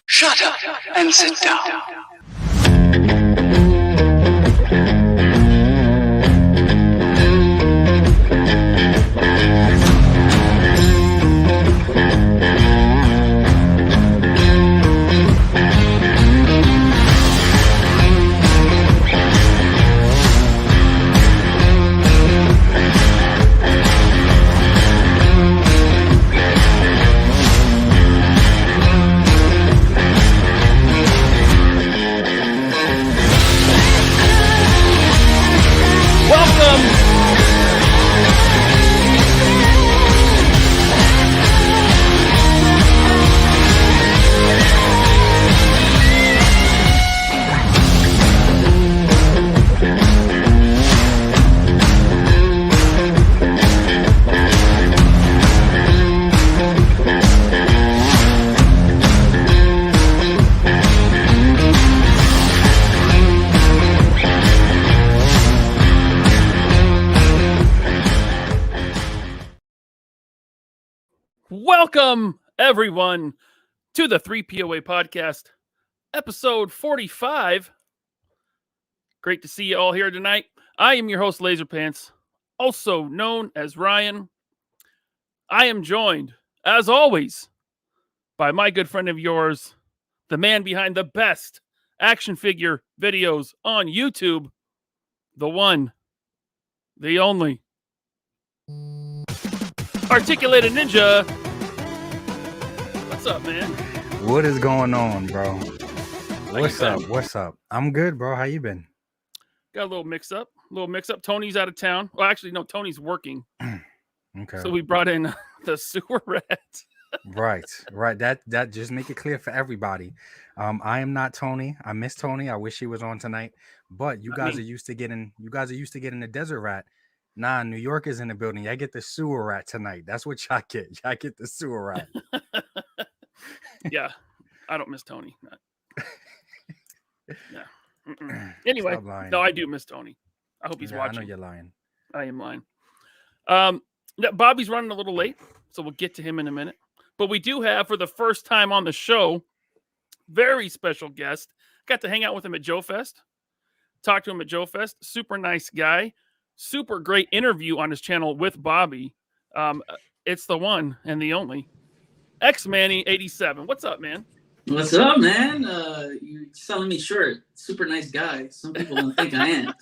Shut up and sit down. Welcome, everyone, to the 3POA podcast, episode 45. Great to see you all here tonight. I am your host, Laserpants, also known as Ryan. I am joined, as always, by my good friend of yours, the man behind the best action figure videos on YouTube, the one, the only, Articulated Ninja. What's up, man? What is going on, bro? What's up? What's up? I'm good, bro. How you been? Got a little mix up. Tony's out of town. Well, actually, no, Tony's working. Okay. So we brought in the sewer rat. Right. That just make it clear for everybody. I am not Tony. I miss Tony. I wish he was on tonight. But you guys are used to getting the desert rat. Nah, New York is in the building. I get the sewer rat tonight. That's what y'all get. Y'all get the sewer rat. Yeah, I don't miss Tony. Yeah. Anyway, no, I do miss Tony. I hope he's watching. I know you're lying. I am lying. Bobby's running a little late, so we'll get to him in a minute. But we do have, for the first time on the show, very special guest. Got to hang out with him at Joe Fest. Talked to him at Joe Fest. Super nice guy. Super great interview on his channel with Bobby. It's the one and the only XManny87. What's up, man? What's up, man? You're selling me short. Super nice guy. Some people don't think I am.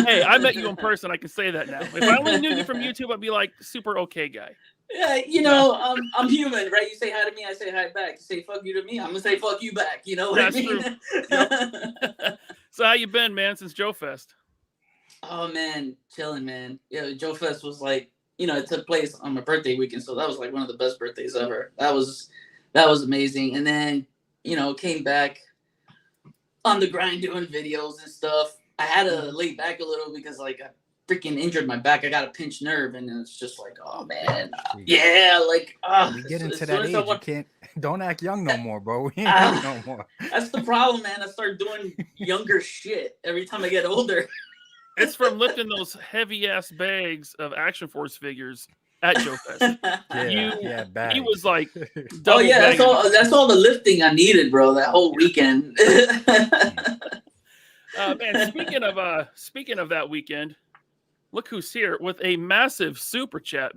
Hey, I met you in person. I can say that now. If I only knew you from YouTube, I'd be like, super okay guy. Yeah, you know, I'm human, right? You say hi to me, I say hi back. You say fuck you to me, I'm gonna say fuck you back. You know what I mean? True. Yep. So how you been, man, since Joe Fest? Oh man, chilling, man. Yeah, Joe Fest was like, you know, it took place on my birthday weekend, so that was like one of the best birthdays ever. That was amazing. And then, you know, came back on the grind doing videos and stuff. I had to lay back a little because like I freaking injured my back. I got a pinched nerve, and it's just like, oh man, yeah, like we get into that age. You can't. Don't act young no more, bro. We ain't young no more. That's the problem, man. I start doing younger shit every time I get older. It's from lifting those heavy ass bags of Action Force figures at Joe Fest. He was like, oh yeah, that's all the lifting I needed, bro. That whole weekend. Man, speaking of that weekend, look who's here with a massive super chat.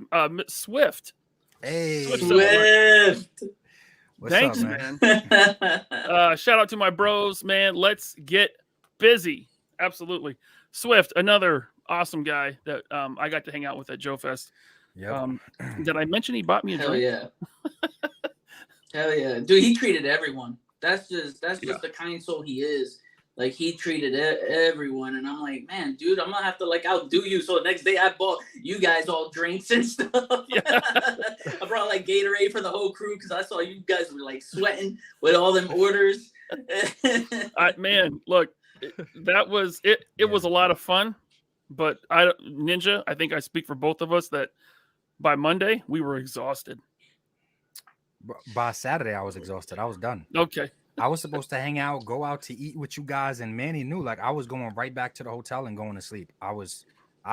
Swift. Hey, Swift. Thanks, up, man. Shout out to my bros, man. Let's get busy. Absolutely. Swift, another awesome guy that I got to hang out with at Joe Fest. Yep. Did I mention he bought me a drink? Hell yeah. Hell yeah. Dude, he treated everyone. That's just the kind soul he is. Like, he treated everyone. And I'm like, man, dude, I'm going to have to, like, outdo you. So the next day I bought you guys all drinks and stuff. Yeah. I brought, like, Gatorade for the whole crew because I saw you guys were, like, sweating with all them orders. Man, look. That was it. It was a lot of fun, but Ninja, I think I speak for both of us that by Monday we were exhausted. By Saturday, I was exhausted. I was done. Okay. I was supposed to hang out, go out to eat with you guys, and Manny knew like I was going right back to the hotel and going to sleep. I was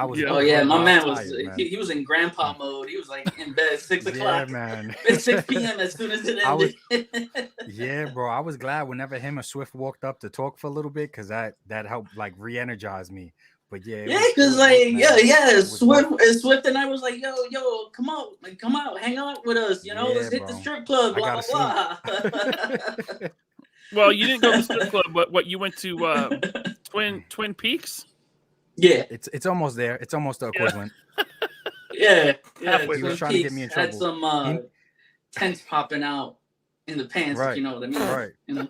was. Yeah. Oh yeah, my man was tired, man. he was in grandpa mode. He was like in bed 6 Yeah, o'clock. man. It's 6 p.m. as soon as it ended. Yeah, bro. I was glad whenever him and Swift walked up to talk for a little bit because that helped like re-energize me. But yeah, Yeah, it because was like rough, man. Swift and I was like, yo, come out, hang out with us. You know, Yeah, let's hit the bro. strip club. I Blah gotta blah blah. Well, you didn't go to the strip club, but what you went to Twin Peaks? Yeah, It's almost there. It's almost the equivalent. yeah. Halfway He was Twin trying to get me in Peaks had trouble. some tents popping out in the pants, if Right, you know what I mean. right. You know?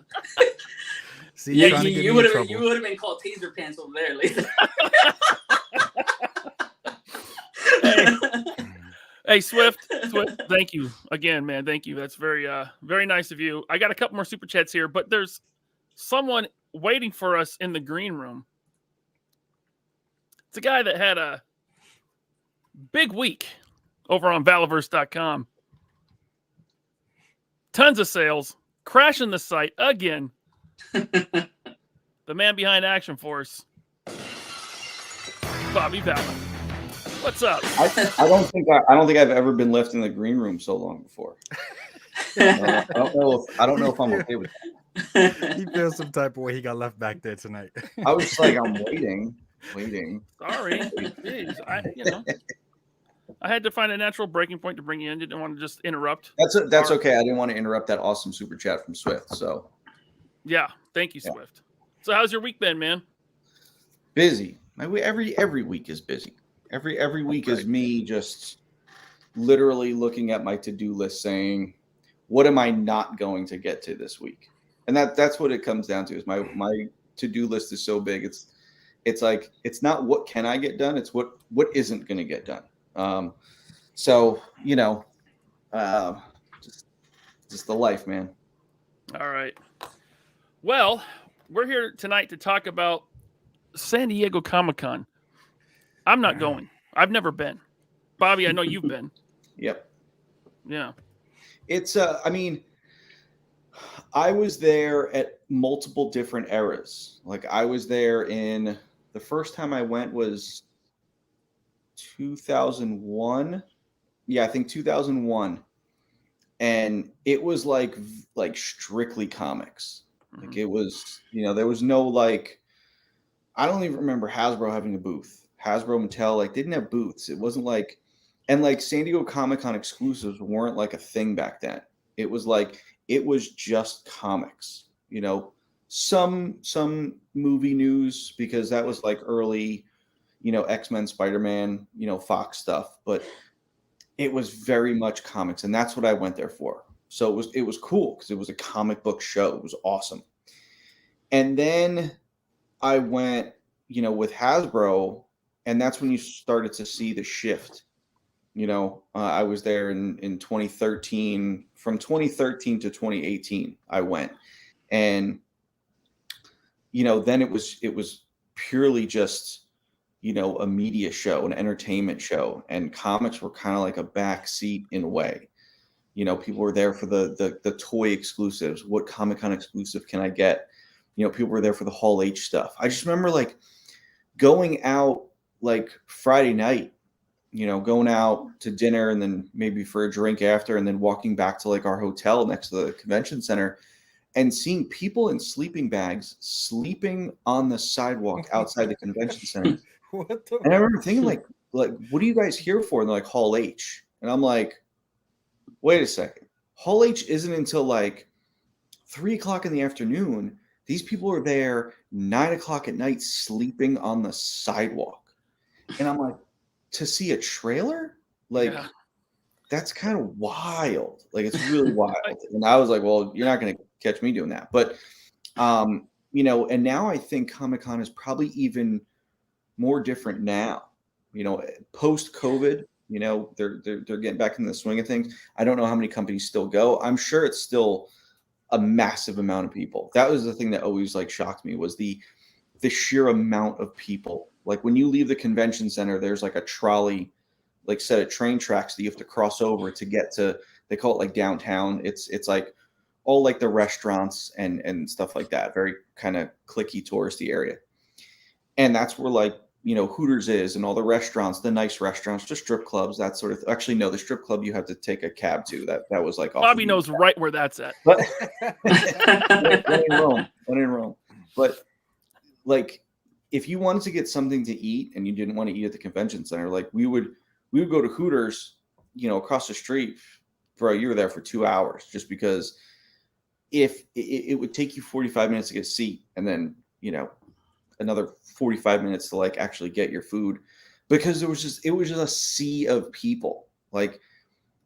See, Yeah, trying to get you me would in have trouble. been called taser pants over there later. Hey, Swift, thank you again, man. Thank you. That's very nice of you. I got a couple more super chats here, but there's someone waiting for us in the green room. It's a guy that had a big week over on Valaverse.com. Tons of sales, crashing the site again. The man behind Action Force, Bobby Valor. What's up? I don't think I've ever been left in the green room so long before. I don't know if I'm okay with that. He feels some type of way. He got left back there tonight. I was just like, I'm waiting. Sorry. Jeez, I had to find a natural breaking point to bring you in. Didn't want to just interrupt. That's okay. I didn't want to interrupt that awesome super chat from Swift. So yeah, thank you, Swift. So how's your week been, man? Busy. Every week is busy. Every week is me just literally looking at my to-do list saying, what am I not going to get to this week? And that's what it comes down to is my to-do list is so big. It's like, it's not what can I get done. It's what isn't going to get done. So, just the life, man. All right. Well, we're here tonight to talk about San Diego Comic-Con. I'm not going. I've never been. Bobby, I know you've been. Yep. Yeah. It's I was there at multiple different eras. Like I was there in the first time I went was 2001. Yeah, I think 2001. And it was like strictly comics. Mm-hmm. Like it was, there was no like, I don't even remember Hasbro having a booth. Hasbro, Mattel, like didn't have booths. It wasn't like, and like San Diego Comic-Con exclusives weren't like a thing back then. It was like, it was just comics, some movie news because that was like early, X-Men, Spider-Man, Fox stuff, but it was very much comics. And that's what I went there for. So it was cool because it was a comic book show. It was awesome. And then I went, with Hasbro, and that's when you started to see the shift. I was there in 2013. From 2013 to 2018, I went, and then it was purely just a media show, an entertainment show, and comics were kind of like a backseat in a way. People were there for the toy exclusives. What Comic-Con exclusive can I get? People were there for the Hall H stuff. I just remember like going out like Friday night, going out to dinner and then maybe for a drink after, and then walking back to like our hotel next to the convention center and seeing people in sleeping bags sleeping on the sidewalk outside the convention center. And I remember thinking like, what are you guys here for? And they're like, Hall H. And I'm like, wait a second. Hall H isn't until like 3:00 in the afternoon. These people are there 9:00 at night sleeping on the sidewalk. And I'm like, to see a trailer? Like, that's kind of wild. Like, it's really wild. And I was like, well, you're not going to catch me doing that. But, and now I think Comic-Con is probably even more different now. Post-COVID, they're getting back in the swing of things. I don't know how many companies still go. I'm sure it's still a massive amount of people. That was the thing that always like shocked me was the sheer amount of people. Like when you leave the convention center, there's like a trolley, like set of train tracks that you have to cross over to get to, they call it like downtown. It's like all like the restaurants and stuff like that. Very kind of cliquey touristy area. And that's where like, Hooters is, and all the restaurants, the nice restaurants, just strip clubs, that sort of actually no, the strip club you have to take a cab to. That was like Bobby knows right where that's at. But when in Rome. But like if you wanted to get something to eat and you didn't want to eat at the convention center, like we would go to Hooters, across the street. Bro, you were there for 2 hours just because if it would take you 45 minutes to get a seat and then another 45 minutes to like actually get your food, because it was just a sea of people. Like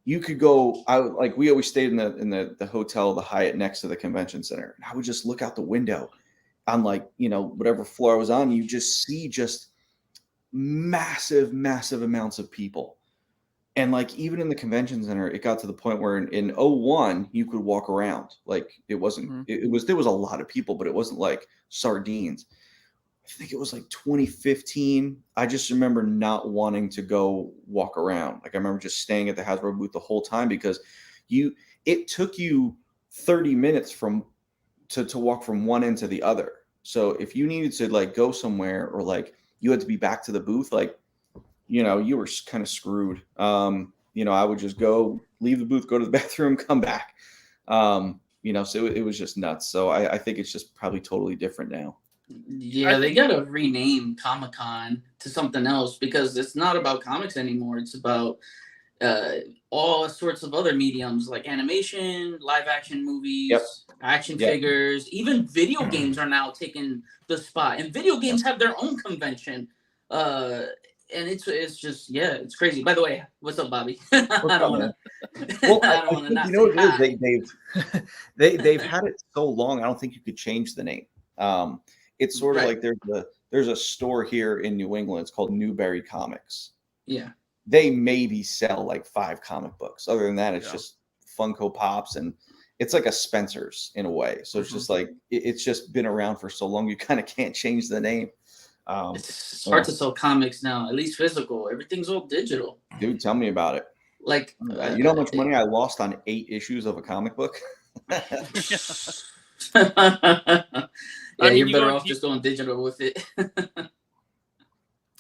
you could go out, like we always stayed in the hotel, the Hyatt next to the convention center, and I would just look out the window on like whatever floor I was on. You just see just massive amounts of people. And like even in the convention center, it got to the point where in 01 you could walk around. Like it wasn't there was a lot of people, but it wasn't like sardines. I think it was like 2015. I just remember not wanting to go walk around. Like I remember just staying at the Hasbro booth the whole time because it took you 30 minutes to walk from one end to the other. So if you needed to like go somewhere or like you had to be back to the booth, like you were kind of screwed. I would just go leave the booth, go to the bathroom, come back. So it was just nuts. So I think it's just probably totally different now. Yeah, they gotta rename Comic-Con to something else because it's not about comics anymore. It's about all sorts of other mediums like animation, live action movies, action figures, even video games are now taking the spot. And video games have their own convention. And it's just it's crazy. By the way, what's up, Bobby? I don't want to. They've had it so long. I don't think you could change the name. It's sort of like there's a store here in New England. It's called Newberry Comics. Yeah, they maybe sell like 5 comic books. Other than that, it's just Funko Pops, and it's like a Spencer's in a way. So it's just like it's just been around for so long. You kind of can't change the name. It's hard to sell comics now, at least physical. Everything's all digital. Dude, tell me about it. Like, you know how much money I lost on 8 issues of a comic book? You're better off just going digital with it.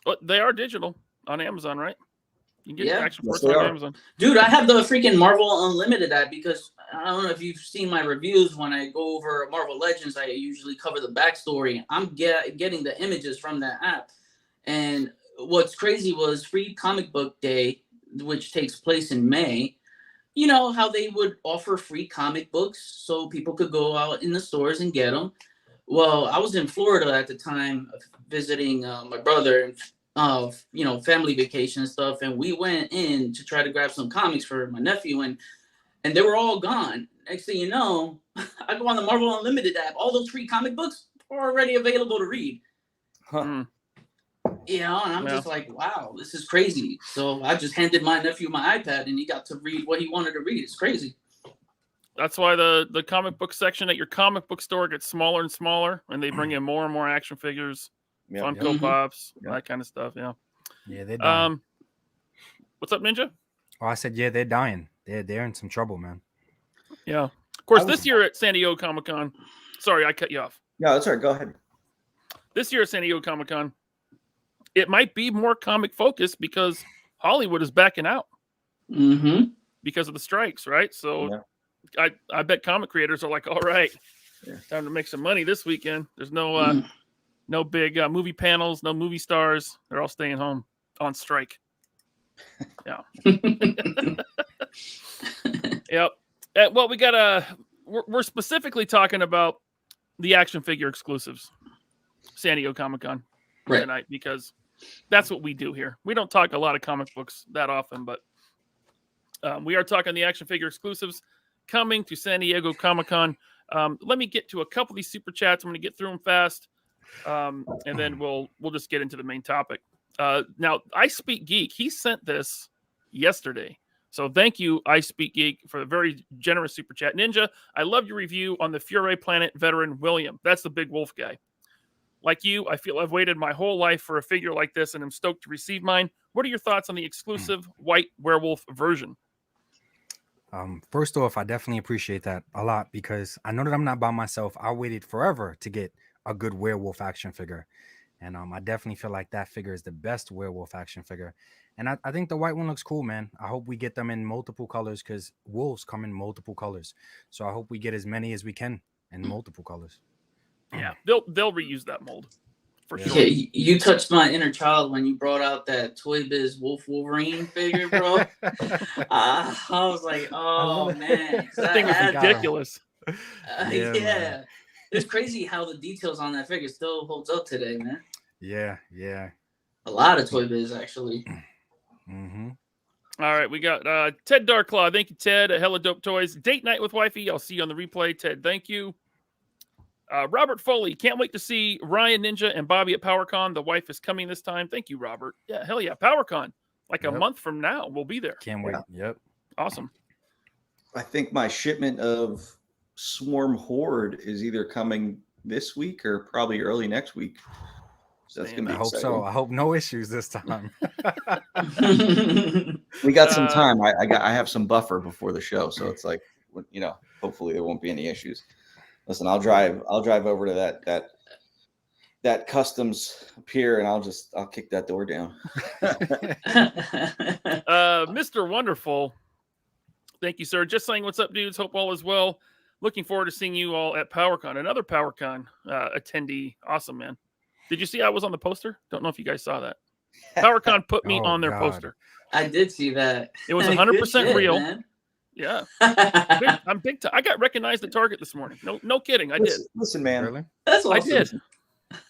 But they are digital on Amazon, right? You can get action force on Amazon. Dude, I have the freaking Marvel Unlimited app because I don't know if you've seen my reviews. When I go over Marvel Legends, I usually cover the backstory. I'm getting the images from that app. And what's crazy was Free Comic Book Day, which takes place in May. You know how they would offer free comic books so people could go out in the stores and get them. Well, I was in Florida at the time visiting my brother and family vacation and stuff, and we went in to try to grab some comics for my nephew, and they were all gone. Next thing you know, I go on the Marvel Unlimited app. All those free comic books are already available to read. Huh. And I'm just like, wow, this is crazy. So I just handed my nephew my iPad, and he got to read what he wanted to read. It's crazy. That's why the comic book section at your comic book store gets smaller and smaller, and they bring in more and more action figures, Funko Pops, that kind of stuff. Yeah, they're dying. What's up, Ninja? Oh, I said, they're dying. They're in some trouble, man. Yeah. Of course, this year at San Diego Comic-Con, sorry, I cut you off. No, that's all right. Go ahead. This year at San Diego Comic-Con, it might be more comic focused because Hollywood is backing out because of the strikes, right? So I bet comic creators are like, all right, time to make some money this weekend. There's no no big movie panels, no movie stars. They're all staying home on strike. Yeah. Yep. Well, we got we're specifically talking about the action figure exclusives, San Diego Comic-Con tonight, because that's what we do here. We don't talk a lot of comic books that often, but we are talking the action figure exclusives coming to San Diego Comic-Con. Let me get to a couple of these super chats. I'm going to get through them fast, and then we'll just get into the main topic. Now, I Speak Geek, he sent this yesterday. So thank you, I Speak Geek, for a very generous super chat. Ninja, I love your review on the Fury Planet veteran William. That's the big wolf guy. Like you, I feel I've waited my whole life for a figure like this, and I'm stoked to receive mine. What are your thoughts on the exclusive white werewolf version? First off, I definitely appreciate that a lot because I know that I'm not by myself. I waited forever to get a good werewolf action figure. And I definitely feel like that figure is the best werewolf action figure. And I think the white one looks cool, man. I hope we get them in multiple colors because wolves come in multiple colors. So I hope we get as many as we can in multiple colors. Yeah, they'll reuse that mold for Yeah. sure. Yeah, you touched my inner child when you brought out that Toy Biz Wolverine figure, bro. I was like, oh man, 'cause That I thing was had- ridiculous. Yeah, yeah. man. It's crazy how the details on that figure still holds up today, man. Yeah. A lot of Toy Biz actually. Mm-hmm. All right, we got Ted Darklaw. Thank you, Ted. Hella Dope Toys. Date night with wifey. I'll see you on the replay, Ted. Thank you. Robert Foley. Can't wait to see Ryan Ninja and Bobby at PowerCon. The wife is coming this time. Thank you, Robert. Yeah, hell yeah. PowerCon. Like a Yep. month from now, we'll be there. Can't wait. Yep. Awesome. I think my shipment of Swarm Horde is either coming this week or probably early next week. So that's Man, gonna I be hope exciting. so. I hope no issues this time. We got some time. I have some buffer before the show, so it's like, you know, hopefully there won't be any issues. Listen, I'll drive over to that customs pier and I'll kick that door down. Mr. Wonderful. Thank you, sir. Just saying what's up, dudes. Hope all is well. Looking forward to seeing you all at PowerCon. Another PowerCon attendee. Awesome, man. Did you see I was on the poster? Don't know if you guys saw that. PowerCon put me Oh, on their God. poster. I did see that. It was Good 100% shit, real. man. Yeah. I'm big time. I got recognized at Target this morning. No kidding. I did. Listen, man. Really? That's I awesome. did.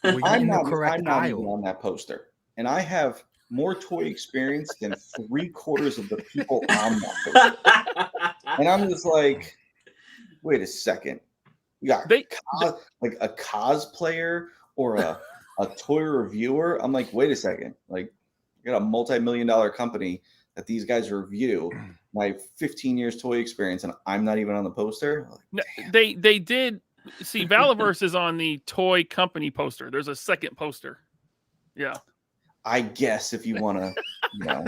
Were you I'm in the not correct even aisle? on that poster, and I have more toy experience than 3/4 of the people on that poster. And I'm just like, wait a second. You got like a cosplayer or a toy reviewer. I'm like, wait a second. Like, you got a multi-million-dollar company that these guys review. My 15 years toy experience, and I'm not even on the poster. Like, No, they did see Valaverse is on the toy company poster. There's a second poster. Yeah. I guess if you want to, you know.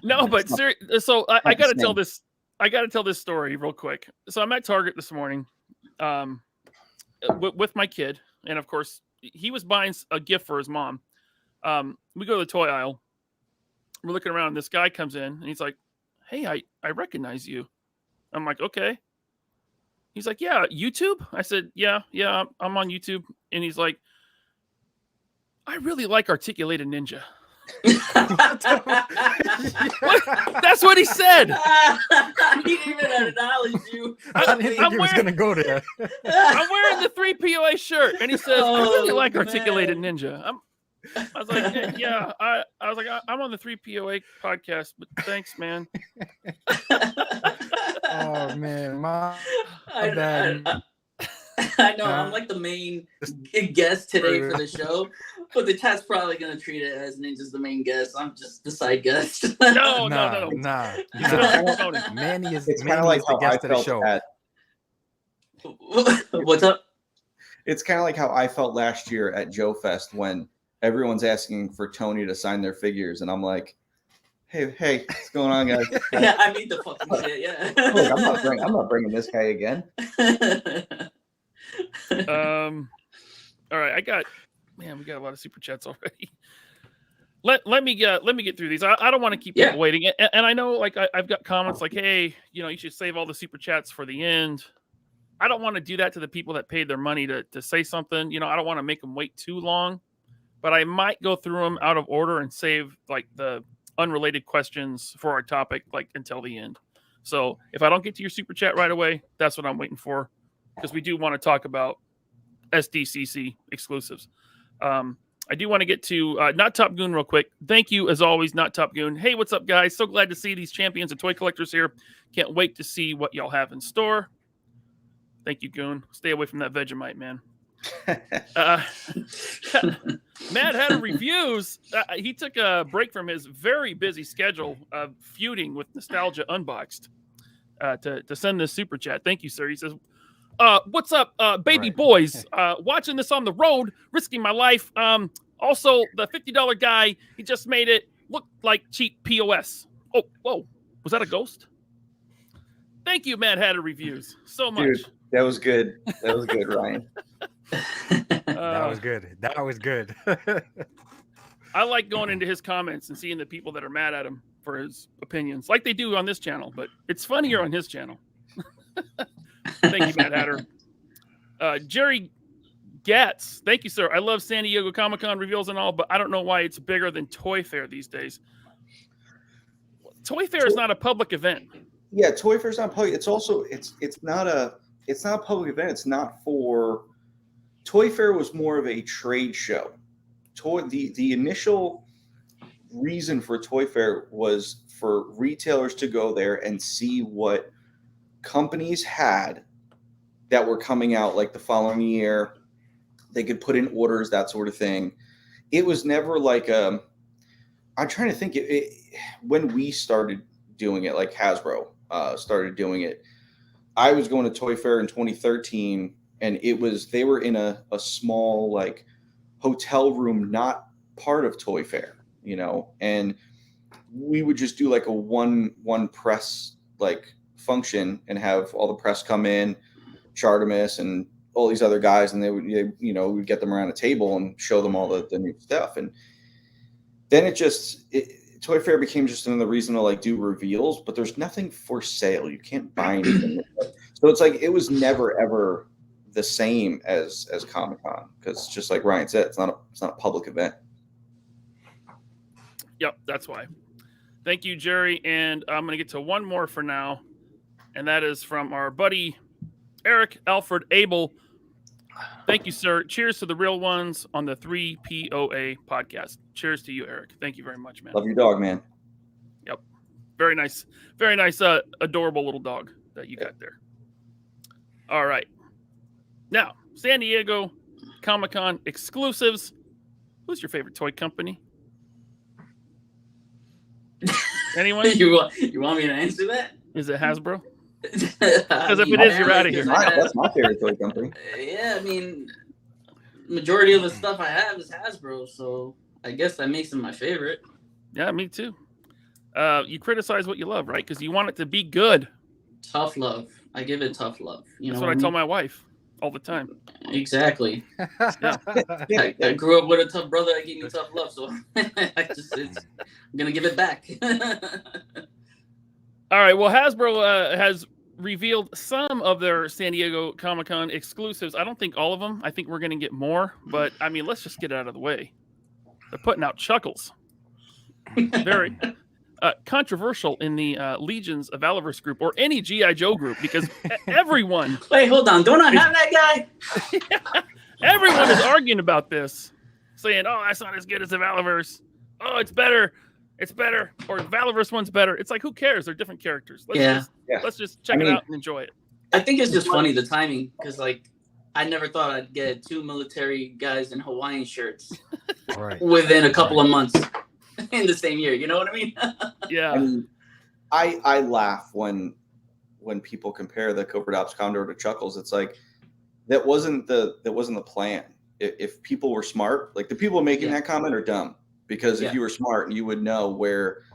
No, but so I Not got to the tell same. this. I got to tell this story real quick. So I'm at Target this morning, with my kid, and of course he was buying a gift for his mom. We go to the toy aisle. We're looking around. And this guy comes in, and he's like, "Hey, I recognize you." I'm like, "Okay." He's like, "Yeah, YouTube." I said, "Yeah, I'm on YouTube." And he's like, "I really like Articulated Ninja." That's what he said. He didn't even acknowledge you. I didn't think he was wearing- gonna go there. I'm wearing the 3POA shirt, and he says, "I really Oh, like man. Articulated Ninja." I was like, "Yeah." I was like, "I'm on the 3POA podcast, but thanks, man." Oh man, my bad. I know I'm like the main guest today for the show, but the chat's probably gonna treat it as Ninja's the main guest. I'm just the side guest. No. Nah. Tony. Manny is It's kind Manny of like is the how I guest of the felt show. What's up? It's kind of like how I felt last year at Joe Fest when everyone's asking for Tony to sign their figures, and I'm like, "Hey, what's going on, guys?" Yeah, I mean the fucking shit. Yeah. Look, I'm not bringing this guy again. All right, we got a lot of super chats already. Let me get through these. I don't want to keep people waiting. And I know, like, I've got comments like, "Hey, you should save all the super chats for the end." I don't want to do that to the people that paid their money to say something. I don't want to make them wait too long, but I might go through them out of order and save like the unrelated questions for our topic, like until the end. So if I don't get to your super chat right away, that's what I'm waiting for, because we do want to talk about SDCC exclusives. I do want to get to Not Top Goon real quick. Thank you, as always, Not Top Goon. Hey, what's up, guys? So glad to see these champions and toy collectors here. Can't wait to see what y'all have in store. Thank you, Goon. Stay away from that Vegemite, man. Mad Hatter Reviews. He took a break from his very busy schedule of feuding with Nostalgia Unboxed to send this super chat. Thank you, sir. He says, what's up, baby boys? Watching this on the road, risking my life. Also, the $50 guy, he just made it look like cheap POS. Oh, whoa. Was that a ghost? Thank you, Mad Hatter Reviews, so much. Dude, that was good. That was good, Ryan. That was good. That was good. I like going into his comments and seeing the people that are mad at him for his opinions, like they do on this channel. But it's funnier on his channel. Thank you, Matt Hatter. Jerry Gatz, thank you, sir. I love San Diego Comic-Con reveals and all, but I don't know why it's bigger than Toy Fair these days. Toy Fair is not a public event. Yeah, Toy Fair's not public. It's also it's not a public event. It's not for Toy Fair was more of a trade show. The initial reason for Toy Fair was for retailers to go there and see what companies had that were coming out like the following year. They could put in orders, that sort of thing. It was never like I'm trying to think when we started doing it, like Hasbro started doing it. I was going to Toy Fair in 2013, and they were in a small like hotel room, not part of Toy Fair, and we would just do like a one press like function and have all the press come in, Chartemis and all these other guys, and we'd get them around a table and show them all the new stuff. And then Toy Fair became just another reason to like do reveals, but there's nothing for sale. You can't buy anything. So it's like, it was never, ever the same as Comic-Con, because just like Ryan said, it's not a public event. Yep, that's why. Thank you, Jerry. And I'm going to get to one more for now, and that is from our buddy Eric Alfred Abel. Thank you, sir. Cheers to the real ones on the 3POA podcast. Cheers to you, Eric. Thank you very much, man. Love your dog, man. Yep. Very nice, adorable little dog that you got there. All right. Now, San Diego Comic-Con exclusives. Who's your favorite toy company? Anyone? You want me to answer that? Is it Hasbro? Because if it is, you're out of here. That's my favorite toy company. Yeah, I mean, majority of the stuff I have is Hasbro, so I guess that makes them my favorite. Yeah, me too. You criticize what you love, right? Because you want it to be good. Tough love. I give it tough love. That's what I tell my wife all the time. Exactly. Yeah. I grew up with a tough brother that gave me tough love, so I'm gonna give it back. All right. Well, Hasbro has revealed some of their San Diego Comic-Con exclusives. I don't think all of them. I think we're going to get more. But, I mean, let's just get it out of the way. They're putting out Chuckles. Very controversial in the Legions of Valorverse group or any G.I. Joe group, because everyone... Wait, hold on. Don't I have that guy? Yeah, everyone is arguing about this, saying, oh, that's not as good as the Valorverse. Oh, it's better. It's better, or the Valorverse one's better. It's like, who cares? They're different characters. Let's just check it out and enjoy it. I think it's just funny, the timing, because like I never thought I'd get two military guys in Hawaiian shirts within a couple of months in the same year. You know what I mean? Yeah. I mean, I laugh when people compare the Covert Ops Condor to Chuckles. It's like that wasn't the plan. If people were smart, like the people making that comment are dumb. Because if you were smart, you would know where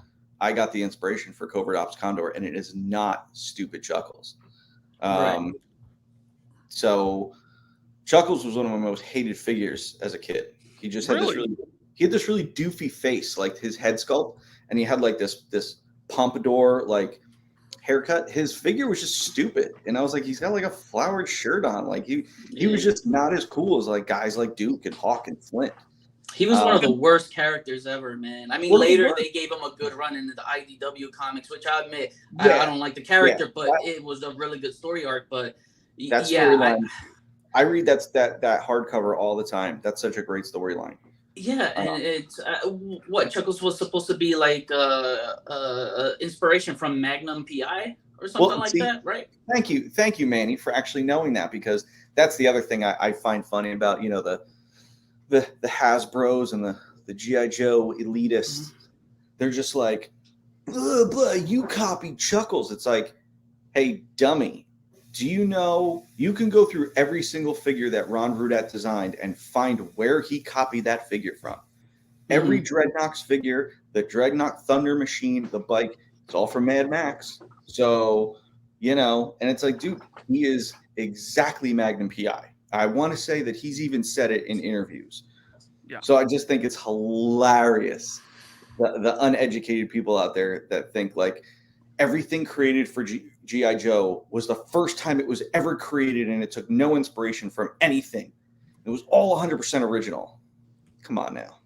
I got the inspiration for Covert Ops Condor, and it is not stupid Chuckles. So Chuckles was one of my most hated figures as a kid. He just had this really doofy face, like his head sculpt, and he had like this pompadour like haircut. His figure was just stupid, and I was like, he's got like a flowered shirt on. Like he was just not as cool as like guys like Duke and Hawk and Flint. He was one of the worst characters ever, man. I mean, later they gave him a good run into the IDW comics, which I admit I don't like the character, but it was a really good story arc. But I read that hardcover all the time. That's such a great storyline. Yeah, and it's Chuckles was supposed to be like inspiration from Magnum PI or something that, right? Thank you, Manny, for actually knowing that, because that's the other thing I find funny about the Hasbros and the G.I. Joe elitists. Mm-hmm. They're just like, blah, you copied Chuckles. It's like, hey, dummy, do you know you can go through every single figure that Ron Rudat designed and find where he copied that figure from? Mm-hmm. Every Dreadnoks figure, the Dreadnought Thunder Machine, the bike, it's all from Mad Max. So, and it's like, dude, he is exactly Magnum PI. I want to say that he's even said it in interviews. Yeah. So I just think it's hilarious. The uneducated people out there that think like everything created for G.I. Joe was the first time it was ever created and it took no inspiration from anything. It was all 100% original. Come on now.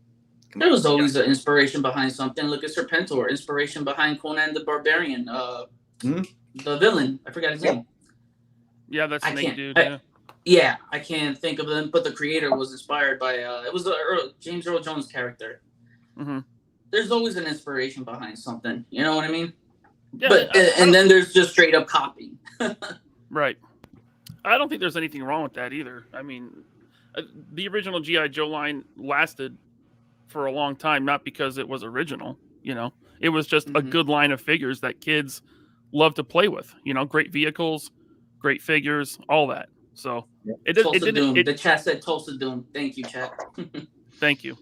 There was always an inspiration behind something. Look at Serpentor, inspiration behind Conan the Barbarian. The villain, I forgot his name. Yeah, that's Snake Dude. I can't think of them, but the creator was inspired by it was the James Earl Jones character. Mm-hmm. There's always an inspiration behind something. You know what I mean? Yeah, but and then there's just straight up copying. Right. I don't think there's anything wrong with that either. I mean, the original G.I. Joe line lasted for a long time, not because it was original. You know, it was just a good line of figures that kids love to play with. You know, great vehicles, great figures, all that. So the chat said Tulsa Doom. Thank you, chat. Thank you.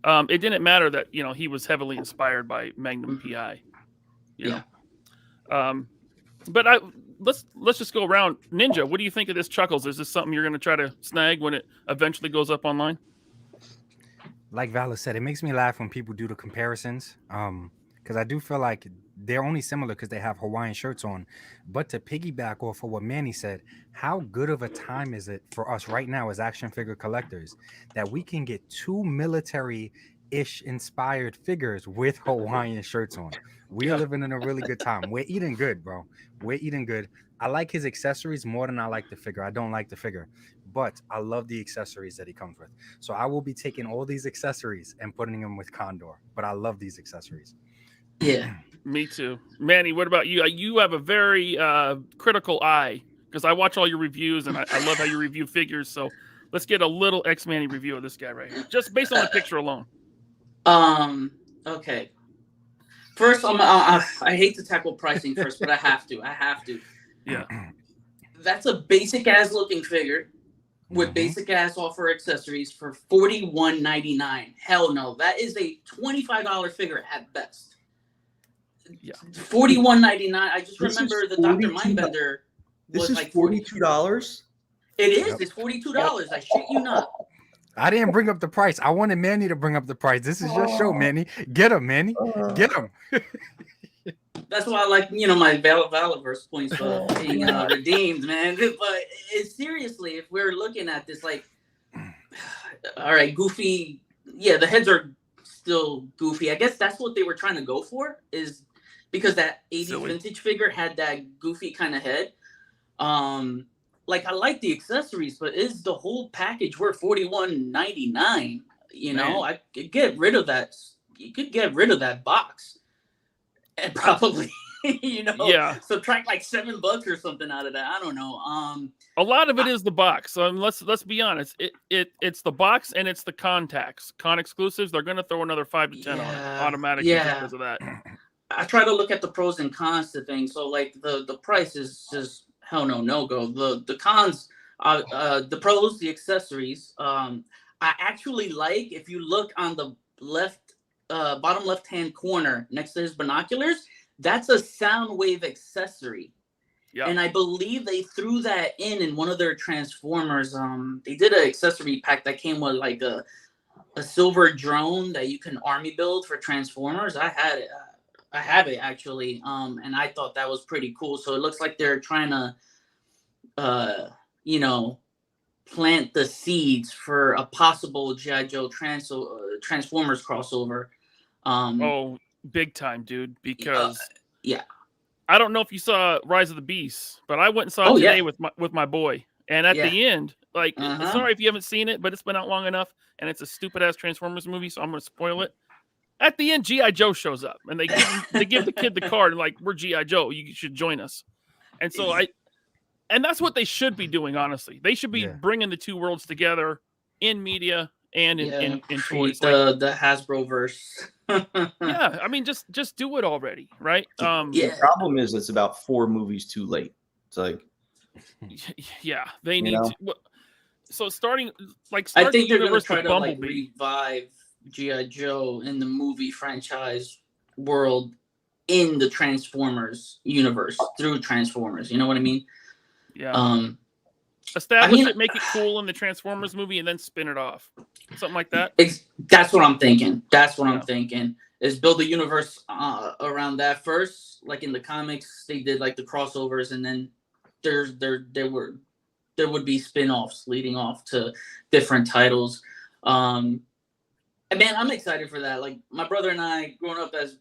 It didn't matter that, you know, he was heavily inspired by Magnum PI. You know? But let's just go around. Ninja, what do you think of this Chuckles? Is this something you're going to try to snag when it eventually goes up online? Like Vala said, it makes me laugh when people do the comparisons. Because I do feel like they're only similar because they have Hawaiian shirts on. But to piggyback off of what Manny said, how good of a time is it for us right now as action figure collectors that we can get 2 military-ish inspired figures with Hawaiian shirts on? We are living in a really good time. We're eating good, bro. We're eating good. I like his accessories more than I like the figure. I don't like the figure, but I love the accessories that he comes with. So I will be taking all these accessories and putting them with Condor, but I love these accessories. Yeah. Me too. Manny, what about you? You have a very critical eye because I watch all your reviews and I love how you review figures. So let's get a little X-Manny review of this guy right here, just based on the picture alone. Okay. First, I hate to tackle pricing first, but I have to. Yeah. That's a basic ass looking figure with basic ass offer accessories for $41.99. Hell no, that is a $25 figure at best. Yeah. $41.99. I just remember the Dr. Mindbender was like $42. It is. Yep. It's $42. I shit you not. I didn't bring up the price. I wanted Manny to bring up the price. This is your show, Manny. Get him, Manny. Get him. That's why I like, you know, my Valaverse points for being redeemed, man. But seriously, if we're looking at this, like, all right, Goofy. Yeah, the heads are still goofy. I guess that's what they were trying to go for, is because that 80s vintage figure had that goofy kind of head. Like, I like the accessories, but is the whole package worth $41.99? You know, I could get rid of that. You could get rid of that box and probably, you know, subtract like $7 or something out of that. I don't know. A lot of it is the box. So let's be honest. It's the box and it's the contacts, con exclusives. They're going to throw another 5 to 10 on it automatically because of that. I try to look at the pros and cons to things. So like the price is just hell no go. The cons, the pros, the accessories. I actually like, if you look on the left, bottom left hand corner next to his binoculars, that's a Soundwave accessory. Yeah. And I believe they threw that in one of their Transformers. They did an accessory pack that came with like a silver drone that you can army build for Transformers. I had it. I have it actually, and I thought that was pretty cool. So it looks like they're trying to, you know, plant the seeds for a possible G.I. Joe Transformers crossover. Oh, big time, dude! Because I don't know if you saw Rise of the Beasts, but I went and saw it today with my boy. And at the end, like, sorry if you haven't seen it, but it's been out long enough, and it's a stupid ass Transformers movie, so I'm gonna spoil it. At the end, G.I. Joe shows up, and they give the kid the card, and like, we're G.I. Joe, you should join us. And so and that's what they should be doing, honestly. They should be bringing the two worlds together in media and in toys. The Hasbro verse. Yeah, I mean, just do it already, right? The problem is it's about 4 movies too late. It's like, they need to. So starting I think they're going to try to like revive G.I. Joe in the movie franchise world in the Transformers universe through Transformers. You know what I mean? Yeah. Establish it, make it cool in the Transformers movie, and then spin it off. Something like that. That's what I'm thinking. I'm thinking is build a universe around that first. Like in the comics, they did like the crossovers, and then there would be spin-offs leading off to different titles. And man, I'm excited for that. Like my brother and I, growing up as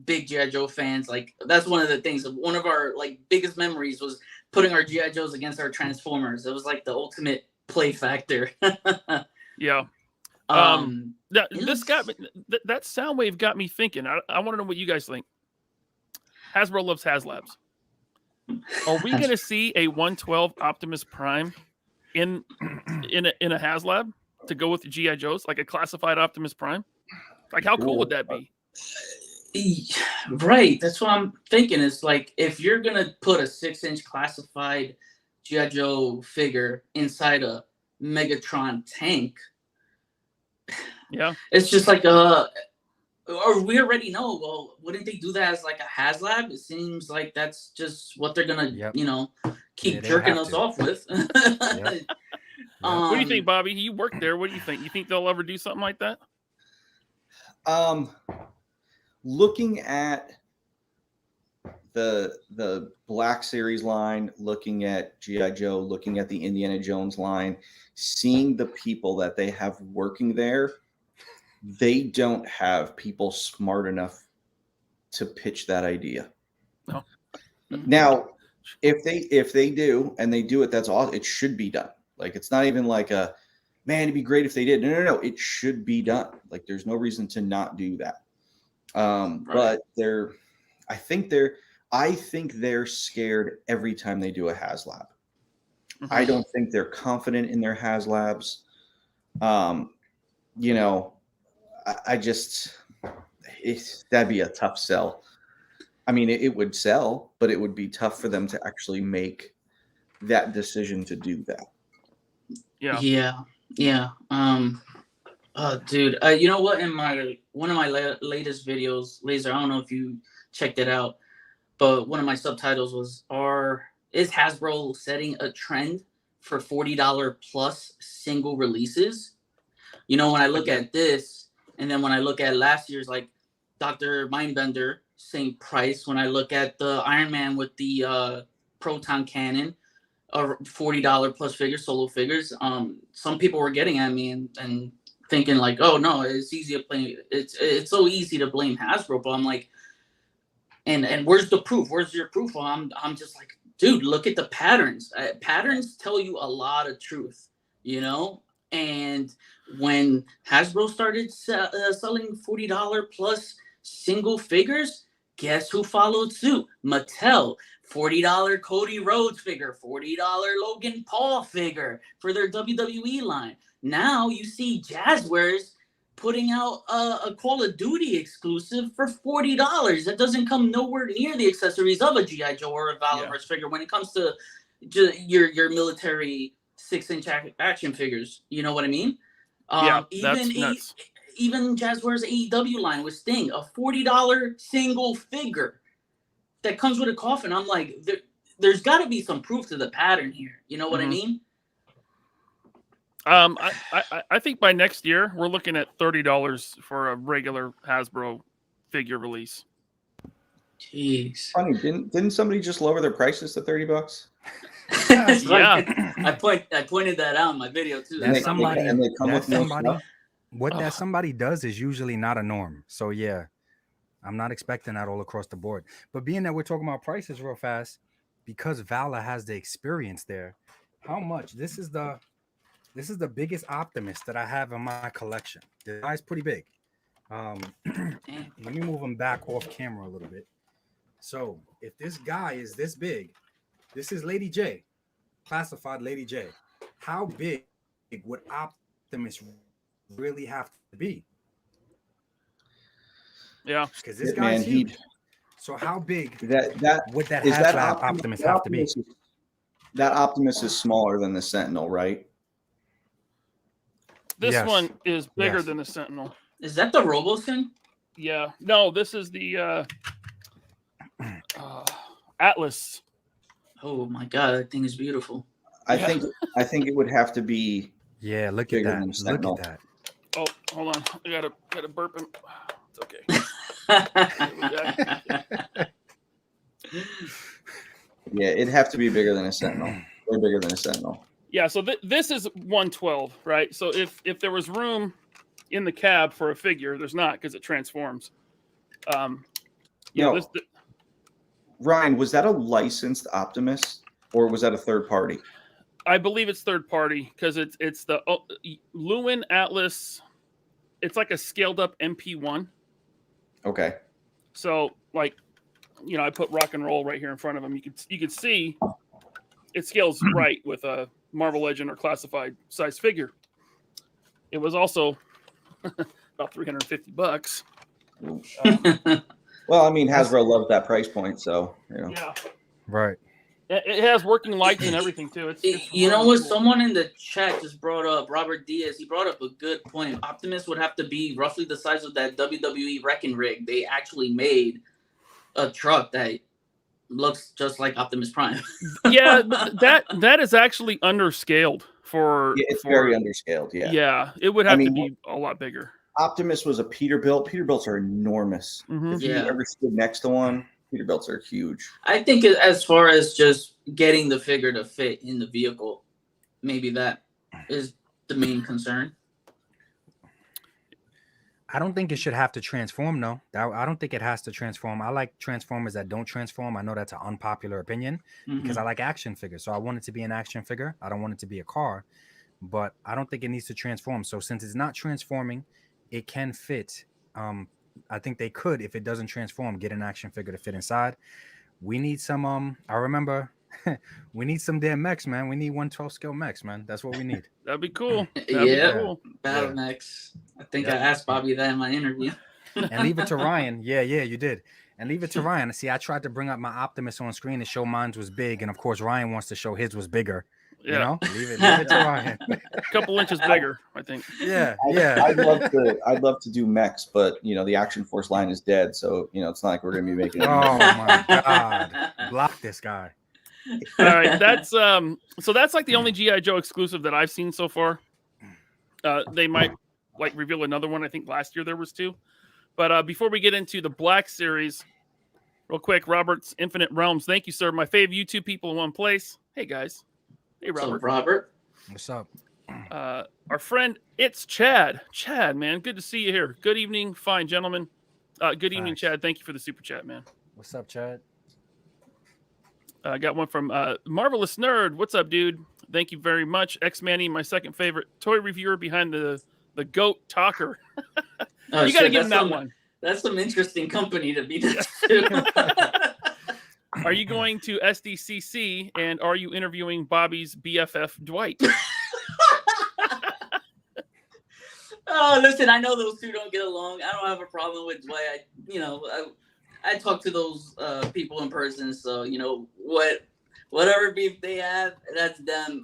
big G.I. Joe fans, like that's one of the things. One of our like biggest memories was putting our G.I. Joes against our Transformers. It was like the ultimate play factor. Yeah. This got me, that sound wave got me thinking. I want to know what you guys think. Hasbro loves HasLabs. Are we going to see a 112 Optimus Prime in a HasLab to go with the G.I. Joes, like a classified Optimus Prime? Like, how cool would that be? Right. That's what I'm thinking. Is like if you're gonna put a 6-inch classified G.I. Joe figure inside a Megatron tank, yeah, it's just like or we already know. Well, wouldn't they do that as like a HasLab? It seems like that's just what they're gonna, keep jerking us off with. What do you think, Bobby? You work there. What do you think? You think they'll ever do something like that? Looking at the Black Series line, looking at G.I. Joe, looking at the Indiana Jones line, seeing the people that they have working there, they don't have people smart enough to pitch that idea. No. Now, if they do and they do it, that's awesome. It should be done. Like it's not even like a man, it'd be great if they did. No. It should be done. Like there's no reason to not do that. Right. But I think they're scared every time they do a HasLab. Mm-hmm. I don't think they're confident in their HasLabs. That'd be a tough sell. I mean, it would sell, but it would be tough for them to actually make that decision to do that. Yeah. Dude, you know what? In one of my latest videos, Laser, I don't know if you checked it out, but one of my subtitles was, is Hasbro setting a trend for $40 plus single releases? When I look at this, and then when I look at last year's, like Dr. Mindbender, same price. When I look at the Iron Man with the proton cannon, $40 plus figures, solo figures. Some people were getting at me and thinking like, oh no, it's easy to blame. It's so easy to blame Hasbro, but I'm like, and where's the proof? Where's your proof? I'm just like, dude, look at the patterns. Patterns tell you a lot of truth, And when Hasbro started selling $40 plus single figures, guess who followed suit? Mattel. $40 Cody Rhodes figure, $40 Logan Paul figure for their WWE line. Now you see Jazzwares putting out a Call of Duty exclusive for $40. That doesn't come nowhere near the accessories of a G.I. Joe or a Valorverse figure when it comes to your military 6-inch action figures. You know what I mean? That's nuts. Even Jazzwares AEW line with Sting, a $40 single figure that comes with a coffin. I'm like, there's got to be some proof to the pattern here. You know what I mean? I think by next year we're looking at $30 for a regular Hasbro figure release. Jeez. Funny, didn't somebody just lower their prices to $30? Yeah, I pointed that out in my video too. That somebody does is usually not a norm. So yeah, I'm not expecting that all across the board. But being that we're talking about prices real fast, because Vala has the experience there, how much? This is the biggest Optimus that I have in my collection. The guy's pretty big. Let me move him back off camera a little bit. So if this guy is this big, this is Lady J, classified Lady J. How big would Optimus really have to be? Yeah, because this guy's huge. So how big would that Optimus have to be? That Optimus is smaller than the Sentinel, right? This one is bigger than the Sentinel. Is that the Robosyn? Yeah. No, this is the Atlas. Oh my god, that thing is beautiful. I think it would have to be. Yeah, look at Bigger that. than Look Sentinel. at that. Oh, hold on. I gotta burp him. It's okay. Yeah, it'd have to be bigger than a Sentinel. Way bigger than a Sentinel. Yeah, so this is 112, right? So if there was room in the cab for a figure, there's not because it transforms. No. Ryan, was that a licensed Optimus or was that a third party? I believe it's third party because it's the Lewin Atlas. It's like a scaled up MP1. Okay. So like, I put rock and roll right here in front of him. You can see it scales right with a Marvel Legend or classified size figure. It was also about $350. Well, I mean, Hasbro loves that price point, so Yeah. Right. It has working lights and everything too. It's you know what? Someone in the chat just brought up, Robert Diaz. He brought up a good point. Optimus would have to be roughly the size of that WWE Wrecking Rig. They actually made a truck that looks just like Optimus Prime. Yeah, that is actually underscaled for. Yeah, it's very underscaled. Yeah. Yeah, it would have to be a lot bigger. Optimus was a Peterbilt. Peterbilts are enormous. Mm-hmm. If you ever stood next to one, Peterbilts are huge. I think as far as just getting the figure to fit in the vehicle, maybe that is the main concern. I don't think it should have to transform, no. I don't think it has to transform. I like Transformers that don't transform. I know that's an unpopular opinion because I like action figures. So I want it to be an action figure. I don't want it to be a car, but I don't think it needs to transform. So since it's not transforming, it can fit. I think they could, if it doesn't transform, get an action figure to fit inside. We need some, I remember, we need some damn mechs, man. We need 112 scale mechs, man. That's what we need. That'd be cool. Battle mechs. I think I asked Bobby that in my interview. And leave it to Ryan. Yeah, you did. And leave it to Ryan. See, I tried to bring up my Optimus on screen to show mine was big, and of course Ryan wants to show his was bigger. Yeah. You know, leave it to Ryan. A couple inches bigger, I think. Yeah. I'd love to do mechs, but the Action Force line is dead, so it's not like we're gonna be making. Oh my God! Block this guy. All right, that's that's like the only G.I. Joe exclusive that I've seen so far. They might reveal another one. I think last year there was 2. But before we get into the Black Series, real quick, Robert's Infinite Realms. Thank you, sir. My fave YouTube people in one place. Hey guys. Hey Robert. So, Robert. What's up? Our friend, it's Chad. Chad, man, good to see you here. Good evening, fine gentlemen. Good evening, Thanks. Chad. Thank you for the super chat, man. What's up, Chad? I got one from Marvelous Nerd. What's up, dude? Thank you very much. XManny, my second favorite toy reviewer behind the goat talker. You got to give him that one. That's some interesting company to be next to. Are you going to SDCC and are you interviewing Bobby's BFF Dwight? Oh, listen, I know those two don't get along. I don't have a problem with Dwight. I talk to those people in person, so whatever beef they have, that's them.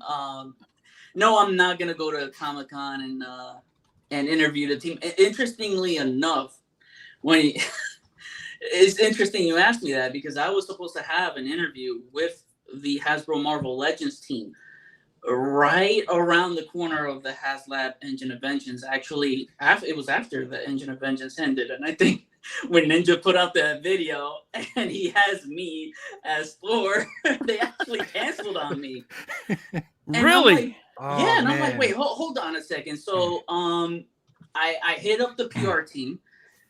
No, I'm not gonna go to Comic-Con and interview the team. Interestingly enough, it's interesting you asked me that because I was supposed to have an interview with the Hasbro Marvel Legends team right around the corner of the HasLab Engine of Vengeance. Actually, it was after the Engine of Vengeance ended, and I think when Ninja put out that video and he has me as Thor, they actually canceled on me. Really? And I'm like, wait, hold on a second. So I hit up the PR team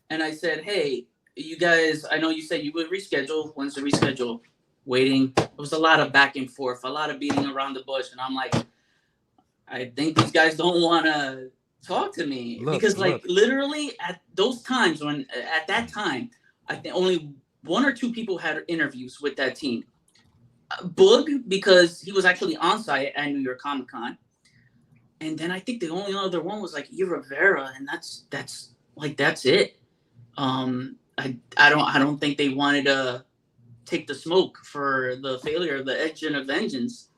and I said, hey, you guys, I know you said you would reschedule. When's the reschedule? Waiting. It was a lot of back and forth, a lot of beating around the bush. And I'm like, I think these guys don't want to talk to me. Because literally at those times at that time, I think only 1 or 2 people had interviews with that team. Boog, because he was actually on site at New York Comic Con. And then I think the only other one was like E. Rivera, and that's it. I don't think they wanted to take the smoke for the failure of the Engine of Vengeance.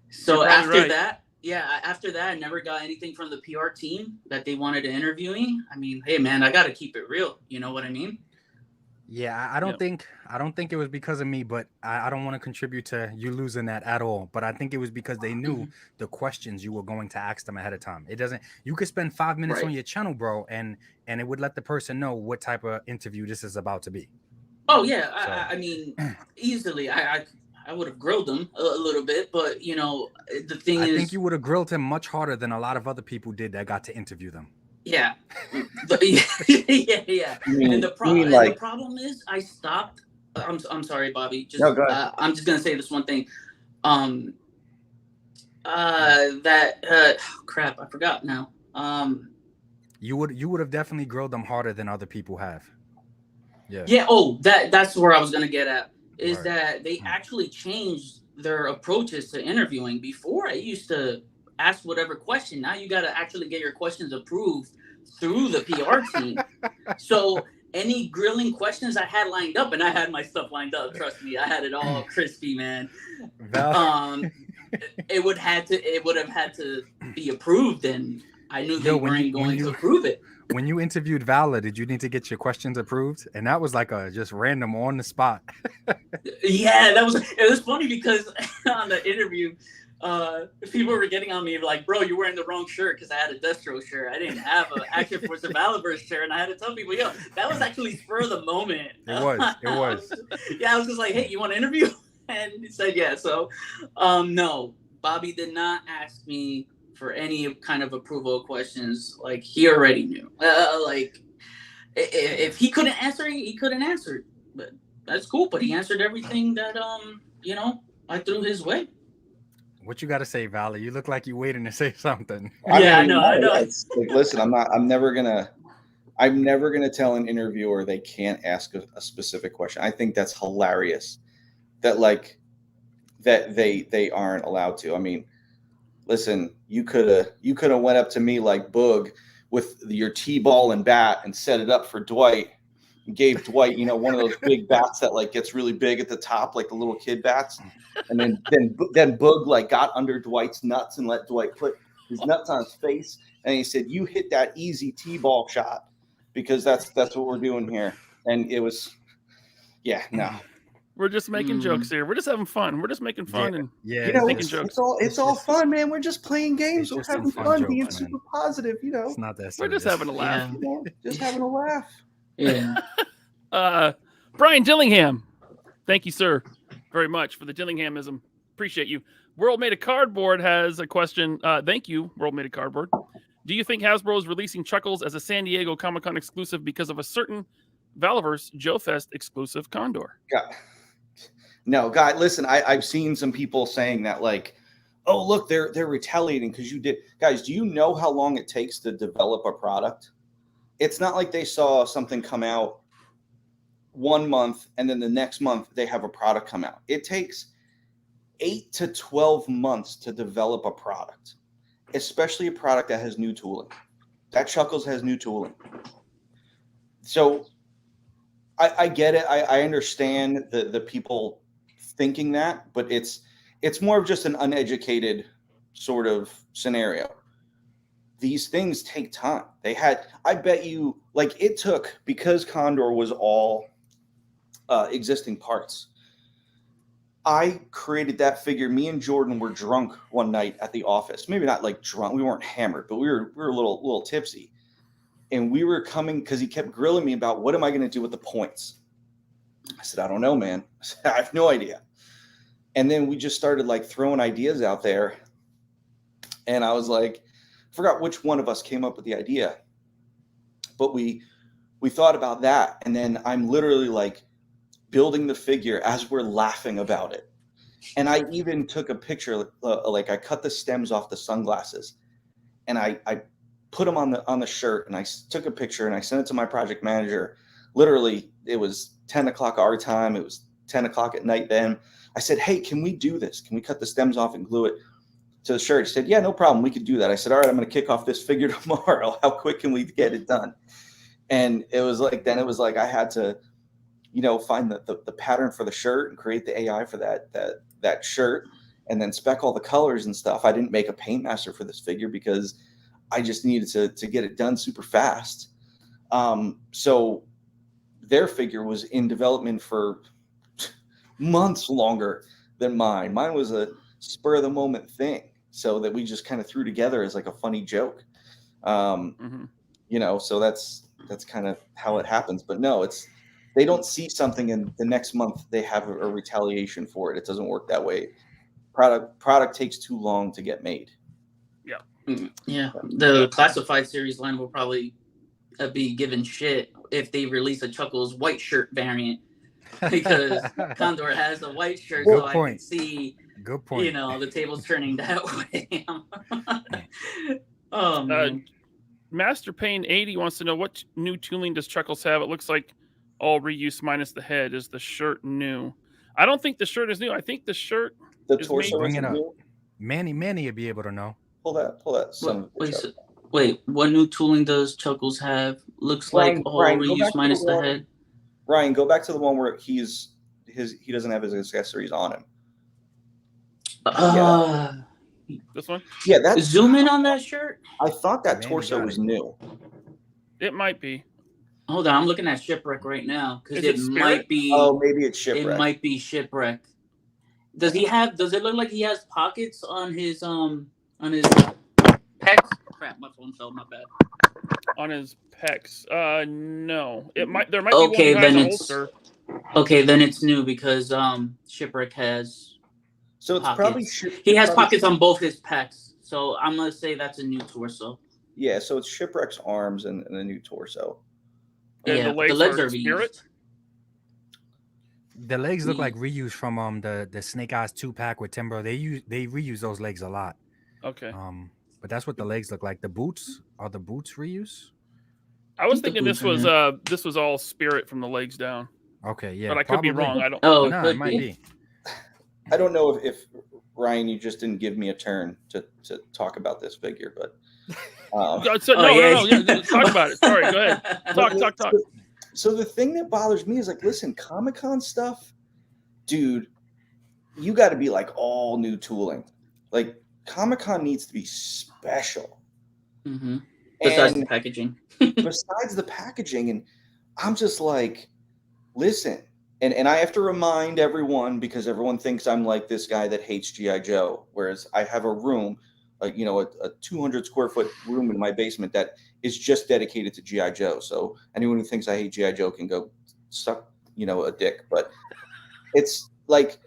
So after that, I never got anything from the PR team that they wanted to interview me. I mean, hey man, I got to keep it real. You know what I mean? Yeah, I don't think it was because of me, but I don't want to contribute to you losing that at all. But I think it was because they knew the questions you were going to ask them ahead of time. It doesn't. You could spend 5 minutes on Right. your channel, bro, and it would let the person know what type of interview this is about to be. Oh yeah, So- I mean, easily. I would have grilled them a little bit, but you know, the thing I is, think you would have grilled him much harder than a lot of other people did that got to interview them. yeah, yeah. And the problem is, I stopped. I'm sorry, Bobby. Just No, go ahead. I'm just gonna say this one thing. Crap, I forgot now. You would have definitely grilled them harder than other people have. Yeah. Yeah. Oh, that's where I was gonna get at. Is Right. that they actually changed their approaches to interviewing. Before, I used to ask whatever question. Now you got to actually get your questions approved through the PR team. So any grilling questions I had lined up, and I had my stuff lined up. Trust me, I had it all crispy, man. It would have had to be approved, and I knew they weren't going to approve it. When you interviewed Vala, did you need to get your questions approved? And that was like a just random on the spot. Yeah, it was funny because on the interview, people were getting on me like, bro, you're wearing the wrong shirt, because I had a Destro shirt. I didn't have an Active Force Survivor shirt, and I had to tell people, yo, that was actually spur of the moment. It was. Yeah, I was just like, hey, you want to interview? And he said, yeah. So, no, Bobby did not ask me for any kind of approval questions. Like, he already knew. Like, if he couldn't answer, he couldn't answer. But that's cool. But he answered everything that I threw his way. What you got to say, Vala? You look like you're waiting to say something. I know. Like, listen, I'm never gonna tell an interviewer they can't ask a specific question. I think that's hilarious. That they aren't allowed to. I mean, listen, you could have went up to me like Boog with your T-ball and bat and set it up for Dwight and gave Dwight, one of those big bats that like gets really big at the top, like the little kid bats. And then Boog like got under Dwight's nuts and let Dwight put his nuts on his face. And he said, you hit that easy T-ball shot, because that's what we're doing here. And it was, no. We're just making jokes here. We're just having fun. We're just making fun and making jokes. It's all fun, man. We're just playing games. We're having fun, jokes, being man. super positive. It's not that serious. We're just having a laugh. Just having a laugh. Yeah. Brian Dillingham, thank you, sir, very much for the Dillinghamism. Appreciate you. World Made of Cardboard has a question. Thank you, World Made of Cardboard. Do you think Hasbro is releasing Chuckles as a San Diego Comic-Con exclusive because of a certain Valaverse Joe Fest exclusive Condor? God. No, God, listen, I've seen some people saying that, like, oh, look, they're retaliating because you did. Guys, do you know how long it takes to develop a product? It's not like they saw something come out 1 month and then the next month they have a product come out. It takes 8 to 12 months to develop a product, especially a product that has new tooling. That Chuckles has new tooling. So I get it. I understand the people thinking that, but it's more of just an uneducated sort of scenario. These things take time. I bet you, like, it took, because Condor was all existing parts. I created that figure. Me and Jordan were drunk one night at the office. Maybe not like drunk. We weren't hammered, but we were a little tipsy. And we were coming because he kept grilling me about, what am I going to do with the points? I said, I don't know, man. I have no idea. And then we just started like throwing ideas out there. And I was like, I forgot which one of us came up with the idea. But we thought about that. And then I'm literally like building the figure as we're laughing about it. And I even took a picture, like I cut the stems off the sunglasses. And I put them on the shirt, and I took a picture and I sent it to my project manager. Literally, it was 10 o'clock our time. It was 10 o'clock at night then. I said, hey, can we do this? Can we cut the stems off and glue it to the shirt? He said, yeah, no problem. We could do that. I said, all right, I'm going to kick off this figure tomorrow. How quick can we get it done? And it was like I had to, find the pattern for the shirt and create the AI for that shirt, and then spec all the colors and stuff. I didn't make a paint master for this figure because I just needed to get it done super fast. So their figure was in development for months longer than mine. Mine was a spur of the moment thing, so that we just kind of threw together as like a funny joke. You know, so that's kind of how it happens. But no, they don't see something and the next month they have a retaliation for it. It doesn't work that way. Product takes too long to get made. Yeah, the classified series line will probably be given shit if they release a Chuckles white shirt variant, because Condor has a white shirt. Good so point. I can see, Good point. you know, the table's turning that way. Oh man. Master Pain 80 wants to know, what new tooling does Chuckles have? It looks like all reuse minus the head. Is the shirt new? I don't think the shirt is new. I think the shirt The is torso. Bring it up. New. Manny would be able to know. Pull that. Wait, what new tooling does Chuckles have? Looks Ryan, like all Ryan, go reuse back to minus the the one- head. Ryan, go back to the one where he doesn't have his accessories on him. this one. Yeah, that's Zoom in on that shirt. I thought that Manny torso got was it. new. It might be. Hold on, I'm looking at Shipwreck right now because Is it it Spirit? might be. Oh, maybe it's Shipwreck. It might be Shipwreck. Does it look like he has pockets on his pecs? Crap, my phone fell. My bad. On his pecs. No. It might. There might Okay, be one then behind the it's- holster. Okay, then it's new because Shipwreck has. So it's Pockets. probably He has pockets on both his pecs, so I'm gonna say that's a new torso. Yeah, so it's Shipwreck's arms and a new torso. And Yeah, the legs, the legs are are Spirit. reused. The legs look like reused from the Snake Eyes 2-pack with Timber. They reuse those legs a lot. Okay. But that's what the legs look like. The boots reuse? I was think the thinking this boots was are this was all Spirit from the legs down. Okay, yeah. But I could be wrong. I don't. Oh, No, could it might be. I don't know if Ryan, you just didn't give me a turn to talk about this figure, but No, Oh, no. yeah. Yeah, talk about it. Sorry, go ahead. Talk. So the thing that bothers me is like, listen, Comic-Con stuff, dude, you got to be like all new tooling. Like Comic-Con needs to be special. Mm-hmm. Besides And the packaging. besides the packaging, and I'm just like, listen, and I have to remind everyone, because everyone thinks I'm like this guy that hates G.I. Joe, whereas I have a room, a 200 square foot room in my basement that is just dedicated to G.I. Joe. So anyone who thinks I hate G.I. Joe can go suck, a dick. But it's like,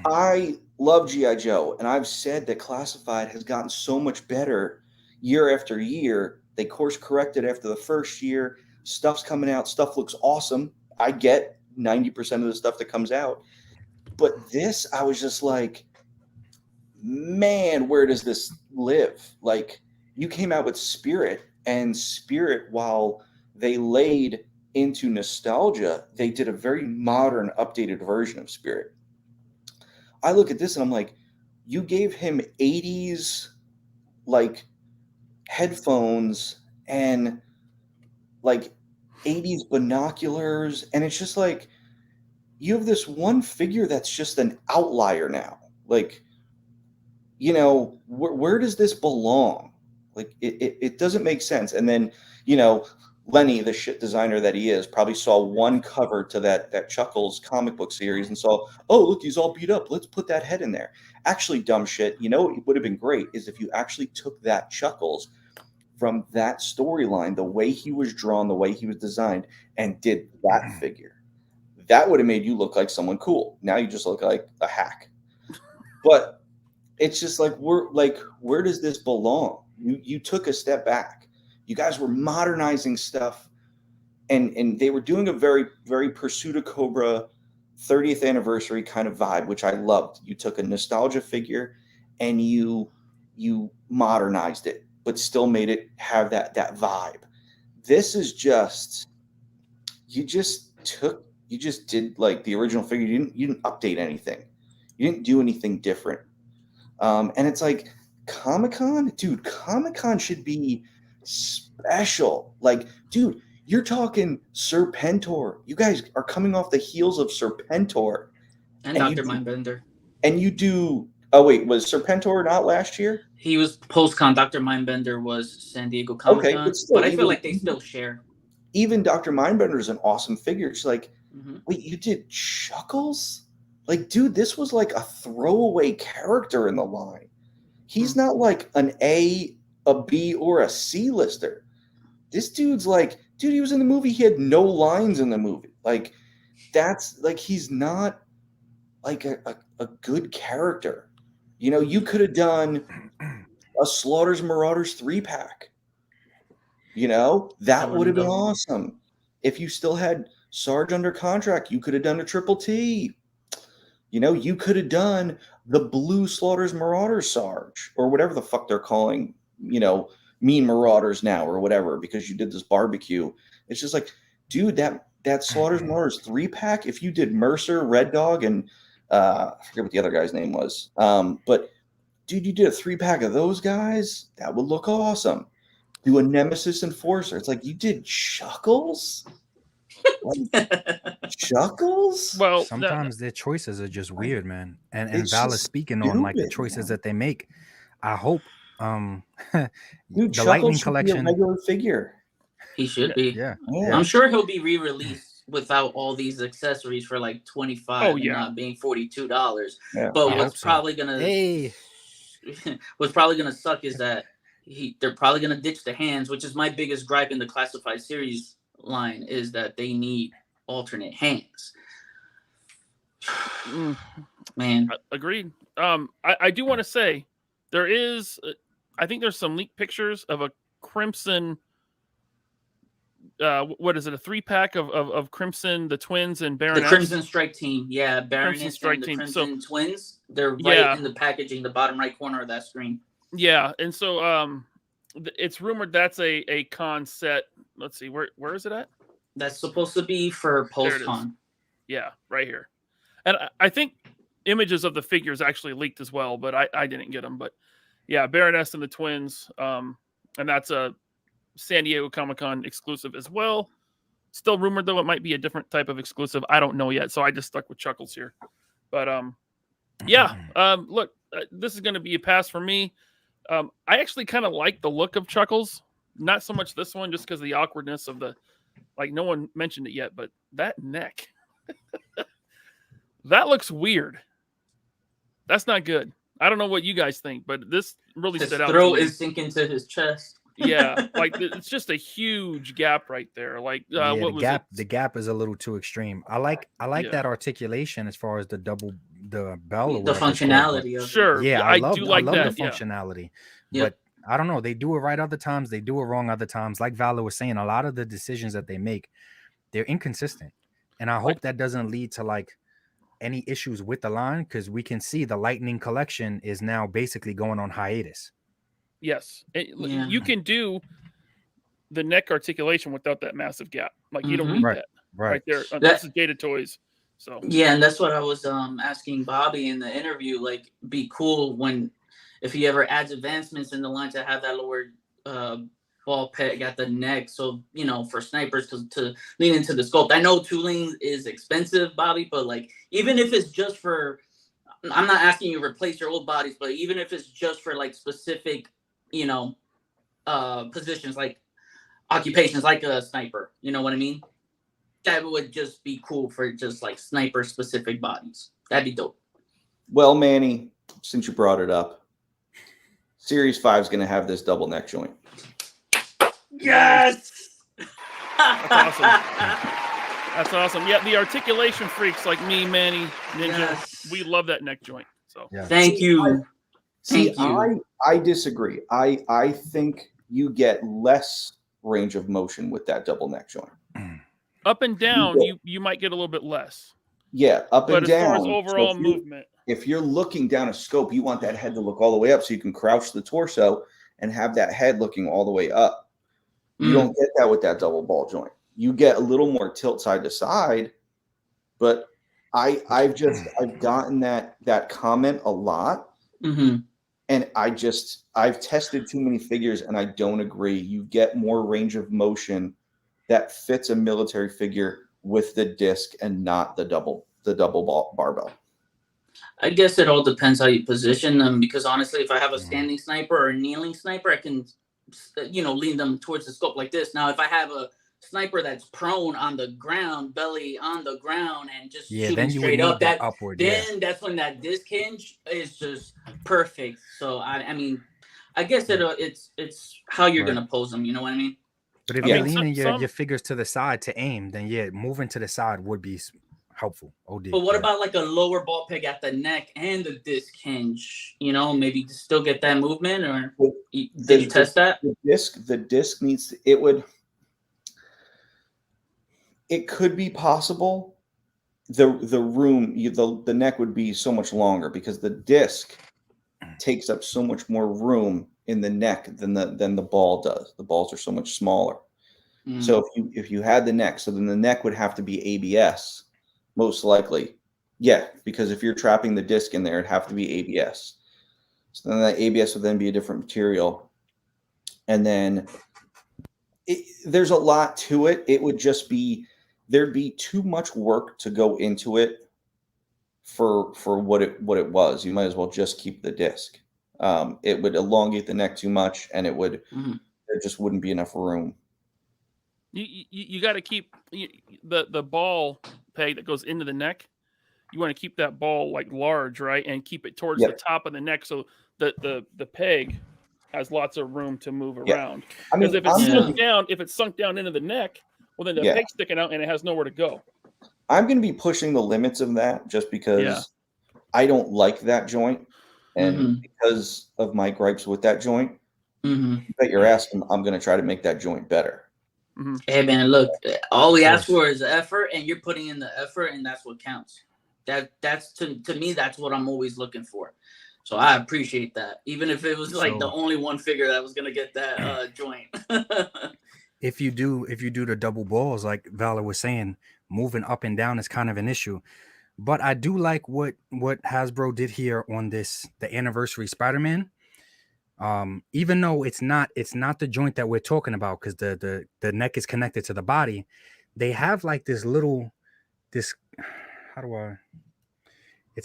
I love G.I. Joe, and I've said that Classified has gotten so much better year after year. They course corrected after the first year. Stuff's coming out. Stuff looks awesome. I get 90% of the stuff that comes out. But this, I was just like, man, where does this live? Like, you came out with Spirit, and Spirit, while they laid into nostalgia, they did a very modern, updated version of Spirit. I look at this and I'm like, you gave him 80s like headphones and like 80s binoculars, and it's just like, you have this one figure that's just an outlier now. Like, where does this belong? Like, it doesn't make sense. And then, Lenny, the shit designer that he is, probably saw one cover to that Chuckles comic book series and saw, oh, look, he's all beat up. Let's put that head in there. Actually, dumb shit. What would have been great is if you actually took that Chuckles from that storyline, the way he was drawn, the way he was designed, and did that figure. That would have made you look like someone cool. Now you just look like a hack. But it's just like, where does this belong? You took a step back. You guys were modernizing stuff, and they were doing a very, very Pursuit of Cobra 30th anniversary kind of vibe, which I loved. You took a nostalgia figure and you modernized it, but still made it have that vibe. This is just, you just did like the original figure. You didn't update anything. You didn't do anything different. And it's like, Comic-Con, dude, Comic-Con should be special. Like, dude, you're talking Serpentor. You guys are coming off the heels of Serpentor. And Dr. Mindbender. And you do, oh wait, was Serpentor not last year? He was post-con. Dr. Mindbender was San Diego Comic-Con. Okay, but still, I feel like they still share. even Dr. Mindbender is an awesome figure. It's like, Mhm. wait, you did Chuckles? Like, dude, this was like a throwaway character in the line. He's not like an A, a B, or a C lister. This dude's like, dude, he was in the movie. He had no lines in the movie. Like, that's like, he's not like a good character. You know, you could have done a Slaughter's Marauders 3-pack. You know, that would have been awesome. If you still had Sarge under contract, you could have done a Triple T. You know, you could have done the Blue Slaughter's Marauders Sarge, or whatever the fuck they're calling, you know, Mean Marauders now, or whatever, because you did this barbecue. It's just like, dude, that Slaughter's Marauders 3-pack, if you did Mercer, Red Dog, and I forget what the other guy's name was. But dude, you did a 3-pack of those guys, that would look awesome. Do a Nemesis Enforcer. It's like, you did Chuckles? Chuckles? Well, Sometimes their choices are just weird, man. And It's Val is just speaking on like the stupid, choices man. that they make. I hope Dude, the Chuckles Lightning should be a collection. regular figure. He should be. Yeah. Yeah. I'm sure he'll be re-released without all these accessories for like $25 Oh, yeah. and not being $42. Yeah. But I what's hope so. probably gonna Hey, what's probably gonna suck is that they're probably gonna ditch the hands, which is my biggest gripe in the classified series line, is that they need alternate hands. Man, agreed. I do want to say there is, I think there's some leaked pictures of a Crimson. What is it? A 3-pack of Crimson, the Twins, and the Baroness. Crimson Strike team, yeah, Baroness Strike and the team. Crimson Twins. They're right Yeah. in the packaging, the bottom right corner of that screen. Yeah, and so it's rumored that's a con set. Let's see, where is it at? That's supposed to be for There it is. post-con. Yeah, right here. And I think images of the figures actually leaked as well, but I didn't get them. But yeah, Baroness and the Twins, and that's a San Diego Comic-Con exclusive as well. Still rumored, though, it might be a different type of exclusive. I don't know yet, so I just stuck with Chuckles here. But yeah, look, this is going to be a pass for me. I actually kind of like the look of Chuckles. Not so much this one, just because of the awkwardness of the, like, no one mentioned it yet, but that neck. That looks weird. That's not good. I don't know what you guys think, but this really His stood out. throat to me. is sinking to his chest. Yeah, like it's just a huge gap right there. Like yeah, what the was gap it? the gap is a little too extreme. I like Yeah. that articulation as far as the bell or The whatever it's called, functionality of it. Sure. Yeah, I love do like that. the Yeah. functionality. Yep. But I don't know. They do it right other times. They do it wrong other times. Like Valor was saying, a lot of the decisions that they make, they're inconsistent. And I hope that doesn't lead to like any issues with the line, because we can see the Lightning collection is now basically going on hiatus. Yes. Yeah. You can do the neck articulation without that massive gap. Like you don't Mhm. need Right. that Right. right there. That- This is Gated Toys. So Yeah, and that's what I was asking Bobby in the interview. Like, be cool if he ever adds advancements in the line to have that lower ball peg at the neck. So, you know, for snipers to lean into the sculpt. I know tooling is expensive, Bobby, but like, even if it's just for, I'm not asking you to replace your old bodies, but even if it's just for like specific, you know, positions, like occupations, like a sniper, you know what I mean? That would just be cool for just like sniper specific bodies. That'd be dope. Well, Manny, since you brought it up, Series 5 is going to have this double neck joint. Yes. That's awesome. That's awesome. Yeah, the articulation freaks like me, Manny, Ninja, Yes. we love that neck joint. So Yeah. Thank you. See, Thank you. I disagree. I think you get less range of motion with that double neck joint. up and down, you might get a little bit less. Yeah, up But and as down. far as So overall if you- movement, if you're looking down a scope, you want that head to look all the way up so you can crouch the torso and have that head looking all the way up. You don't get that with that double ball joint. You get a little more tilt side to side, but I've gotten that comment a lot, Mm-hmm. and I've tested too many figures and I don't agree. You get more range of motion that fits a military figure with the disc and not the double barbell. I guess it all depends how you position them, because honestly, if I have a standing sniper or a kneeling sniper, I can, you know, lean them towards the scope like this. Now, if I have a sniper that's prone on the ground, belly on the ground, and just shooting then you would straight need up, that upward. Then that's when that disc hinge is just perfect. So I mean, I guess it's how you're gonna pose them. You know what I mean? But if you're leaning your figures to the side to aim, then moving to the side would be helpful. OD. But what about like a lower ball peg at the neck and the disc hinge? You know, maybe to still get that movement, or did you test that? The disc needs to, it could be possible. The room, the neck would be so much longer because the disc takes up so much more room in the neck than the ball does. The balls are so much smaller. So if you had the neck, so then the neck would have to be ABS. Most likely, yeah, because if you're trapping the disc in there, it'd have to be ABS. So then that ABS would then be a different material. And then there's a lot to it. It would just be, there'd be too much work to go into it for what it was. You might as well just keep the disc. It would elongate the neck too much, and it would, there just wouldn't be enough room. You got to keep the ball peg that goes into the neck. You want to keep that ball like large, right, and keep it towards the top of the neck, so the peg has lots of room to move around. Because if it's sunk down into the neck, well then the peg's sticking out and it has nowhere to go. I'm going to be pushing the limits of that just because I don't like that joint, and because of my gripes with that joint. That you're asking, I'm going to try to make that joint better. Hey man, look, all we ask for is effort, and you're putting in the effort, and that's what counts. That's to me, that's what I'm always looking for. So I appreciate that, even if it was like the only one figure that was gonna get that joint. If you do the double balls, like Valor was saying, moving up and down is kind of an issue. But I do like what Hasbro did here on the anniversary Spider-Man. Even though it's not the joint that we're talking about, because the neck is connected to the body, they have like it's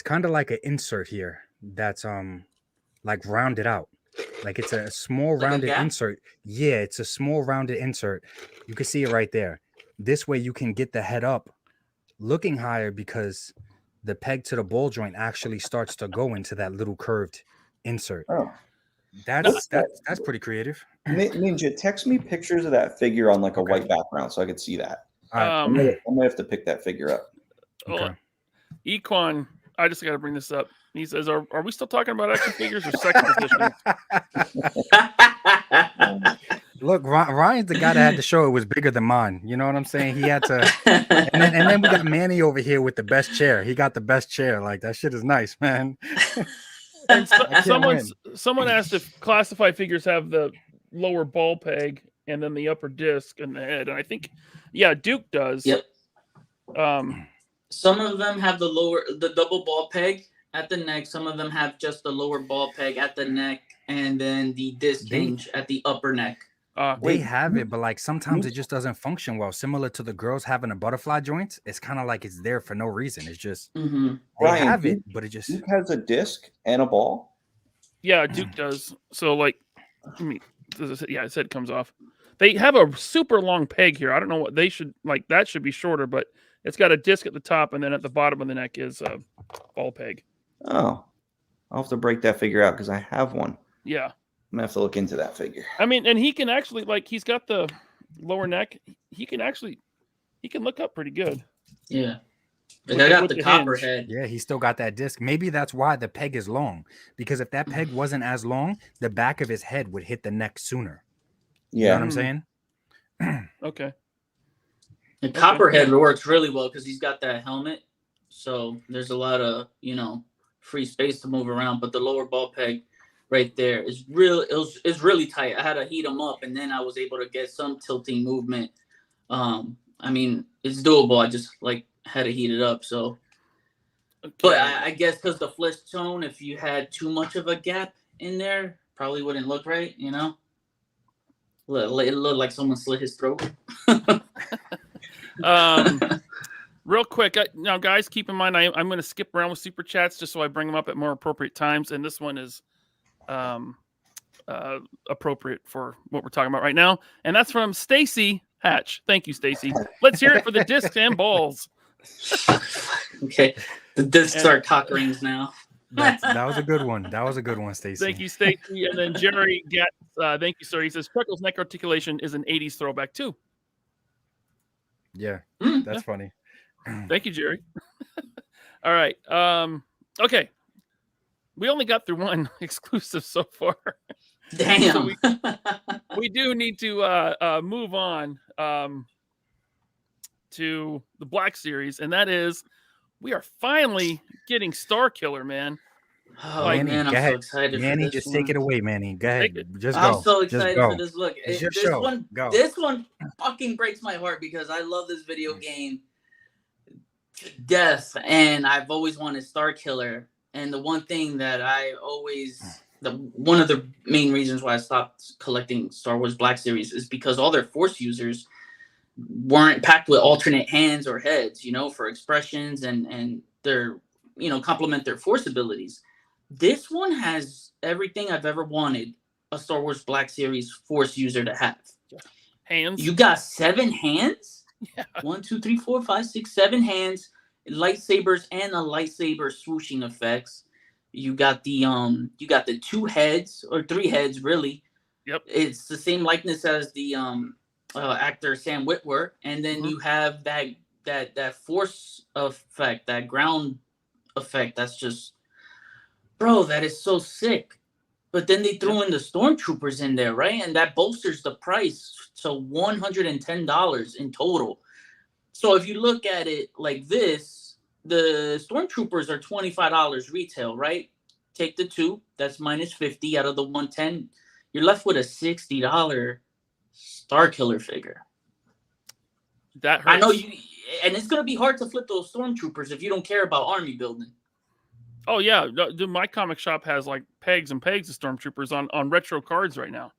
kind of like an insert here that's like rounded out, like it's a small rounded insert. Yeah, it's a small rounded insert. You can see it right there. This way you can get the head up looking higher, because the peg to the ball joint actually starts to go into that little curved insert. That's pretty creative. Ninja, text me pictures of that figure on like a white background so I could see that. I might have to pick that figure up. Okay. Equan, I just got to bring this up. He says, "Are we still talking about action figures or second edition?" Look, Ryan's the guy that had to show it was bigger than mine. You know what I'm saying? He had to. And then we got Manny over here with the best chair. He got the best chair. Like, that shit is nice, man. And someone asked if classified figures have the lower ball peg and then the upper disc and the head, and I think, Duke does. Yep. Some of them have the double ball peg at the neck. Some of them have just the lower ball peg at the neck, and then the disc hinge at the upper neck. They have it, but like sometimes it just doesn't function well. Similar to the girls having a butterfly joint, it's kind of like it's there for no reason. It's just they have it, but it just Duke has a disc and a ball. Yeah, Duke does. So like, it said it comes off. They have a super long peg here. I don't know what they should like. That should be shorter, but it's got a disc at the top, and then at the bottom of the neck is a ball peg. Oh, I'll have to break that figure out because I have one. Yeah. I'm gonna have to look into that figure. I mean, and he can actually, like, he's got the lower neck. He can look up pretty good. Yeah. Like I got the copper head. Yeah, he still got that disc. Maybe that's why the peg is long. Because if that peg wasn't as long, the back of his head would hit the neck sooner. Yeah. You know what I'm saying? Okay. The copperhead works really well because he's got that helmet. So there's a lot of, free space to move around. But the lower ball peg right there is it's really tight. I had to heat him up, and then I was able to get some tilting movement. I mean, it's doable. I just had to heat it up. So, but I guess because the flesh tone, if you had too much of a gap in there, probably wouldn't look right. It looked like someone slit his throat. Real quick, now guys, keep in mind I'm going to skip around with super chats just so I bring them up at more appropriate times, and this one is appropriate for what we're talking about right now, and that's from Stacy hatch. Thank you, Stacy. Let's hear it for the discs and balls. Okay, the discs are cock rings now. That was a good one. That was a good one, Stacy. Thank you, Stacy. And then Jerry gets, thank you, sir. He says Freckles' neck articulation is an 80s throwback too. Yeah, that's funny. Thank you, Jerry. All right. Okay. We only got through one exclusive so far. Damn. So we do need to move on to the Black Series, and that is we are finally getting Star Killer, man. Oh, Manny, man, I'm so excited Manny, for this just take it away, Manny. Go ahead. Just go. I'm so excited for this. Look, It's your show. Go. This one fucking breaks my heart because I love this video game to death, and I've always wanted Star Killer. And the one thing that one of the main reasons why I stopped collecting Star Wars Black Series is because all their Force users weren't packed with alternate hands or heads, for expressions and their, complement their Force abilities. This one has everything I've ever wanted a Star Wars Black Series Force user to have. Hands. You got 7 hands? Yeah. 1, 2, 3, 4, 5, 6, 7 hands, lightsabers and a lightsaber swooshing effects. You got the 2 heads or 3 heads really. Yep. It's the same likeness as the actor Sam Witwer, and then you have that Force effect, that ground effect. That's just, bro, that is so sick. But then they threw in the stormtroopers in there, right? And that bolsters the price to $110 in total. So if you look at it like this, the stormtroopers are $25 retail, right? Take the 2, that's minus 50 out of the 110. You're left with a $60 Star Killer figure. That hurts. I know you, and it's gonna be hard to flip those stormtroopers if you don't care about army building. Oh yeah, my comic shop has like pegs and pegs of stormtroopers on retro cards right now.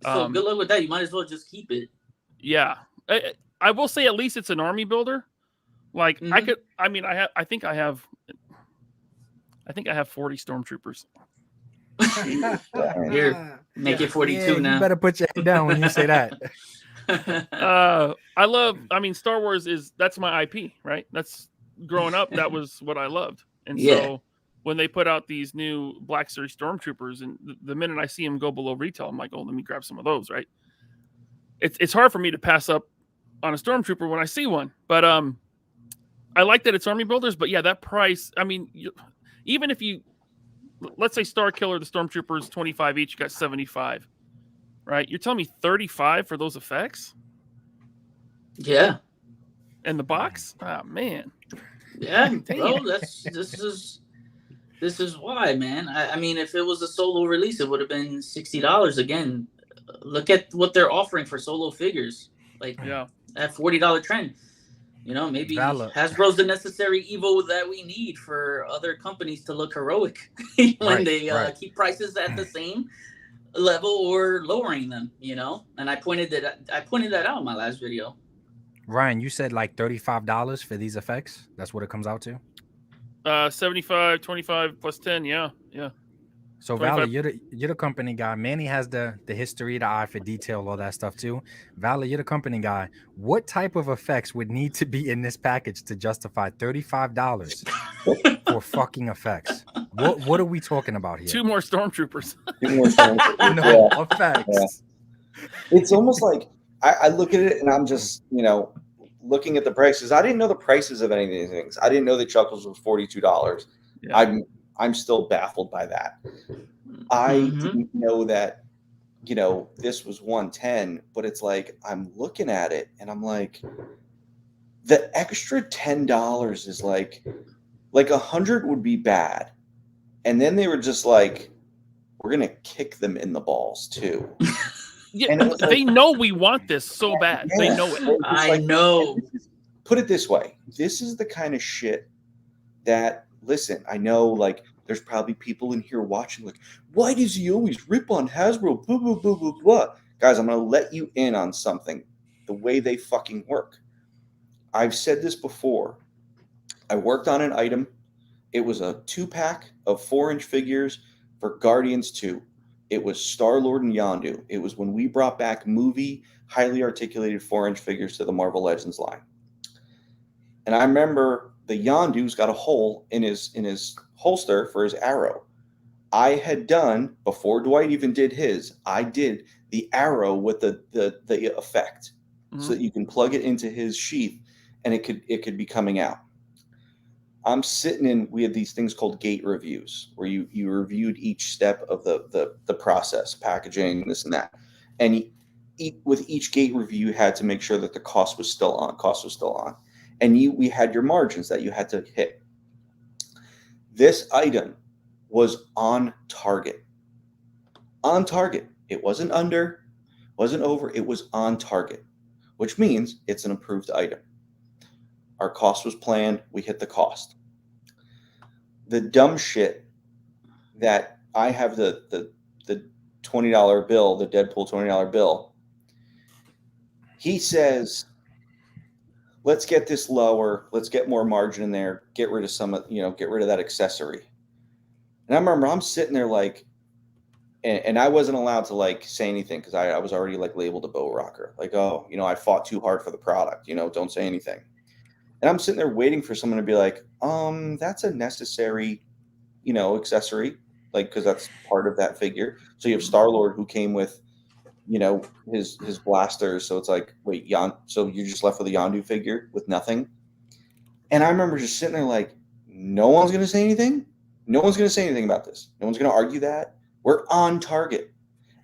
So good luck with that. You might as well just keep it. Yeah, I will say at least it's an army builder. Like I think I have 40 stormtroopers. Here, make it 42 now. You better put your head down when you say that. Star Wars that's my IP, right? That's growing up. That was what I loved. And Yeah. So when they put out these new Black Series stormtroopers, and the minute I see them go below retail, I'm like, oh, let me grab some of those, right? It's hard for me to pass up on a stormtrooper when I see one, but I like that it's army builders. But yeah, that price, even if you, let's say Star Killer, the stormtroopers 25 each, you got 75, right? You're telling me 35 for those effects? Yeah. And the box? Oh man. Yeah, bro, this is why, man. I mean, if it was a solo release, it would have been $60 again. Look at what they're offering for solo figures, like at $40 trend. Maybe Hasbro's the necessary evil that we need for other companies to look heroic when they keep prices at the same level or lowering them. And I pointed that out in my last video. Ryan, you said like $35 for these effects. That's what it comes out to. 75, 25 plus 10. Yeah. So Valley, you're the company guy. Manny has the history, the eye for detail, all that stuff too. Valley, you're the company guy. What type of effects would need to be in this package to justify $35 for fucking effects? What are we talking about here? 2 more stormtroopers. Effects. Yeah. It's almost like I look at it and I'm just, looking at the prices. I didn't know the prices of any of these things. I didn't know that Chuckles was $42. Yeah. I'm still baffled by that. I didn't know that, this was 110, but it's like, I'm looking at it and I'm like, the extra $10 is like 100 would be bad. And then they were just like, we're going to kick them in the balls too. Yeah, they know we want this so bad. Yeah. They know it. I know. Put it this way. This is the kind of shit that, listen, I know, like, there's probably people in here watching, like, why does he always rip on Hasbro? Blah, blah, blah, blah, blah. Guys, I'm going to let you in on something. The way they fucking work. I've said this before. I worked on an item. It was a 2-pack of 4-inch figures for Guardians 2. It was Star-Lord and Yondu. It was when we brought back movie, highly articulated 4-inch figures to the Marvel Legends line. And I remember the Yondu's got a hole in his holster for his arrow. I had done, before Dwight even did his, I did the arrow with the effect, so that you can plug it into his sheath and it could be coming out. I'm sitting in, we had these things called gate reviews where you reviewed each step of the process, packaging, this and that. And with each gate review, you had to make sure that the cost was still on. And we had your margins that you had to hit. This item was on target. On target. It wasn't under, wasn't over, it was on target, which means it's an approved item. Our cost was planned. We hit the cost. The dumb shit that I have the $20 bill, the Deadpool $20 bill. He says, let's get this lower. Let's get more margin in there. Get rid of get rid of that accessory. And I remember I'm sitting there like, and I wasn't allowed to like say anything because I was already like labeled a bow rocker. Like, oh, I fought too hard for the product. Don't say anything. And I'm sitting there waiting for someone to be like, that's a necessary, accessory, like, because that's part of that figure. So you have Star-Lord who came with, his blasters. So it's like, wait, so you're just left with a Yondu figure with nothing. And I remember just sitting there like, no one's going to say anything. No one's going to say anything about this. No one's going to argue that. We're on target.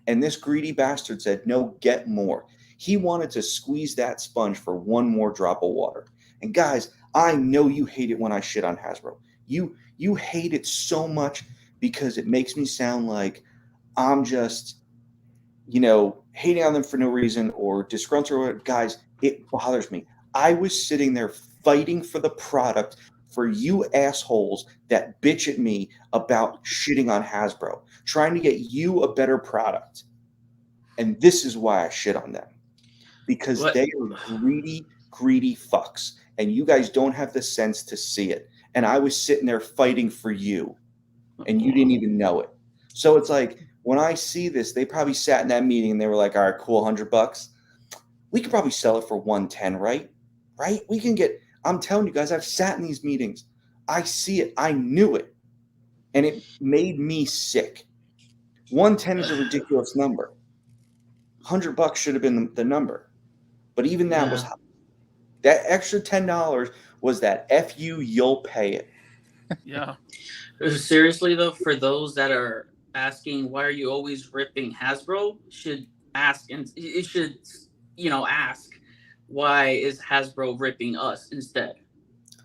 And this greedy bastard said, no, get more. He wanted to squeeze that sponge for one more drop of water. And guys, I know you hate it when I shit on Hasbro. You hate it so much because it makes me sound like I'm just, hating on them for no reason or disgruntled. Guys, it bothers me. I was sitting there fighting for the product for you assholes that bitch at me about shitting on Hasbro, trying to get you a better product. And this is why I shit on them. Because they are greedy fucks. And you guys don't have the sense to see it. And I was sitting there fighting for you. And you didn't even know it. So it's like, when I see this, they probably sat in that meeting and they were like, all right, cool, $100. We could probably sell it for $110, right? Right? We can get, I'm telling you guys, I've sat in these meetings. I see it. I knew it. And it made me sick. 110 is a ridiculous number. $100 should have been the number. But even that was high. That extra $10 was that F you, you'll pay it. Yeah. Seriously, though, for those that are asking, why are you always ripping Hasbro? Should ask, and it should, ask, why is Hasbro ripping us instead?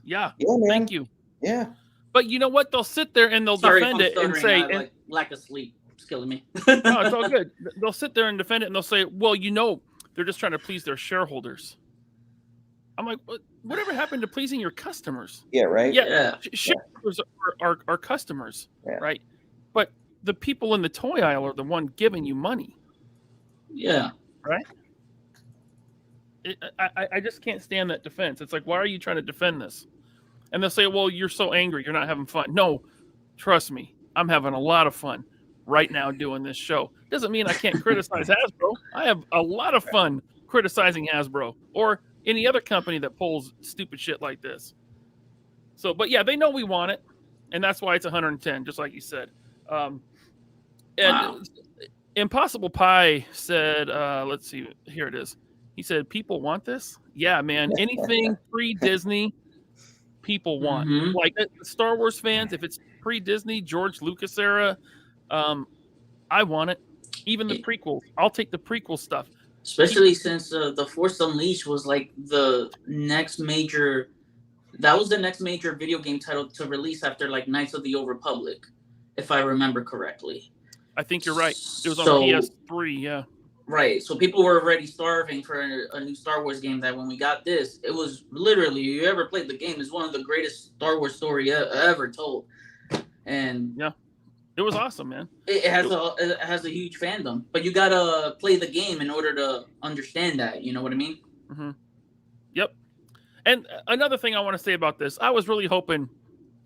Yeah. Man. Thank you. Yeah. But you know what? They'll sit there and they'll defend it and say, like lack of sleep is killing me. No, it's all good. They'll sit there and defend it and they'll say, well, they're just trying to please their shareholders. I'm like, whatever happened to pleasing your customers? Yeah, right? Yeah. Shareholders are customers, right? But the people in the toy aisle are the one giving you money. Yeah. Right? I just can't stand that defense. It's like, why are you trying to defend this? And they'll say, well, you're so angry. You're not having fun. No, trust me. I'm having a lot of fun right now doing this show. Doesn't mean I can't criticize Hasbro. I have a lot of fun criticizing Hasbro or any other company that pulls stupid shit like this. So, but yeah, they know we want it. And that's why it's 110, just like you said. And Impossible Pie said, let's see, here it is. He said, people want this? Yeah, man. Anything pre-Disney, people want. Mm-hmm. Like Star Wars fans, if it's pre-Disney, George Lucas era, I want it. Even the prequels. I'll take the prequel stuff. Especially since The Force Unleashed was like the next major video game title to release after like Knights of the Old Republic, if I remember correctly. I think you're right. It was on PS3, yeah. Right. So people were already starving for a new Star Wars game that when we got this, it was literally, you ever played the game, is one of the greatest Star Wars story ever told. And yeah. It was awesome, man. It has a huge fandom, but you gotta play the game in order to understand that. You know what I mean? Mm-hmm. Yep. And another thing I want to say about this, I was really hoping,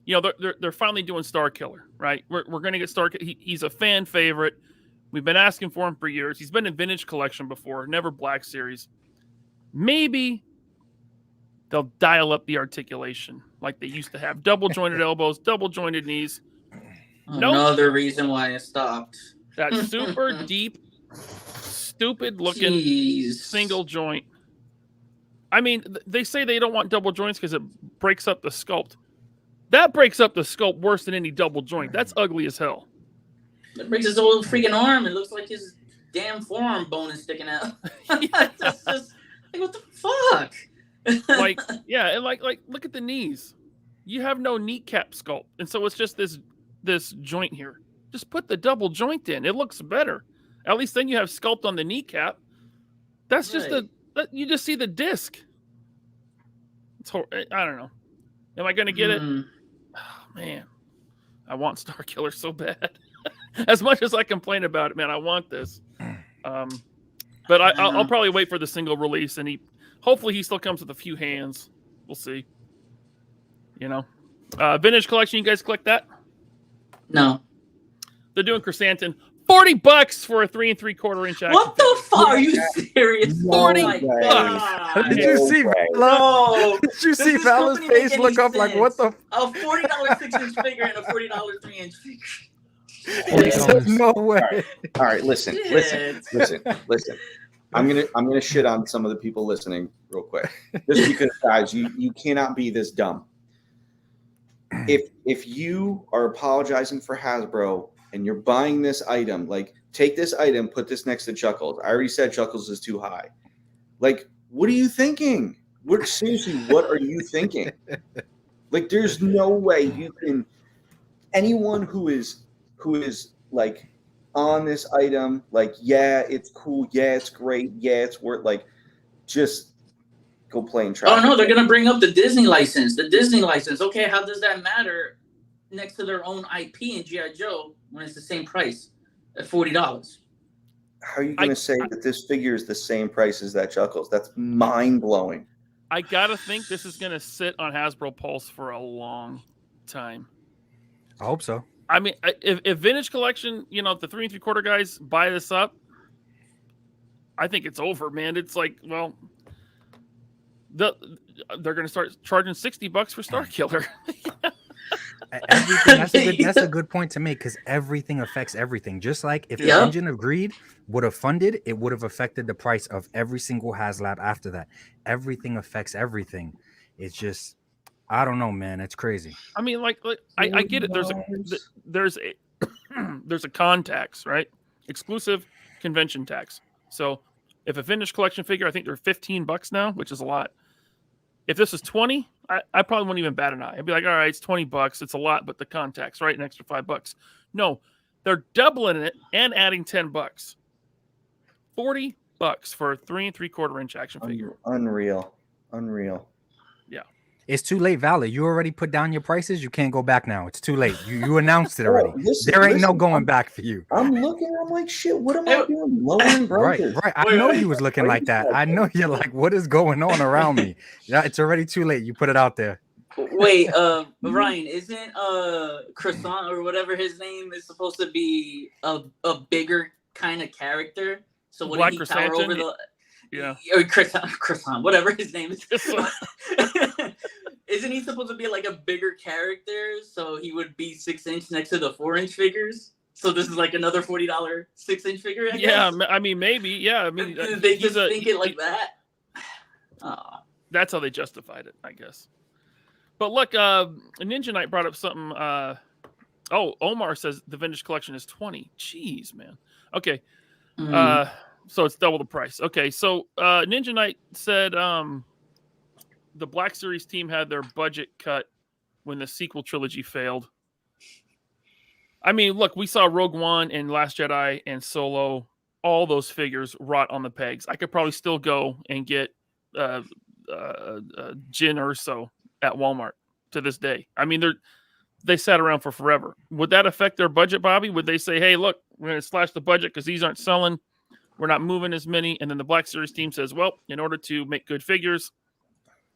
they're finally doing Star Killer, right? We're going to get Star. He's a fan favorite. We've been asking for him for years. He's been in Vintage Collection before, never Black Series. Maybe they'll dial up the articulation like they used to have. Double jointed elbows, double jointed knees. Another reason why I stopped. That super deep, stupid looking single joint. I mean, they say they don't want double joints because it breaks up the sculpt. That breaks up the sculpt worse than any double joint. That's ugly as hell. It breaks his whole freaking arm. It looks like his damn forearm bone is sticking out. That's just like, what the fuck? Like, yeah, and like look at the knees. You have no kneecap sculpt, and so it's just this joint here. Just put the double joint in. It looks better. At least then you have sculpt on the kneecap. That's just you just see the disc. It's I don't know. Am I going to get it? Oh, man, I want Star Killer so bad. As much as I complain about it, man, I want this. But I'll probably wait for the single release, and hopefully he still comes with a few hands. We'll see. You know, Vintage Collection. You guys collect that? No. They're doing Chrysanthemum. $40 for a 3 3/4 inch action. What the fuck? Are you serious? $40. Did you see No. Did you see Vala's face look up like, what the? A $40 6-inch figure and a $40 3-inch figure. No way. All right, listen. I'm gonna shit on some of the people listening real quick, just because, guys, you cannot be this dumb. If you are apologizing for Hasbro and you're buying this item, like, take this item, put this next to Chuckles. I already said Chuckles is too high. Like, what are you thinking? Seriously, what are you thinking? Like, there's no way you can. Anyone who is like on this item, like, yeah, it's cool, yeah, it's great, yeah, it's worth, like, just go play and try. Oh no, they're gonna bring up the Disney license. The Disney license. Okay, how does that matter next to their own IP in G.I. Joe when it's the same price at $40? How are you going to say that this figure is the same price as that Chuckles? That's mind-blowing. I gotta think this is gonna sit on Hasbro Pulse for a long time. I hope so. I mean, if Vintage Collection, you know, the 3 3/4 guys buy this up, I think it's over, man. It's like, well, they're going to start charging $60 for Star Killer. Everything. That's a good point to make, because everything affects everything. Just like if the Engine of Greed would have funded, it would have affected the price of every single HasLab after that. Everything affects everything. It's just, I don't know, man. It's crazy. I mean, like I get it. There's a con tax, right? Exclusive convention tax. So if a Vintage Collection figure, I think they're $15 now, which is a lot. If this is 20, I probably wouldn't even bat an eye. I'd be like, all right, it's $20. It's a lot, but the con tax, right? An extra $5. No, they're doubling it and adding $10. $40 for a 3 3/4 inch action figure. Unreal. Yeah. It's too late, Vala. You already put down your prices. You can't go back now. It's too late. You announced it already. There ain't no going back for you. I'm like, shit, what am I doing? Lowering prices. Right. I know you was looking like that. I know you're like, what is going on around me? Yeah, it's already too late. You put it out there. Wait, Ryan, isn't Croissant or whatever his name is supposed to be a bigger kind of character? So what did he tower over the? Yeah. Or Croissant, whatever his name is. Isn't he supposed to be like a bigger character? So he would be 6-inch next to the 4-inch figures. So this is like another $40 6-inch figure. I guess? I mean, maybe. Yeah, I mean, they just think it like that. Oh. That's how they justified it, I guess. But look, Ninja Knight brought up something. Omar says the Vintage Collection is 20. Jeez, man. Okay. So it's double the price. Okay, so Ninja Knight said the Black Series team had their budget cut when the sequel trilogy failed. I mean, look, we saw Rogue One and Last Jedi and Solo, all those figures rot on the pegs. I could probably still go and get Jyn Erso at Walmart to this day. I mean, they sat around for forever. Would that affect their budget, Bobby? Would they say, hey, look, we're going to slash the budget because these aren't selling? We're not moving as many. And then the Black Series team says, well, in order to make good figures,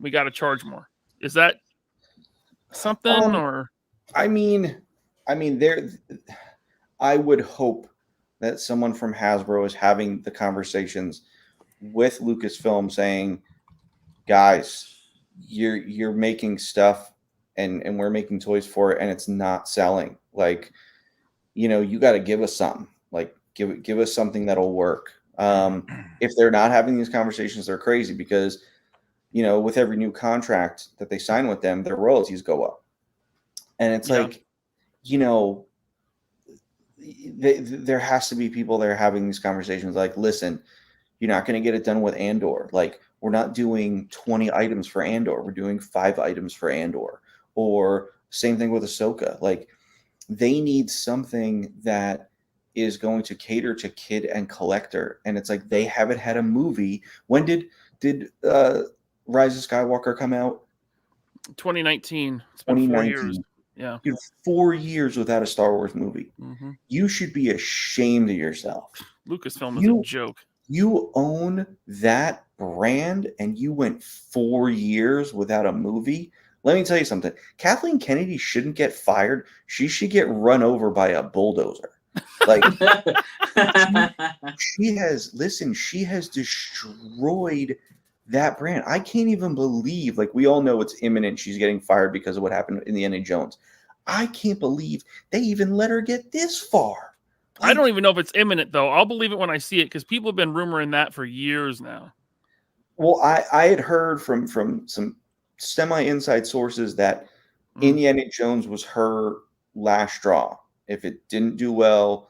we got to charge more. Is that something or? I mean, I would hope that someone from Hasbro is having the conversations with Lucasfilm saying, guys, you're making stuff and we're making toys for it and it's not selling. Like, you got to give us something. Like, give us something that'll work. If they're not having these conversations, they're crazy because, with every new contract that they sign with them, their royalties go up. And it's like, there has to be people there having these conversations like, listen, you're not going to get it done with Andor. Like, we're not doing 20 items for Andor. We're doing 5 items for Andor. Or same thing with Ahsoka. Like, they need something that is going to cater to kid and collector. And it's like, they haven't had a movie. When did Rise of Skywalker come out? 2019. It's been 4 years. Yeah. 4 years without a Star Wars movie. Mm-hmm. You should be ashamed of yourself. Lucasfilm is a joke. You own that brand and you went 4 years without a movie. Let me tell you something. Kathleen Kennedy shouldn't get fired. She should get run over by a bulldozer. Like, she has destroyed that brand. I can't even believe, like, we all know it's imminent. She's getting fired because of what happened in the Indiana Jones. I can't believe they even let her get this far. Like, I don't even know if it's imminent, though. I'll believe it when I see it because people have been rumoring that for years now. Well, I had heard from some semi-inside sources that Indiana Jones was her last straw. If it didn't do well,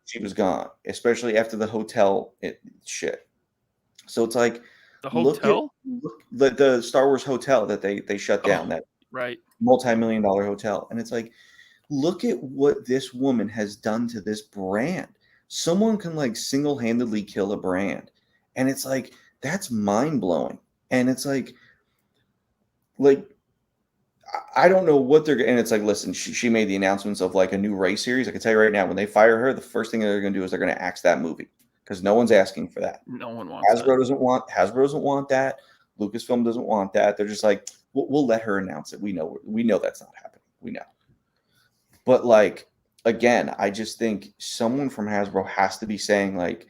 she was gone, especially after the hotel shit. So it's like, the hotel? Look the Star Wars hotel that they shut down, that right multi-million-dollar hotel. And it's like, look at what this woman has done to this brand. Someone can like single-handedly kill a brand. And it's like, that's mind-blowing. And it's like I don't know what they're, and it's like, listen, she made the announcements of like a new Rey series. I can tell you right now, when they fire her, the first thing they're going to do is they're going to axe that movie because no one's asking for that. No one wants Hasbro that. Hasbro doesn't want that. Lucasfilm doesn't want that. They're just like, we'll let her announce it. We know that's not happening. We know. But like, again, I just think someone from Hasbro has to be saying like,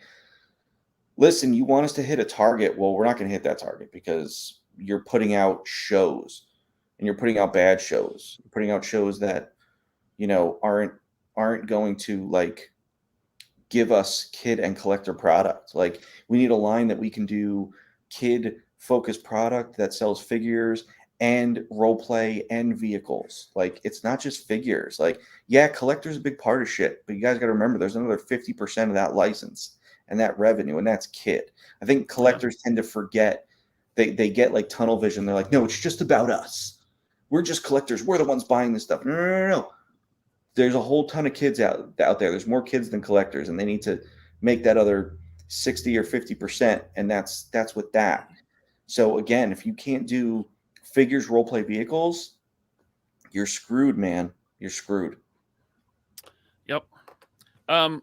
listen, you want us to hit a target. Well, we're not going to hit that target because you're putting out shows. And you're putting out bad shows. You're putting out shows that, aren't going to like give us kid and collector product. Like, we need a line that we can do kid focused product that sells figures and role play and vehicles. Like, it's not just figures. Like, yeah, collector's a big part of shit, but you guys got to remember there's another 50% of that license and that revenue, and that's kid. I think collectors tend to forget. They get like tunnel vision. They're like, no, it's just about us. We're just collectors. We're the ones buying this stuff. No. There's a whole ton of kids out there. There's more kids than collectors, and they need to make that other 60 or 50%, and that's with that. So again, if you can't do figures, role play vehicles, you're screwed, man. You're screwed. Yep.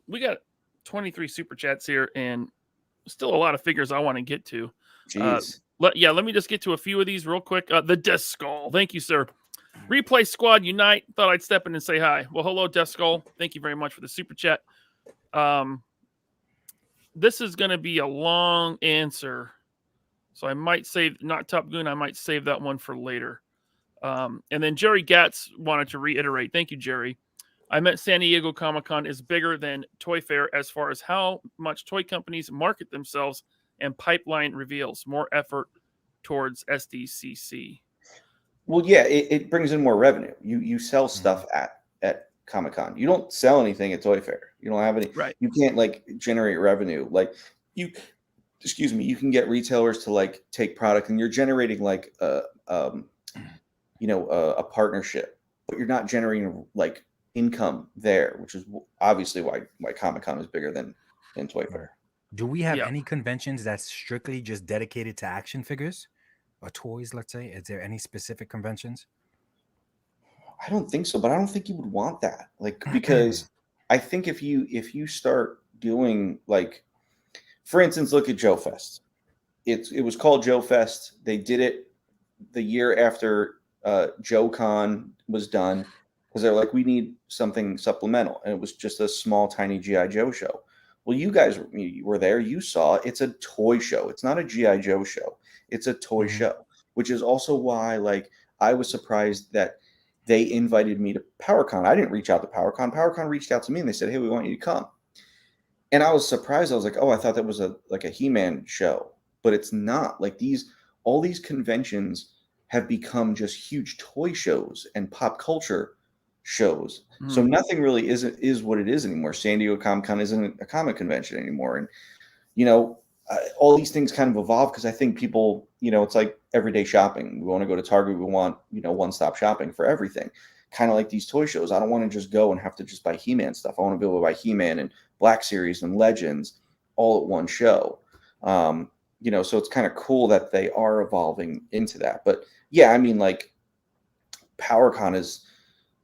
We got 23 super chats here, and still a lot of figures I want to get to. Jeez. Let me just get to a few of these real quick. The Death Skull. Thank you, sir. Replay Squad Unite. Thought I'd step in and say hi. Well, hello, Death Skull. Thank you very much for the super chat. This is going to be a long answer. So I might save, not Top Goon, I might save that one for later. And then Jerry Gatz wanted to reiterate. Thank you, Jerry. I meant San Diego Comic-Con is bigger than Toy Fair as far as how much toy companies market themselves and pipeline reveals more effort towards SDCC. Well, yeah, it brings in more revenue. You sell stuff at Comic-Con. You don't sell anything at Toy Fair. You don't have any. Right. You can't like generate revenue. Like you can get retailers to like take product, and you're generating like a partnership, but you're not generating like income there, which is obviously why Comic-Con is bigger than Toy Fair. Do we have any conventions that's strictly just dedicated to action figures or toys, let's say? Is there any specific conventions? I don't think so, but I don't think you would want that. Like, because I think if you start doing like, for instance, look at Joe Fest. It was called Joe Fest. They did it the year after Joe Con was done because they're like, we need something supplemental. And it was just a small, tiny G.I. Joe show. Well, you were there. You saw it's a toy show. It's not a G.I. Joe show. It's a toy show, which is also why, like, I was surprised that they invited me to PowerCon. I didn't reach out to PowerCon. PowerCon reached out to me and they said, "Hey, we want you to come." And I was surprised. I was like, "Oh, I thought that was a He-Man show," but it's not. Like, all these conventions have become just huge toy shows and pop culture shows. So nothing really is what it is anymore. San Diego Comic-Con isn't a comic convention anymore, and all these things kind of evolve because I think people, it's like everyday shopping. We want to go to Target. We want, one-stop shopping for everything. Kind of like these toy shows. I don't want to just go and have to just buy He-Man stuff. I want to be able to buy He-Man and Black Series and Legends all at one show. So it's kind of cool that they are evolving into that. But yeah, I mean, like, PowerCon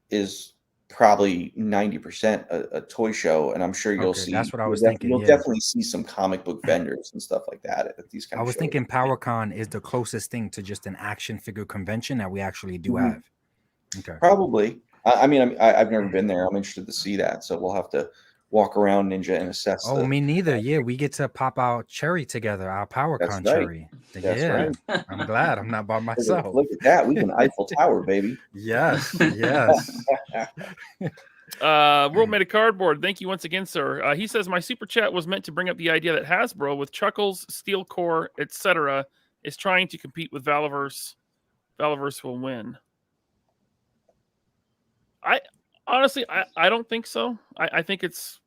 is probably 90% a toy show, and I'm sure you'll see. That's what I was thinking. You'll definitely see some comic book vendors and stuff like that at these kind of I was shows. thinking PowerCon is the closest thing to just an action figure convention that we actually do have. Okay. Probably. I mean, I've never been there. I'm interested to see that, so we'll have to walk around Ninja and assess. Oh, me neither. Yeah, we get to pop our cherry together, our PowerCon cherry. That's right. I'm glad I'm not by myself. Look at that. We can Eiffel Tower, baby. Yes. World Made of Cardboard, thank you once again, sir. He says, my super chat was meant to bring up the idea that Hasbro, with Chuckles, Steel Core, etc., is trying to compete with Valaverse. Valaverse will win. I honestly don't think so. I think it's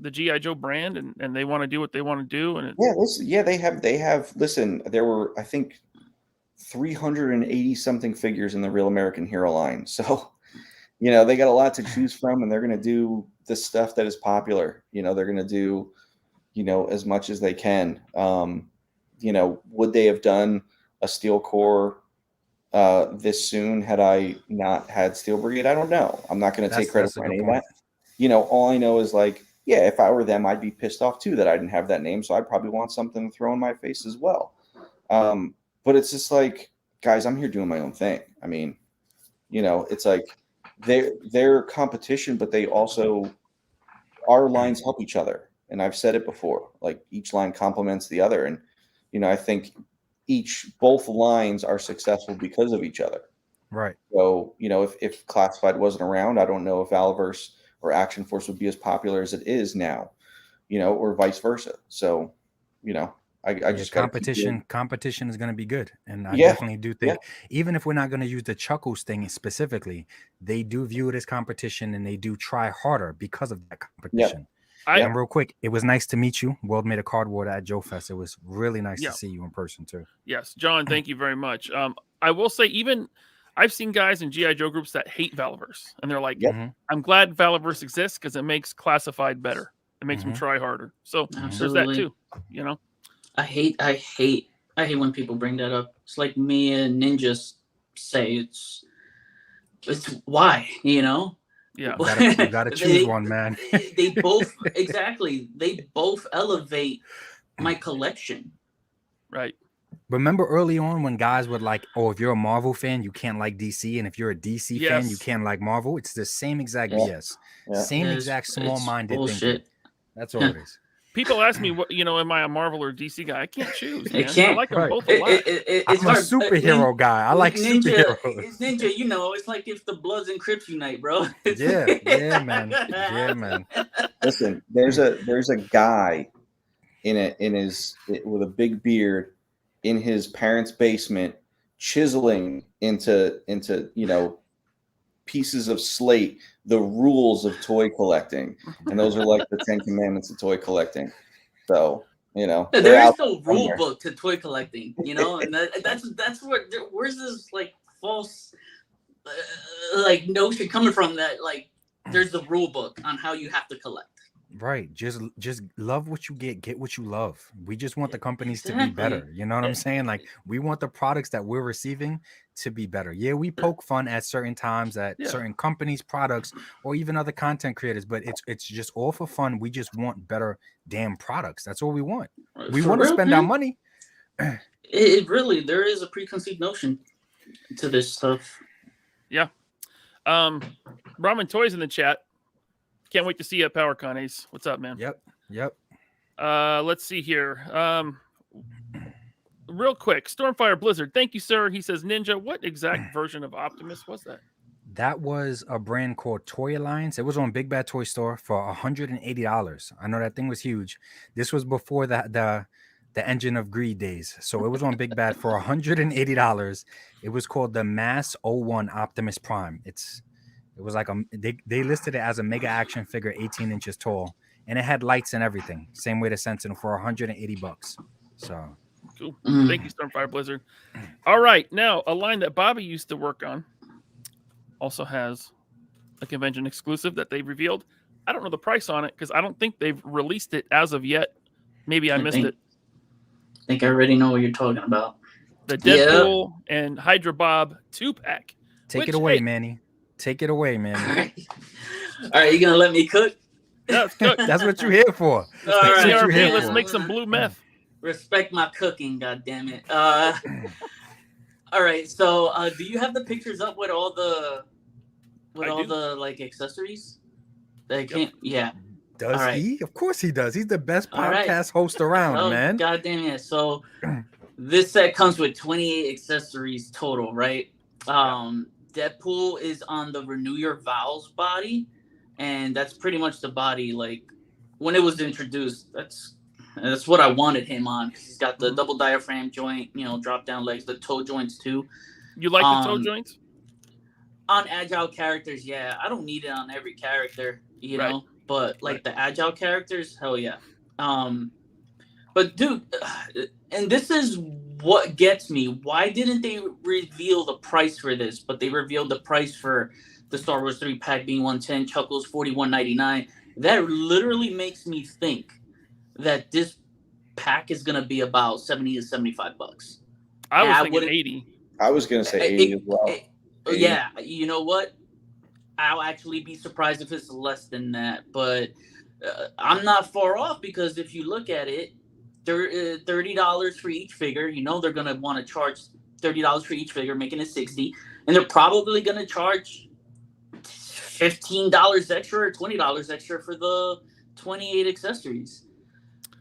the G.I. Joe brand, and they want to do what they want to do. And they have. Listen, there were, I think, 380 something figures in the Real American Hero line. So, they got a lot to choose from, and they're going to do the stuff that is popular. They're going to do, as much as they can. Would they have done a Steel Core this soon had I not had Steel Brigade? I don't know. I'm not going to take credit for any of that. All I know is, like, yeah, if I were them, I'd be pissed off too that I didn't have that name. So I'd probably want something to throw in my face as well. But it's just like, guys, I'm here doing my own thing. I mean, it's like they're competition, but they also, our lines help each other. And I've said it before, like, each line complements the other. And, I think both lines are successful because of each other. Right. So, if Classified wasn't around, I don't know if Valaverse or Action Force would be as popular as it is now, or vice versa. So, I just competition is going to be good. And I definitely do think, even if we're not going to use the Chuckles thing specifically, they do view it as competition, and they do try harder because of that competition. And real quick, it was nice to meet you. World Made of Cardboard at Joe Fest. It was really nice to see you in person too. Yes, John, thank you very much. I will say, even I've seen guys in G.I. Joe groups that hate Valaverse, and they're like, I'm glad Valaverse exists because it makes Classified better. It makes them try harder. So there's that too, I hate when people bring that up. It's like me and Ninja say it's why, Yeah. You gotta choose one, man. They both they both elevate my collection. Right. Remember early on when guys would like, oh, if you're a Marvel fan, you can't like DC, and if you're a DC fan, you can't like Marvel. It's the same exact BS. Same exact small-minded thinking. That's all it is. People ask me, what am I a Marvel or DC guy? I can't choose, man. I like them both a lot. I'm a superhero guy. I like superheroes. Ninja, it's like if the Bloods and Crips unite, bro. Yeah, man. Listen, there's a guy with a big beard in his parents' basement, chiseling into pieces of slate the rules of toy collecting, and those are like the 10 commandments of toy collecting. So there is no rule book to toy collecting, and that's where's this like false like notion coming from that like there's the rule book on how you have to collect. Right. Just love what you get what you love. We just want the companies to be better. You know what I'm saying? Like, we want the products that we're receiving to be better. Yeah, we poke fun at certain times at certain companies' products or even other content creators, but it's just all for fun. We just want better damn products. That's all we want. We want to spend our money. It really, there is a preconceived notion to this stuff. Yeah. Ramen Toys in the chat. Can't wait to see you at PowerCon, Ace. What's up, man? Yep. Yep. Let's see here. Real quick, Stormfire Blizzard. Thank you, sir. He says, Ninja, what exact version of Optimus was that? That was a brand called Toy Alliance. It was on Big Bad Toy Store for $180. I know that thing was huge. This was before the Engine of Greed days. So it was on Big Bad for $180. It was called the Mass 01 Optimus Prime. It was like they listed it as a mega action figure 18 inches tall, and it had lights and everything. Same way to Sentinel for $180. So cool. Thank you, Stormfire Blizzard. All right, now a line that Bobby used to work on also has a convention exclusive that they've revealed. I don't know the price on it because I don't think they've released it as of yet. Maybe I missed it. I think I already know what you're talking about. The Deadpool and Hydra Bob 2-pack. Take it away, Manny. Take it away, Manny. All right, you gonna let me cook? Yeah, it's cooked. That's what you're here for. Let's make some blue meth. Respect my cooking, goddammit. All right, so do you have the pictures up with all the like accessories? They can't. Yeah. Does he? Of course he does. He's the best podcast host around, man. Goddamn it! So this set comes with 28 accessories total, right? Deadpool is on the Renew Your Vows body, and that's pretty much the body like when it was introduced. That's what I wanted him on because he's got the double diaphragm joint, drop down legs, the toe joints too. You like the toe joints? On agile characters, yeah. I don't need it on every character, you know, but like the agile characters, hell yeah. But dude, and this is what gets me. Why didn't they reveal the price for this? But they revealed the price for the Star Wars 3-pack being $110, Chuckles $41.99. That literally makes me think that this pack is gonna be about $70 to $75. I was thinking 80. I was gonna say 80 as well. 80. Yeah, you know what? I'll actually be surprised if it's less than that, but I'm not far off because if you look at it, $30 for each figure. They're gonna want to charge $30 for each figure, making it $60, and they're probably gonna charge $15 extra or $20 extra for the 28 accessories.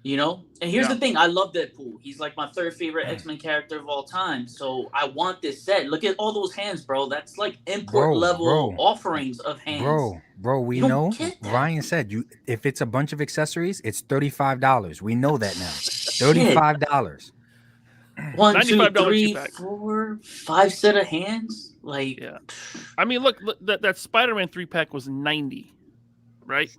And here's the thing. I love Deadpool. He's like my third favorite X-Men character of all time. So I want this set. Look at all those hands, bro. That's like import level offerings of hands. Bro, we know. Ryan said if it's a bunch of accessories, it's $35. We know that now. $35. 1, 2, 3, 4, 5 set of hands. Like, yeah. I mean, look that Spider-Man 3-pack was $90, right?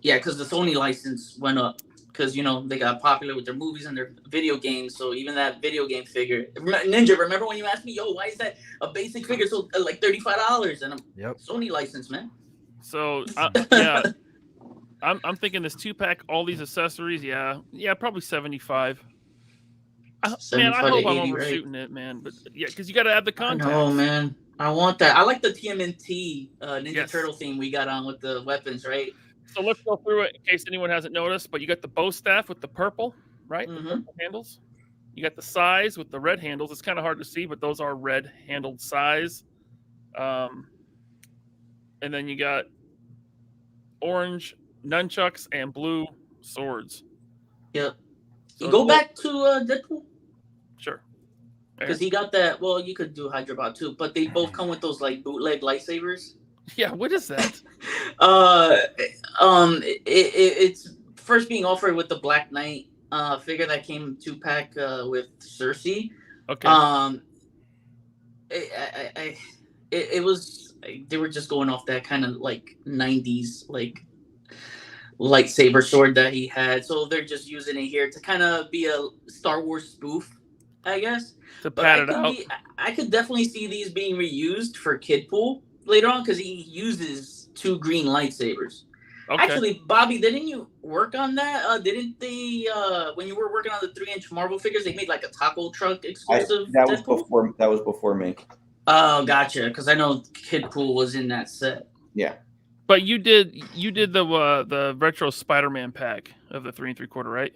Yeah, because the Sony license went up. Because, they got popular with their movies and their video games. So even that video game figure. Ninja, remember when you asked me, why is that a basic figure so like $35? And Sony license, man. So, I'm thinking this 2-pack, all these accessories, probably 75. Man, I hope I'm overshooting it, man. But yeah, because you got to add the context. Oh, man. I want that. I like the TMNT Ninja Turtle theme we got on with the weapons, right? So let's go through it in case anyone hasn't noticed. But you got the bow staff with the purple, right? Mm-hmm. The purple handles. You got the size with the red handles. It's kind of hard to see, but those are red-handled size. And then you got orange nunchucks and blue swords. Yep. So go back to Deadpool. Sure. Because he got that. Well, you could do Hydra Bot too, but they both come with those like bootleg lightsabers. Yeah, what is that? It's first being offered with the Black Knight figure that came 2-pack with Cersei. Okay. It was they were just going off that kind of like 90s like lightsaber sword that he had, so they're just using it here to kind of be a Star Wars spoof, I guess. To pad it out. I could definitely see these being reused for Kidpool later on because he uses 2 green lightsabers. Okay. Actually, Bobby, didn't you work on that? Didn't they? When you were working on the 3-inch Marvel figures, they made like a taco truck exclusive. That was before me. Oh, gotcha. Because I know Kidpool was in that set. Yeah. But you did the retro Spider-Man pack of the 3 3/4, right?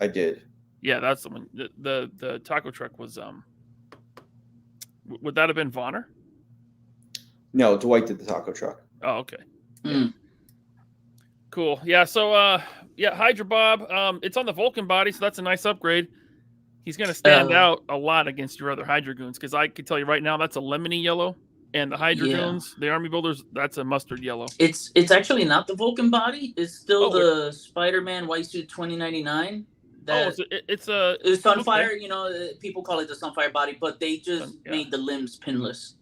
I did. Yeah, that's the one. The taco truck was would that have been Vonner? No, Dwight did the taco truck. Oh, okay. Cool. Yeah, so Yeah, Hydra Bob. It's on the Vulcan body, so that's a nice upgrade. He's going to stand out a lot against your other Hydra goons, because I can tell you right now that's a lemony yellow, and the Hydra goons, the army builders, that's a mustard yellow. It's actually not the Vulcan body. It's still the Spider-Man White Suit 2099. It's Sunfire. Okay. You know, people call it the Sunfire body, but they just made the limbs pinless.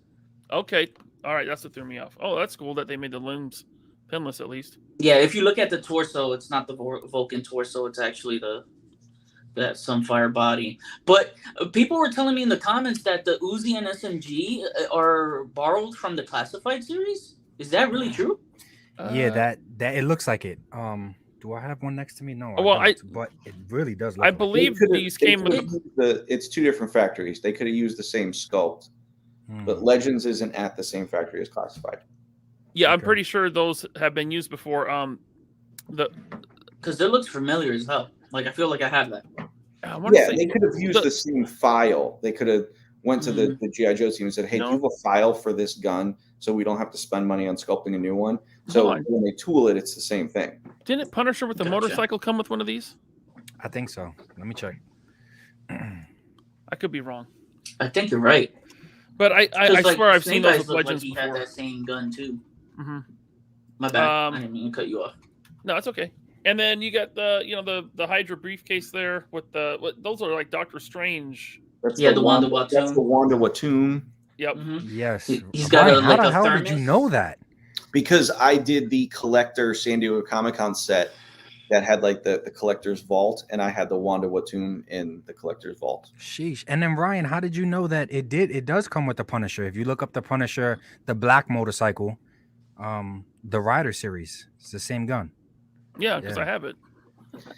Okay, all right, that's what threw me off. Oh, that's cool that they made the limbs pinless at least. Yeah, if you look at the torso, it's not the Vulcan torso. It's actually that Sunfire body. But people were telling me in the comments that the Uzi and SMG are borrowed from the Classified series. Is that really true? Yeah, that it looks like it. Do I have one next to me? No. Well, but it really does look I believe these came with it's two different factories. They could have used the same sculpt, but Legends isn't at the same factory as Classified. Yeah, I'm pretty sure those have been used before. Because it looks familiar as hell. Like, I feel like I have that. They could have used the same file. They could have went to the G.I. Joe team and said, hey, do you have a file for this gun so we don't have to spend money on sculpting a new one? So when they tool it, it's the same thing. Didn't Punisher with the motorcycle come with one of these? I think so. Let me check. I could be wrong. I think you're right. But I swear I've seen those with Legends before. He had that same gun too. Mm-hmm. My bad. I didn't mean to cut you off. No, it's okay. And then you got the Hydra briefcase there with those are like Doctor Strange. That's the Wanda Watoon. That's the Wanda Watoon. Yep. Mm-hmm. Yes. He's got how the hell did you know that? Because I did the collector San Diego Comic-Con set that had like the collector's vault, and I had the Wanda Watoon in the collector's vault. Sheesh. And then Ryan, how did you know that it does come with the Punisher? If you look up the Punisher, the black motorcycle, the Rider series, it's the same gun. Yeah, because I have it.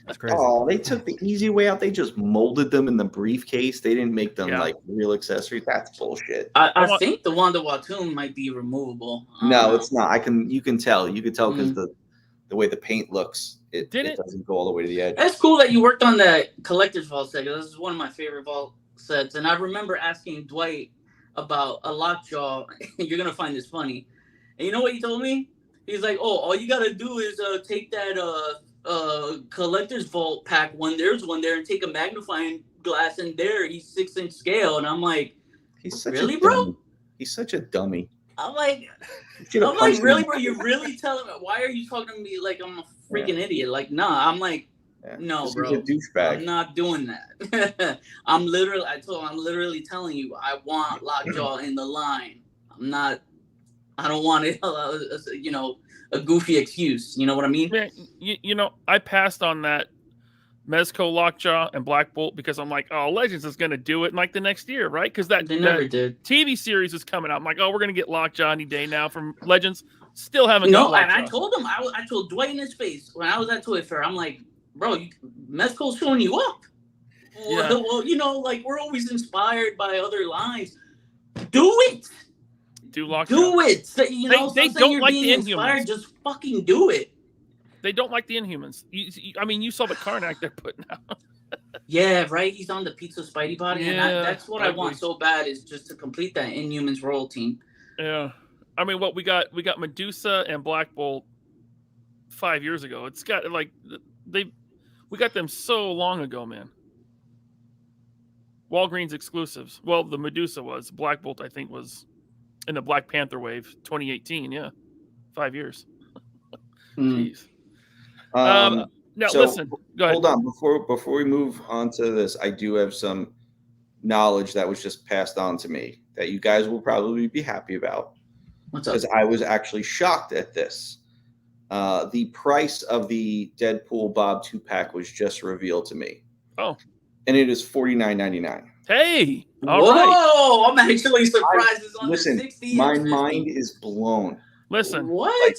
That's crazy. Oh, they took the easy way out. They just molded them in the briefcase. They didn't make them like real accessories. That's bullshit. I think the Wanda Watoon might be removable. No, it's not. You can tell. You can tell because the way the paint looks, it doesn't go all the way to the edge. That's cool that you worked on that collector's vault set. This is one of my favorite vault sets, and I remember asking Dwight about a lockjaw. You're gonna find this funny. And you know what he told me? He's like, "Oh, all you gotta do is take that collector's vault pack when there's one there and take a magnifying glass in there. He's 6-inch scale." And I'm like, "He's such really, a bro? Dummy. He's such a dummy." I'm like, really, bro? You're really telling me? Why are you talking to me like I'm a freaking idiot? Like, nah. I'm like, no, bro. He's a douchebag. I'm not doing that. I'm literally telling you, I want Lockjaw in the line. I don't want it. A goofy excuse. You know what I mean? Man, I passed on that Mezco Lockjaw and Black Bolt because I'm like, oh, Legends is going to do it in like the next year, right? Because that TV series is coming out. I'm like, oh, we're going to get Lockjaw any day now from Legends. Still haven't got Lockjaw. And I told him, I told Dwight in his face when I was at Toy Fair, I'm like, bro, Mezco's showing you up. Yeah. Well, like we're always inspired by other lines. Do it. Do Lockjaw. Do it. They don't like the Inhumans. Just fucking do it. They don't like the Inhumans. You saw the Karnak they're putting out. Yeah, right. He's on the Pizza Spidey body, and that's what I want so bad is just to complete that Inhumans role team. Yeah, I mean, what we got Medusa and Black Bolt 5 years ago. It's got like we got them so long ago, man. Walgreens exclusives. Well, the Medusa was. Black Bolt, I think, was in the Black Panther wave 2018. Yeah, 5 years. Jeez. Now listen. Go ahead. Hold on, before we move on to this, I do have some knowledge that was just passed on to me that you guys will probably be happy about. What's up? Because I was actually shocked at this. The price of the Deadpool Bob 2-pack was just revealed to me. Oh. And it is $49.99. Hey. All right. I'm actually surprised it's under 60. My mind is blown. Listen. What?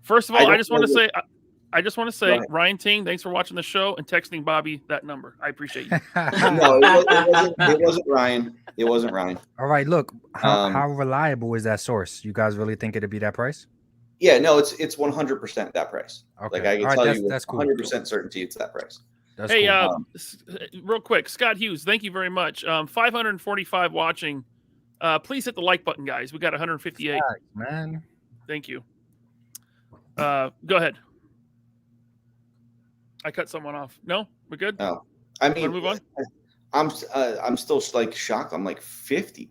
First of all, I just want to say, Ryan Ting, thanks for watching the show and texting Bobby that number. I appreciate you. No, it wasn't Ryan. It wasn't Ryan. All right, look, how reliable is that source? You guys really think it'd be that price? Yeah, no, it's 100% that price. Okay. Like I can tell you with 100% certainty it's that price. That's hey, cool. Real quick, Scott Hughes, thank you very much. 545 watching. Please hit the like button, guys. We got 158. Man. Thank you. Go ahead. I cut someone off. No, we're good. Oh, I mean, Wanna move on? I'm still like shocked. I'm like $50.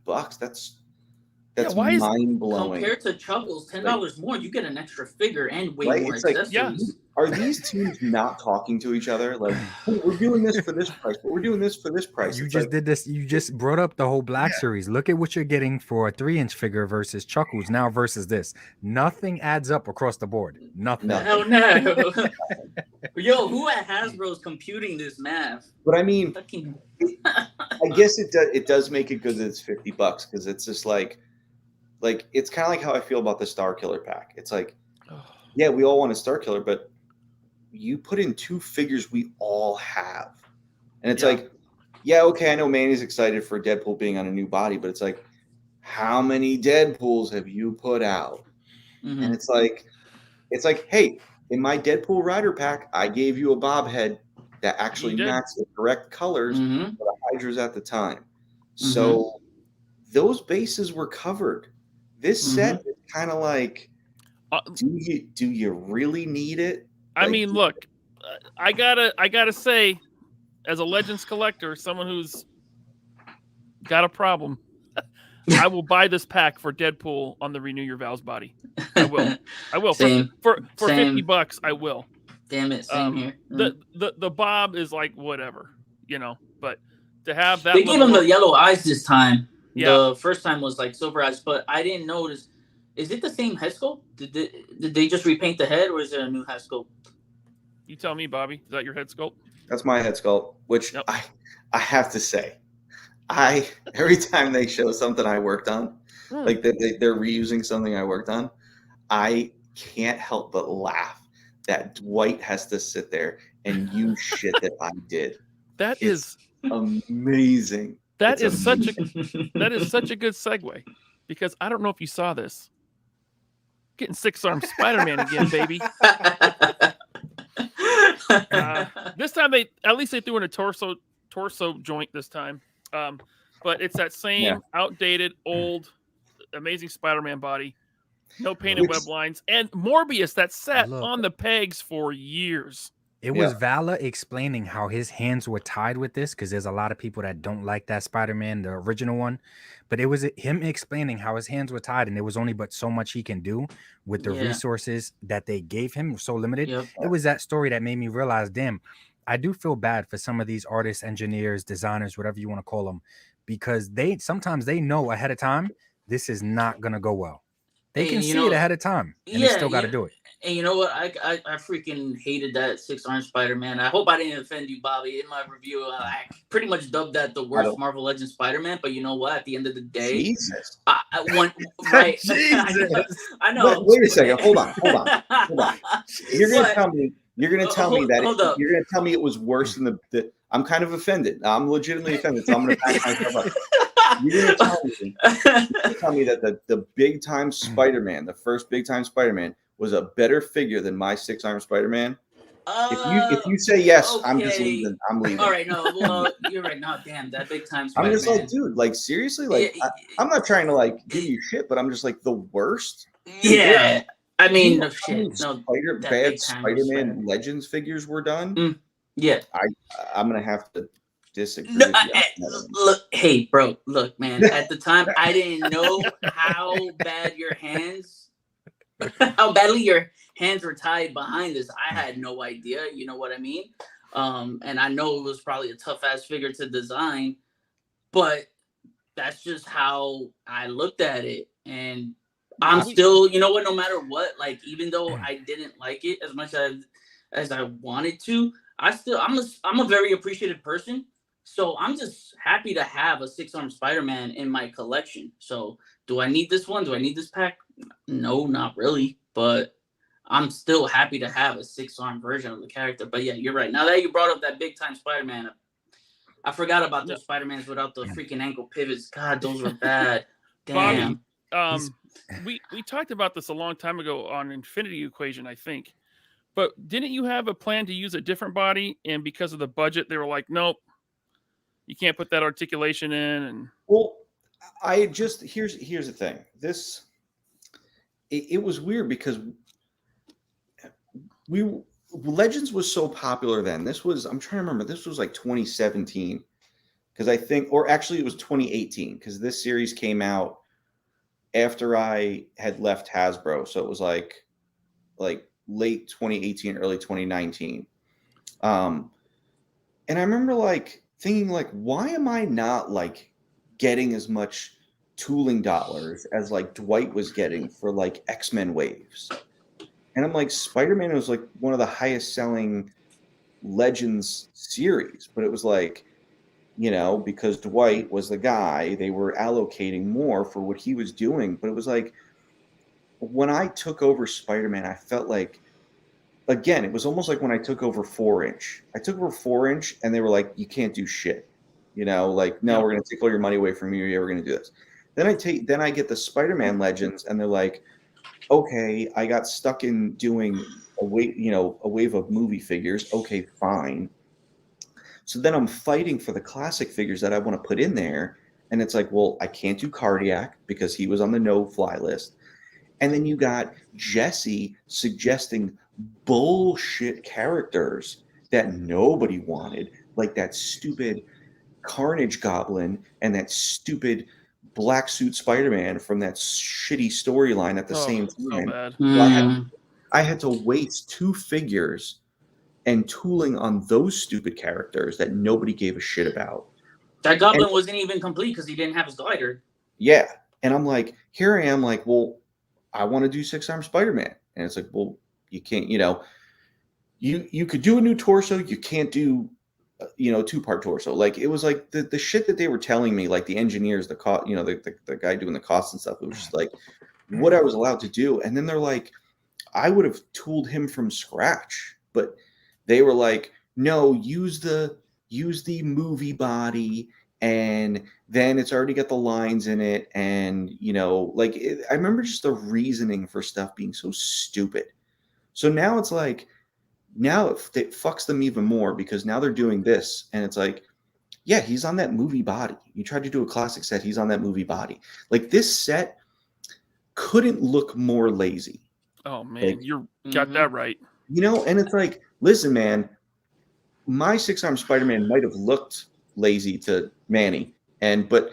That's why is mind blowing. Compared to Chuckles, $10 more, you get an extra figure and way Right? more It's like, accessories. Are these teams not talking to each other? Like, "Hey, we're doing this for this price, but we're doing this for this price." You It's just like, did this. You just brought up the whole Black Series. Look at what you're getting for a 3-inch figure versus Chuckles now versus this. Nothing adds up across the board. Nothing. Hell no. Yo, who at Hasbro is computing this math? but I mean, Fucking I guess it does make it good that it's $50 because it's just like it's kind of like how I feel about the Star Killer pack. It's like, yeah, we all want a Star Killer, but you put in 2 figures we all have, and it's like, yeah, okay, I know Manny's excited for Deadpool being on a new body, but it's like, how many Deadpools have you put out? Mhm. And it's like, hey, in my Deadpool Rider pack, I gave you a bob head that actually You did. matched the correct colors Mhm. for the Hydras at the time. So those bases were covered. This set is kind of like, do you really need it? I mean, look, I gotta say, as a Legends collector, someone who's got a problem, I will buy this pack for Deadpool on the Renew Your Vows body. I will. I will. Same. For Same. $50, I will. Damn it, same here. The Bob is like whatever, but to have that They gave him the yellow eyes this time. Yeah. The first time was like silver eyes, but I didn't notice. Is it the same head sculpt? Did they just repaint the head, or is it a new head sculpt? You tell me, Bobby. Is that your head sculpt? That's my head sculpt, which I have to say, every time they show something I worked on, like they're reusing something I worked on, I can't help but laugh that Dwight has to sit there and use shit that I did. That is amazing. That is such a good segue, because I don't know if you saw this. Getting 6-armed Spider-Man again, baby. This time they threw in a torso joint this time. But it's that same outdated, old, amazing Spider-Man body. No painted web lines. And Morbius that sat on the pegs for years. It was Vala explaining how his hands were tied with this, because there's a lot of people that don't like that Spider-Man, the original one. But it was him explaining how his hands were tied, and there was only but so much he can do with the resources that they gave him, so limited. It was that story that made me realize, damn, I do feel bad for some of these artists, engineers, designers, whatever you want to call them, because sometimes they know ahead of time this is not going to go well. They can see it ahead of time, and they still got to do it. And you know what? I freaking hated that 6-armed Spider-Man. I hope I didn't offend you, Bobby. In my review, I pretty much dubbed that the worst Marvel Legends Spider-Man. But you know what? At the end of the day, Jesus, right? Jesus. I know. Wait a second. Hold on. You're gonna tell me it was worse than the. I'm kind of offended. I'm legitimately offended. So I'm gonna back myself up. You're gonna tell me that the big time Spider-Man, the first big time Spider-Man, was a better figure than my 6-armed Spider-Man? If you say yes, okay. I'm just leaving. I'm leaving. All right, no, well, you're right. No, damn, that big time Spider-Man. I'm just like, dude, like seriously, like I'm not trying to like give you shit, but I'm just like the worst. Yeah, I mean, no shit. No, bad Spider-Man Legends figures were done. Yeah, I'm gonna have to disagree. No, look, hey, bro, look, man. At the time, I didn't know how badly your hands were tied behind this. I had no idea. You know what I mean? And I know it was probably a tough ass figure to design, but that's just how I looked at it. And I'm still, you know what? No matter what, like even though I didn't like it as much as I wanted to, I'm a very appreciative person. So I'm just happy to have a 6-armed Spider-Man in my collection. So do I need this one? Do I need this pack? No, not really. But I'm still happy to have a 6-armed version of the character. But yeah, you're right. Now that you brought up that big time Spider-Man, I forgot about those Spider-Mans without the freaking ankle pivots. God, those were bad. Damn. Bobby, we talked about this a long time ago on Infinity Equation, I think. But didn't you have a plan to use a different body? And because of the budget, they were like, nope. You can't put that articulation in, and here's the thing. It was weird because Legends was so popular then. I'm trying to remember. This was like 2017 because I think, or actually it was 2018 because this series came out after I had left Hasbro, so it was like late 2018, early 2019. And I remember like thinking like, why am I not like getting as much tooling dollars as like Dwight was getting for like X-Men waves? And I'm like, Spider-Man was like one of the highest selling Legends series, but it was like, because Dwight was the guy, they were allocating more for what he was doing. But it was like, when I took over Spider-Man, I felt like, again, it was almost like when I took over 4-inch. I took over 4-inch and they were like, you can't do shit. Like, no, we're going to take all your money away from you. You're going to do this. Then I get the Spider-Man Legends and they're like, okay, I got stuck in doing a wave of movie figures. Okay, fine. So then I'm fighting for the classic figures that I want to put in there. And it's like, well, I can't do Cardiac because he was on the no-fly list. And then you got Jesse suggesting bullshit characters that nobody wanted, like that stupid Carnage Goblin and that stupid black suit Spider-Man from that shitty storyline at the same time. So bad. So I had to waste 2 figures and tooling on those stupid characters that nobody gave a shit about. That Goblin wasn't even complete because he didn't have his glider. Yeah. And I'm like, here I am like, well, I want to do 6-arm Spider-Man. And it's like, well, you can't, you could do a new torso. You can't do, 2-part torso. Like, it was like the shit that they were telling me, like the engineers, the cost, the guy doing the costs and stuff. It was just like what I was allowed to do. And then they're like, I would have tooled him from scratch, but they were like, no, use the movie body. And then it's already got the lines in it. And, I remember just the reasoning for stuff being so stupid. So now it's like, now it fucks them even more because now they're doing this. And it's like, yeah, he's on that movie body. You tried to do a classic set. He's on that movie body. Like, this set couldn't look more lazy. Oh, man, you got that right. And it's like, listen, man, my 6-arm Spider-Man might have looked lazy to Manny, but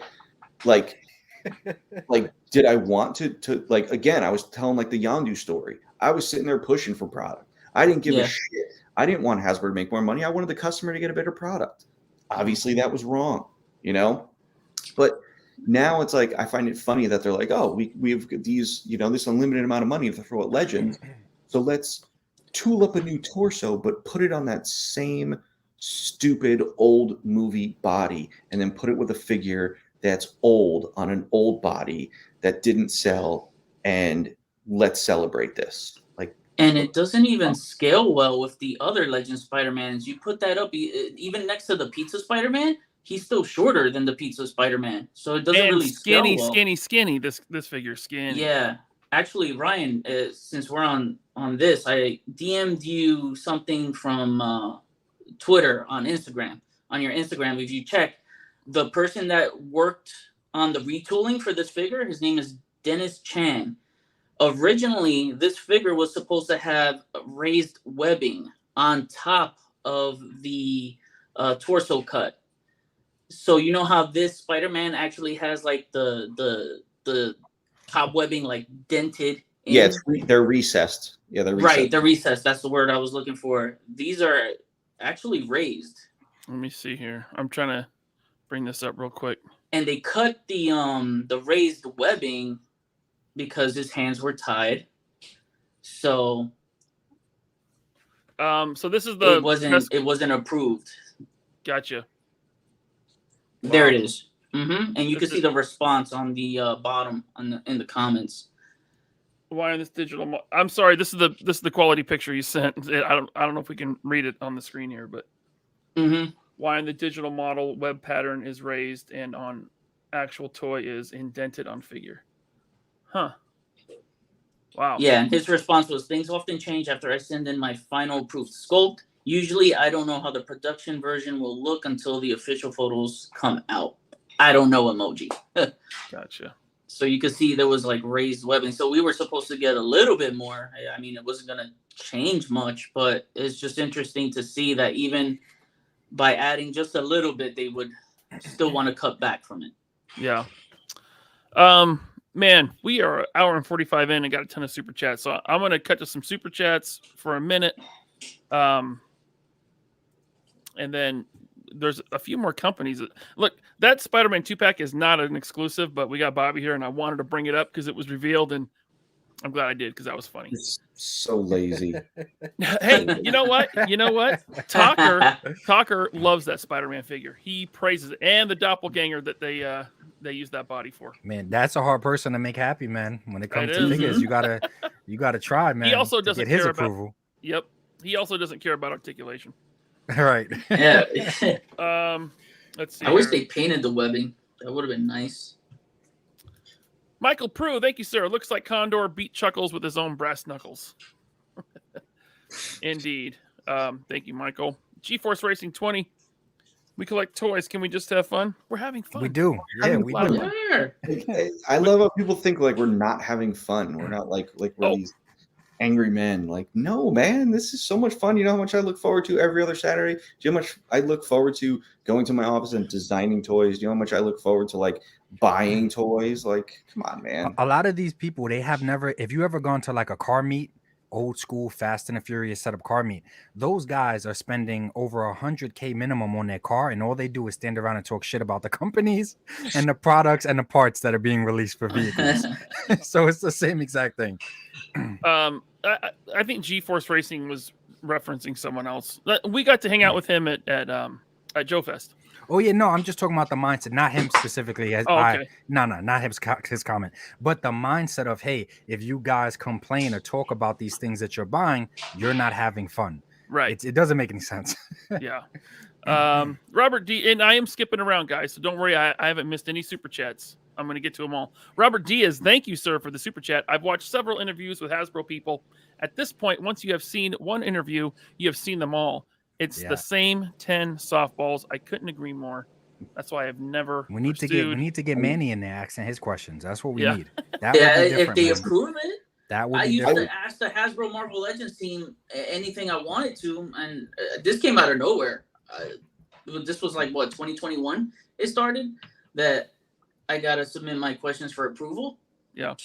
did I want to like, again, I was telling like the Yondu story. I was sitting there pushing for product. I didn't give a shit. I didn't want Hasbro to make more money. I wanted the customer to get a better product. Obviously that was wrong, but now it's like, I find it funny that they're like, oh, we have these, this unlimited amount of money to throw at Legends. So let's tool up a new torso, but put it on that same stupid old movie body and then put it with a figure that's old on an old body that didn't sell, and let's celebrate this. And it doesn't even scale well with the other Legend Spider-Mans. You put that up, even next to the Pizza Spider-Man, he's still shorter than the Pizza Spider-Man. So it doesn't really scale well. Skinny. This figure's skinny. Yeah. Actually, Ryan, since we're on this, I DM'd you something from Twitter on Instagram. On your Instagram, if you check, the person that worked on the retooling for this figure, his name is Dennis Chan. Originally, this figure was supposed to have raised webbing on top of the torso cut. So you know how this Spider-Man actually has like the top webbing like dented in? Yeah, they're recessed. Yeah, they're recessed. Right, they're recessed. That's the word I was looking for. These are actually raised. Let me see here. I'm trying to bring this up real quick. And they cut the raised webbing because his hands were tied. So so this is the it wasn't approved. Gotcha. Wow. There it is. And you can see the response on the bottom in the comments. Why on this digital? I'm sorry. This is the quality picture you sent. I don't know if we can read it on the screen here, but why on the digital model web pattern is raised and on actual toy is indented on figure. Huh. Wow. Yeah, and his response was, things often change after I send in my final approved sculpt. Usually, I don't know how the production version will look until the official photos come out. I don't know emoji. Gotcha. So you could see there was like raised webbing. So we were supposed to get a little bit more. I mean, it wasn't going to change much, but it's just interesting to see that even by adding just a little bit, they would still want to cut back from it. Yeah. Man, we are an hour and 45 in and got a ton of super chats. So I'm going to cut to some super chats for a minute. And then there's a few more companies. Look, that Spider-Man 2-pack is not an exclusive, but we got Bobby here and I wanted to bring it up because it was revealed and I'm glad I did because that was funny. It's so lazy. Hey, you know what? Talker loves that Spider-Man figure. He praises it and the doppelganger that they use that body for. Man, that's a hard person to make happy, man. When it comes It to is. figures, you gotta try, man. He also to doesn't get his care approval. Yep. He also doesn't care about articulation. Right. Yeah. Let's see. I wish here. they painted the webbing. That would have been nice. Michael Prue, thank you, sir. Looks like Condor beat Chuckles with his own brass knuckles. Indeed. Thank you, Michael. GeForce Racing 20. We collect toys. Can we just have fun? We're having fun. We do. Yeah, we fun. do. Yeah. I love how people think like we're not having fun. We're not like we're these angry men. Like, no, man, this is so much fun. You know how much I look forward to every other Saturday? Do you know how much I look forward to going to my office and designing toys? Do you know how much I look forward to like buying toys? Like, come on, man. A lot of these people, they have never, if you ever gone to like a car meet, old school Fast and the Furious setup car meet, those guys are spending over $100K minimum on their car, and all they do is stand around and talk shit about the companies and the products and the parts that are being released for vehicles. So it's the same exact thing. I think GeForce Racing was referencing someone else. We got to hang out with him at Joe Fest. Oh yeah, no, I'm just talking about the mindset, not him specifically. Okay. Not his comment, but the mindset of, hey, if you guys complain or talk about these things that you're buying, you're not having fun. Right. It doesn't make any sense. Yeah. Robert D, and I am skipping around, guys, so don't worry. I haven't missed any super chats. I'm going to get to them all. Robert Diaz, thank you, sir, for the super chat. I've watched several interviews with Hasbro people. At this point, once you have seen one interview, you have seen them all. It's the same 10 softballs. I couldn't agree more. That's why I've never. We need to get Manny in there asking his questions. That's what we need. That yeah, would be if they different, approve it. That would I be used different. to ask the Hasbro Marvel Legends team anything I wanted to, and this came out of nowhere. This was like, what, 2021 it started, that I got to submit my questions for approval. Yeah.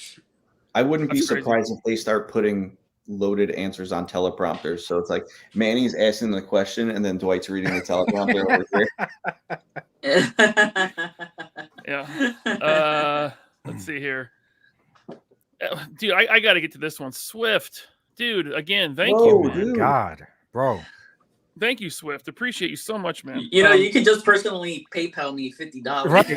I wouldn't be That's crazy. surprised if they start putting loaded answers on teleprompters. So it's like Manny's asking the question and then Dwight's reading the teleprompter over here. Yeah. Let's see here. Dude, I got to get to this one. Swift. Dude, again, thank you, man. Dude. God, bro. Thank you, Swift. Appreciate you so much, man. You know, you can just personally PayPal me $50. Right.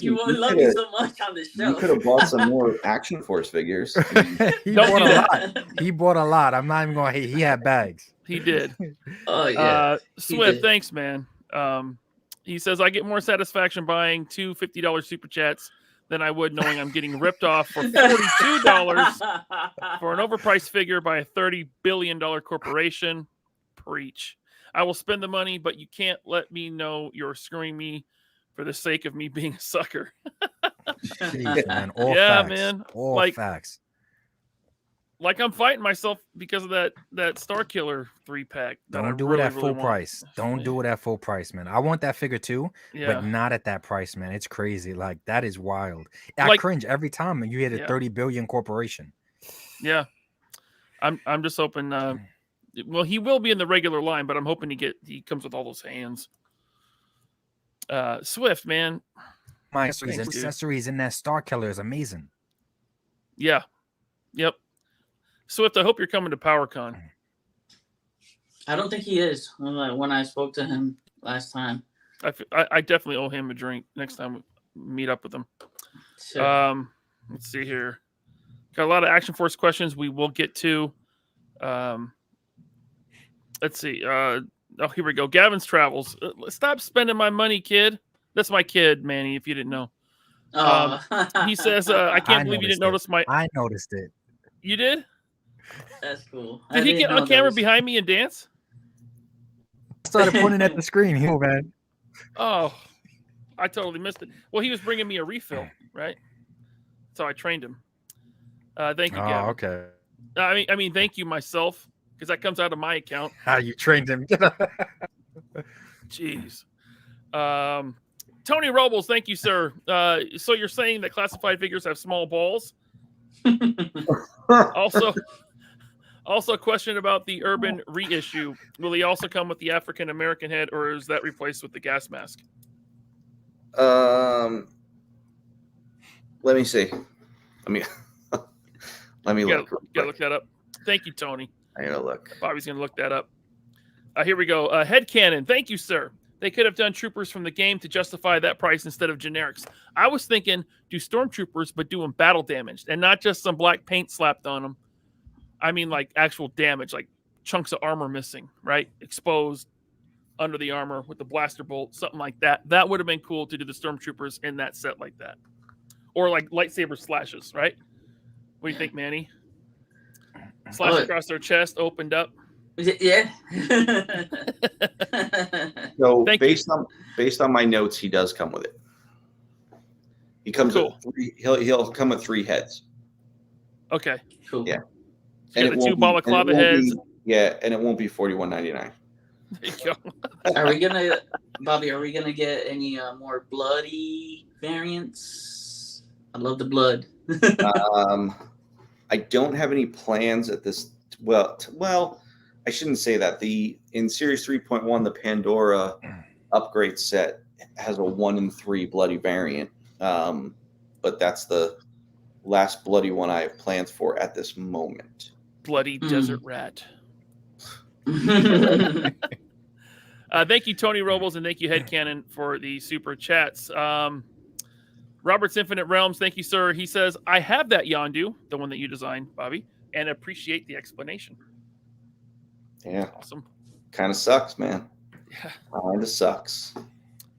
You will love me so much on the show. You could have bought some more Action Force figures. He Don't bought do a that. lot. He bought a lot. I'm not even going to hate. He had bags. He did. Oh, yeah. Swift, did. thanks, man. He says, I get more satisfaction buying two $50 super chats than I would knowing I'm getting ripped off for $42 for an overpriced figure by a $30 billion corporation. Preach. I will spend the money, but you can't let me know you're screwing me for the sake of me being a sucker. Jeez, man. All Yeah, facts. man. All Like- facts. Like I'm fighting myself because of that Star Killer 3-pack. Don't do it at full price. Don't do it at full price, man. I want that figure too, Yeah. but not at that price, man. It's crazy. Like, that is wild. I Like- cringe every time you hit a Yeah. 30 billion corporation. Yeah. I'm just hoping well, he will be in the regular line, but I'm hoping he comes with all those hands. Swift, man. My Thanks, dude. accessories in that Star Killer is amazing. Yeah. Yep. Swift, I hope you're coming to PowerCon. I don't think he is when I spoke to him last time. I definitely owe him a drink next time we meet up with him. So, Let's see here. Got a lot of Action Force questions we will get to. Let's see. Here we go. Gavin's Travels. Stop spending my money, kid. That's my kid, Manny, if you didn't know. He says, I can't believe you didn't notice my... I noticed it. You did? That's cool. Did he get on camera behind me and dance? I started pointing at the screen. Oh, man. Oh, I totally missed it. Well, he was bringing me a refill, right? So I trained him. Thank you, Gavin. Okay. I mean, thank you myself, because that comes out of my account. How you trained him? Jeez. Tony Robles, thank you, sir. So you're saying that classified figures have small balls? Also a question about the Urban reissue. Will he also come with the African American head, or is that replaced with the gas mask? Let me see. Let me look. Gotta look that up. Thank you, Tony. I gotta look. Bobby's gonna look that up. Here we go. Headcanon. Thank you, sir. They could have done troopers from the game to justify that price instead of generics. I was thinking do stormtroopers, but do them battle damaged and not just some black paint slapped on them. I mean, like actual damage, like chunks of armor missing, right? Exposed under the armor with the blaster bolt, something like that. That would have been cool to do the stormtroopers in that set like that. Or like lightsaber slashes, right? What do you think, Manny? Slash across their chest, opened up. Yeah. So based on my notes, he does come with it. He comes with three. He'll come with 3 heads. Okay. Cool. Yeah. And the 2 balaclava heads. And it won't be $41.99. There you go. Are we gonna, Bobby? Are we gonna get any more bloody variants? I love the blood. I don't have any plans at this. Well, I shouldn't say that. In Series 3.1, the Pandora upgrade set has a 1 in 3 bloody variant, but that's the last bloody one I have plans for at this moment. Bloody desert rat. Thank you, Tony Robles, and thank you, Headcanon, for the super chats. Robert's Infinite Realms, thank you, sir. He says, I have that Yondu, the one that you designed, Bobby, and appreciate the explanation. Yeah. Awesome. Kind of sucks, man. Yeah. Kind of sucks.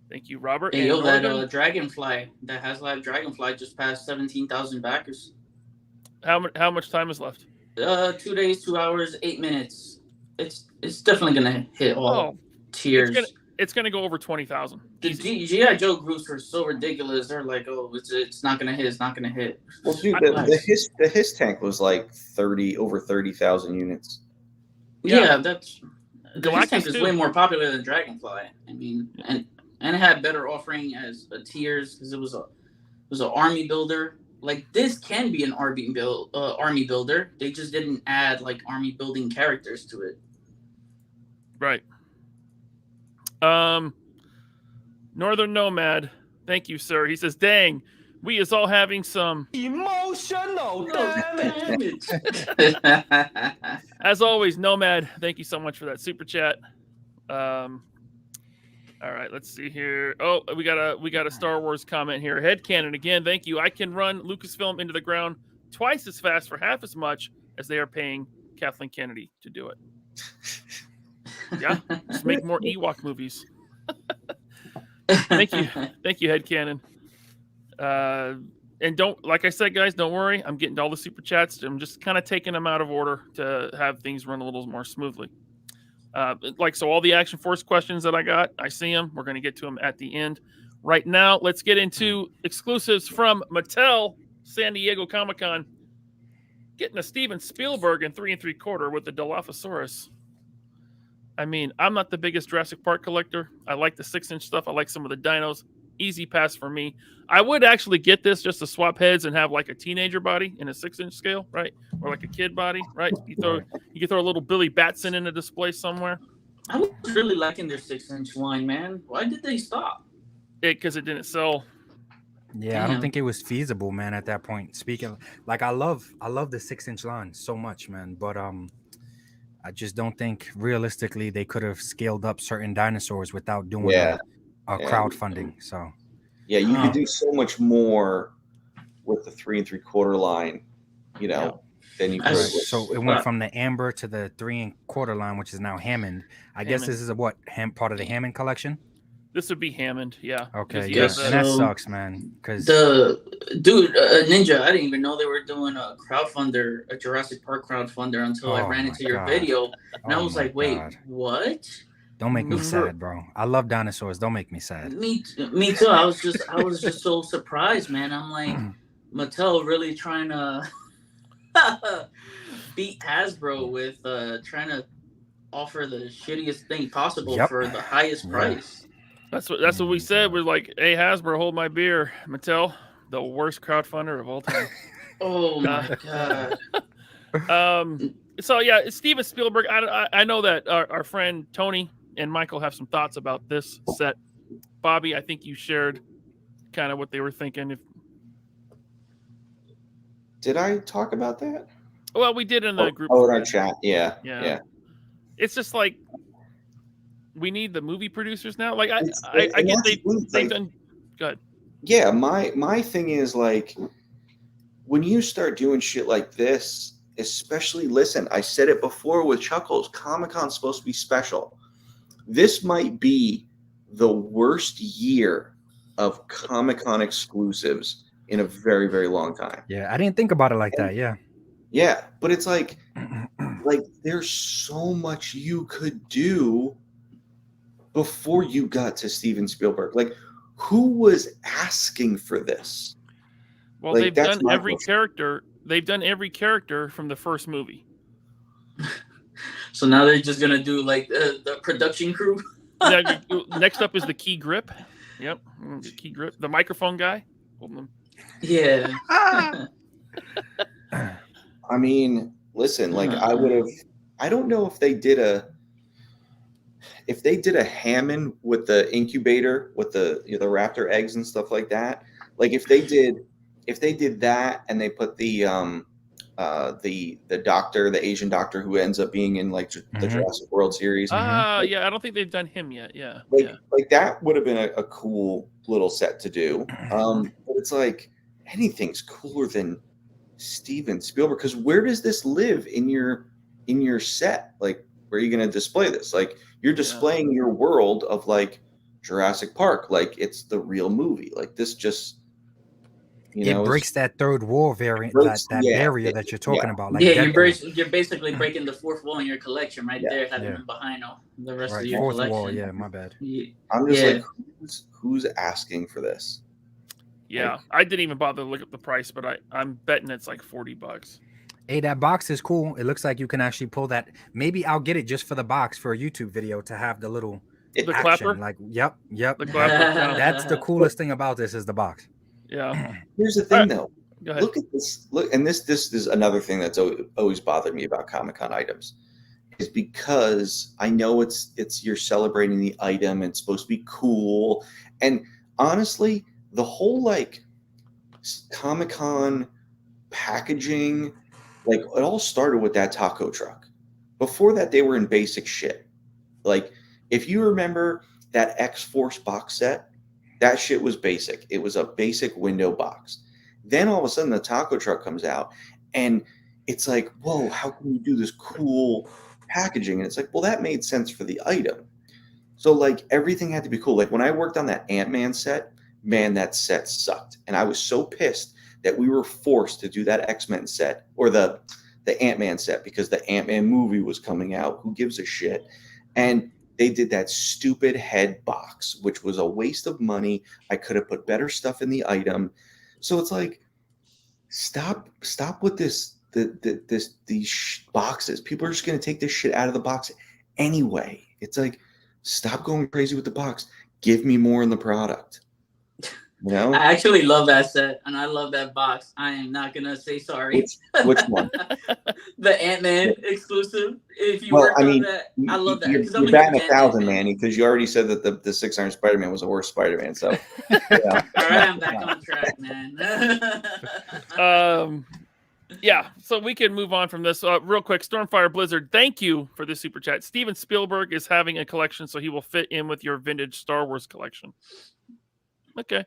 Thank you, Robert. Hey, yo, that Dragonfly, that has live Dragonfly just passed 17,000 backers. How much time is left? 2 days, 2 hours, 8 minutes. It's definitely gonna hit all tiers. It's gonna go over 20,000. The G.I. Joe groups were so ridiculous. They're like, oh, it's not gonna hit. It's not gonna hit. Well, dude, the Hiss tank was like over 30,000 units. Yeah, that's the Galactus tank is way more popular than Dragonfly. I mean, and it had better offering as a tiers because it was an army builder. Like this can be an army builder. They just didn't add like army building characters to it. Right. Northern Nomad, thank you, sir. He says, dang, we is all having some emotional damage. As always, Nomad, thank you so much for that super chat. All right, let's see here. Oh, we got a Star Wars comment here. Headcanon again, thank you. I can run Lucasfilm into the ground twice as fast for half as much as they are paying Kathleen Kennedy to do it. Yeah, just make more Ewok movies. Thank you, Headcanon. And don't, like I said, guys, don't worry. I'm getting to all the super chats. I'm just kind of taking them out of order to have things run a little more smoothly. So all the Action Force questions that I got, I see them. We're going to get to them at the end. Right now, let's get into exclusives from Mattel, San Diego Comic-Con. Getting a Steven Spielberg in 3 3/4 with the Dilophosaurus. I mean, I'm not the biggest Jurassic Park collector. I like the 6-inch stuff. I like some of the dinos. Easy pass for me. I would actually get this just to swap heads and have like a teenager body in a 6-inch scale, right? Or like a kid body, right? You can throw a little Billy Batson in a display somewhere. I was really liking their 6-inch line, man. Why did they stop? Because it didn't sell. Yeah, I don't think it was feasible, man, at that point. Speaking, like I love the 6-inch line so much, man. But I just don't think realistically they could have scaled up certain dinosaurs without doing crowdfunding. So yeah, you could do so much more with the 3 3/4 line, than you could. So it went from the Amber to the 3 1/4 line, which is now Hammond. I guess this is part of the Hammond collection. This would be Hammond, yeah. Okay, yes, and that sucks, man. Because Ninja, I didn't even know they were doing a crowdfunder, a Jurassic Park crowdfunder, until I ran into your video, and I was like, "Wait, what?" Don't make me Mhm. sad, bro. I love dinosaurs. Don't make me sad. Me too. I was just so surprised, man. I'm like, Mattel really trying to beat Hasbro with trying to offer the shittiest thing possible Yep. for the highest Yeah. price. That's what we said. We're like, hey Hasbro, hold my beer. Mattel, the worst crowdfunder of all time. Oh my god. So yeah, Steven Spielberg. I know that our friend Tony and Michael have some thoughts about this set. Bobby, I think you shared kind of what they were thinking. Did I talk about that? Well, we did in the group. Oh, in our chat. Yeah. It's just like we need the movie producers now. Like I and get that's they've like- done. Go ahead. Yeah, my thing is like when you start doing shit like this, especially listen, I said it before with Chuckles, Comic-Con's supposed to be special. This might be the worst year of Comic-Con exclusives in a very, very long time. Yeah, I didn't think about it like that. Yeah. Yeah, but it's like there's so much you could do before you got to Steven Spielberg. Like, who was asking for this? Well, Like, they've that's done my every question. character. They've done every character from the first movie. So now they're just gonna do like the production crew. Next up is the key grip. Yep, the key grip. The microphone guy. Yeah. I mean, listen, like I don't know if they did a Hammond with the incubator with the the raptor eggs and stuff like that. Like if they did that and they put the doctor, the Asian doctor who ends up being in like the Jurassic World series. Yeah, I don't think they've done him yet. Yeah. Like that would have been a cool little set to do. But it's like anything's cooler than Steven Spielberg, because where does this live in your set? Like, where are you going to display this? Like, you're displaying your world of like Jurassic Park, like it's the real movie. Like this just it breaks that third wall variant, that barrier that you're talking about. Like you're basically breaking the fourth wall in your collection right there, having them behind the rest of your fourth collection. Wall, yeah, my bad. I'm just like, who's asking for this? Yeah, like, I didn't even bother to look up the price, but I'm betting it's like $40. Hey, that box is cool. It looks like you can actually pull that. Maybe I'll get it just for the box for a YouTube video to have the little the action. Clapper. Like, yep. The clapper. That's the coolest thing about this is the box. Yeah. Here's the thing, though. Go ahead. Look at this. Look, and this is another thing that's always bothered me about Comic-Con items, is because I know it's you're celebrating the item. It's supposed to be cool, and honestly, the whole like Comic-Con packaging, like it all started with that taco truck. Before that, they were in basic shit. Like if you remember that X-Force box set, that shit was basic. It was a basic window box. Then all of a sudden the taco truck comes out and it's like, whoa, how can you do this cool packaging? And it's like, well, that made sense for the item. So like everything had to be cool. Like when I worked on that Ant-Man set, man, that set sucked. And I was so pissed that we were forced to do that X-Men set or the Ant-Man set because the Ant-Man movie was coming out. Who gives a shit? And they did that stupid head box, which was a waste of money. I could have put better stuff in the item. So it's like, stop with these boxes. People are just going to take this shit out of the box anyway. It's like, stop going crazy with the box. Give me more in the product. You know? I actually love that set, and I love that box. I am not gonna say sorry. Which one? The Ant-Man exclusive. If you worked on that, I love that. You're batting 1,000, Manny, because you already said that the 600 Spider-Man was the worst Spider-Man. So, yeah. All right, I'm back on track, man. Yeah, so we can move on from this real quick. Stormfire Blizzard, thank you for the super chat. Steven Spielberg is having a collection, so he will fit in with your vintage Star Wars collection. Okay.